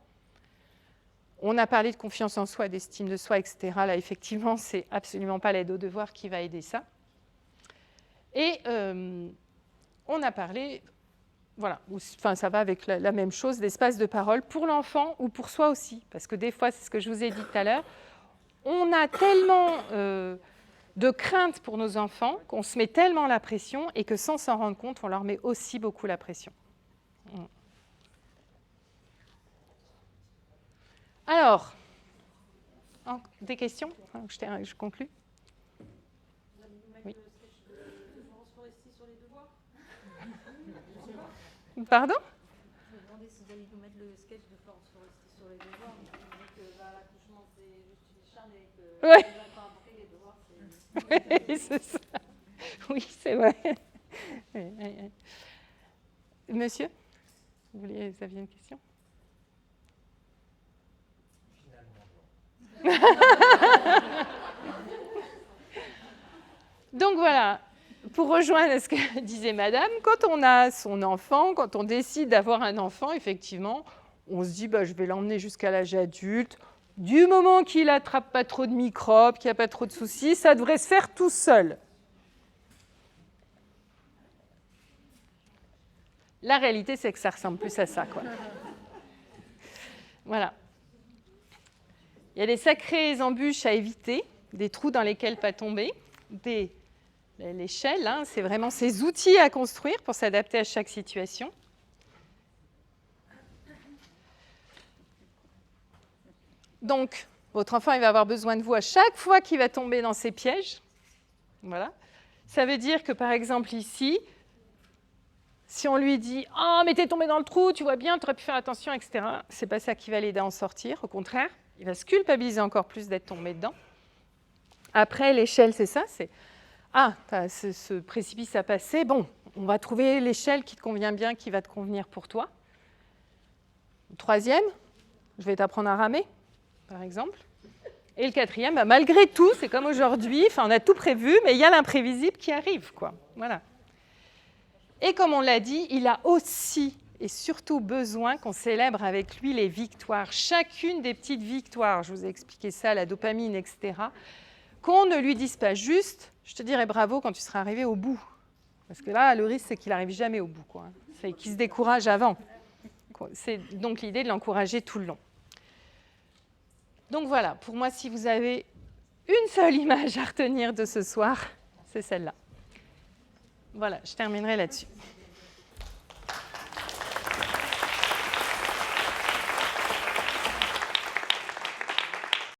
[SPEAKER 2] On a parlé de confiance en soi, d'estime de soi, etc. Là, effectivement, ce n'est absolument pas l'aide aux devoirs qui va aider ça. Et on a parlé, voilà, ça va avec la même chose, d'espace de parole pour l'enfant ou pour soi aussi. Parce que des fois, c'est ce que je vous ai dit tout à l'heure, on a tellement de crainte pour nos enfants qu'on se met tellement la pression et que sans s'en rendre compte, on leur met aussi beaucoup la pression. Alors, des questions? Je conclue. Oui. Pardon?
[SPEAKER 8] Je me demandais si vous alliez nous mettre le sketch de Florence Foresti sur les devoirs. Que l'accouchement, c'est juste une charne et que
[SPEAKER 2] ouais.
[SPEAKER 8] Les devoirs, c'est...
[SPEAKER 2] Oui, c'est ça. Oui, c'est vrai. Monsieur, vous aviez une question? Donc voilà, pour rejoindre ce que disait Madame, quand on a son enfant, quand on décide d'avoir un enfant, effectivement, on se dit je vais l'emmener jusqu'à l'âge adulte. Du moment qu'il n'attrape pas trop de microbes, qu'il n'y a pas trop de soucis, ça devrait se faire tout seul. La réalité, c'est que ça ressemble plus à ça, quoi. Voilà. Il y a des sacrées embûches à éviter, des trous dans lesquels pas tomber, l'échelle, hein, c'est vraiment ces outils à construire pour s'adapter à chaque situation. Donc, votre enfant, il va avoir besoin de vous à chaque fois qu'il va tomber dans ces pièges. Voilà. Ça veut dire que, par exemple, ici, si on lui dit « Ah, mais t'es tombé dans le trou, tu vois bien, tu aurais pu faire attention, etc. » Ce n'est pas ça qui va l'aider à en sortir. Au contraire, il va se culpabiliser encore plus d'être tombé dedans. Après, l'échelle, c'est ça, c'est « Ah, t'as ce précipice à passer, bon, on va trouver l'échelle qui te convient bien, qui va te convenir pour toi. » Troisième, je vais t'apprendre à ramer, par exemple. Et le quatrième, malgré tout, c'est comme aujourd'hui, on a tout prévu, mais il y a l'imprévisible qui arrive, quoi. Voilà. Et comme on l'a dit, il a aussi et surtout besoin qu'on célèbre avec lui les victoires. Chacune des petites victoires, je vous ai expliqué ça, la dopamine, etc., qu'on ne lui dise pas juste, je te dirai bravo quand tu seras arrivé au bout. Parce que là, le risque, c'est qu'il n'arrive jamais au bout, quoi. C'est qu'il se décourage avant. C'est donc l'idée de l'encourager tout le long. Donc voilà, pour moi, si vous avez une seule image à retenir de ce soir, c'est celle-là. Voilà, je terminerai là-dessus.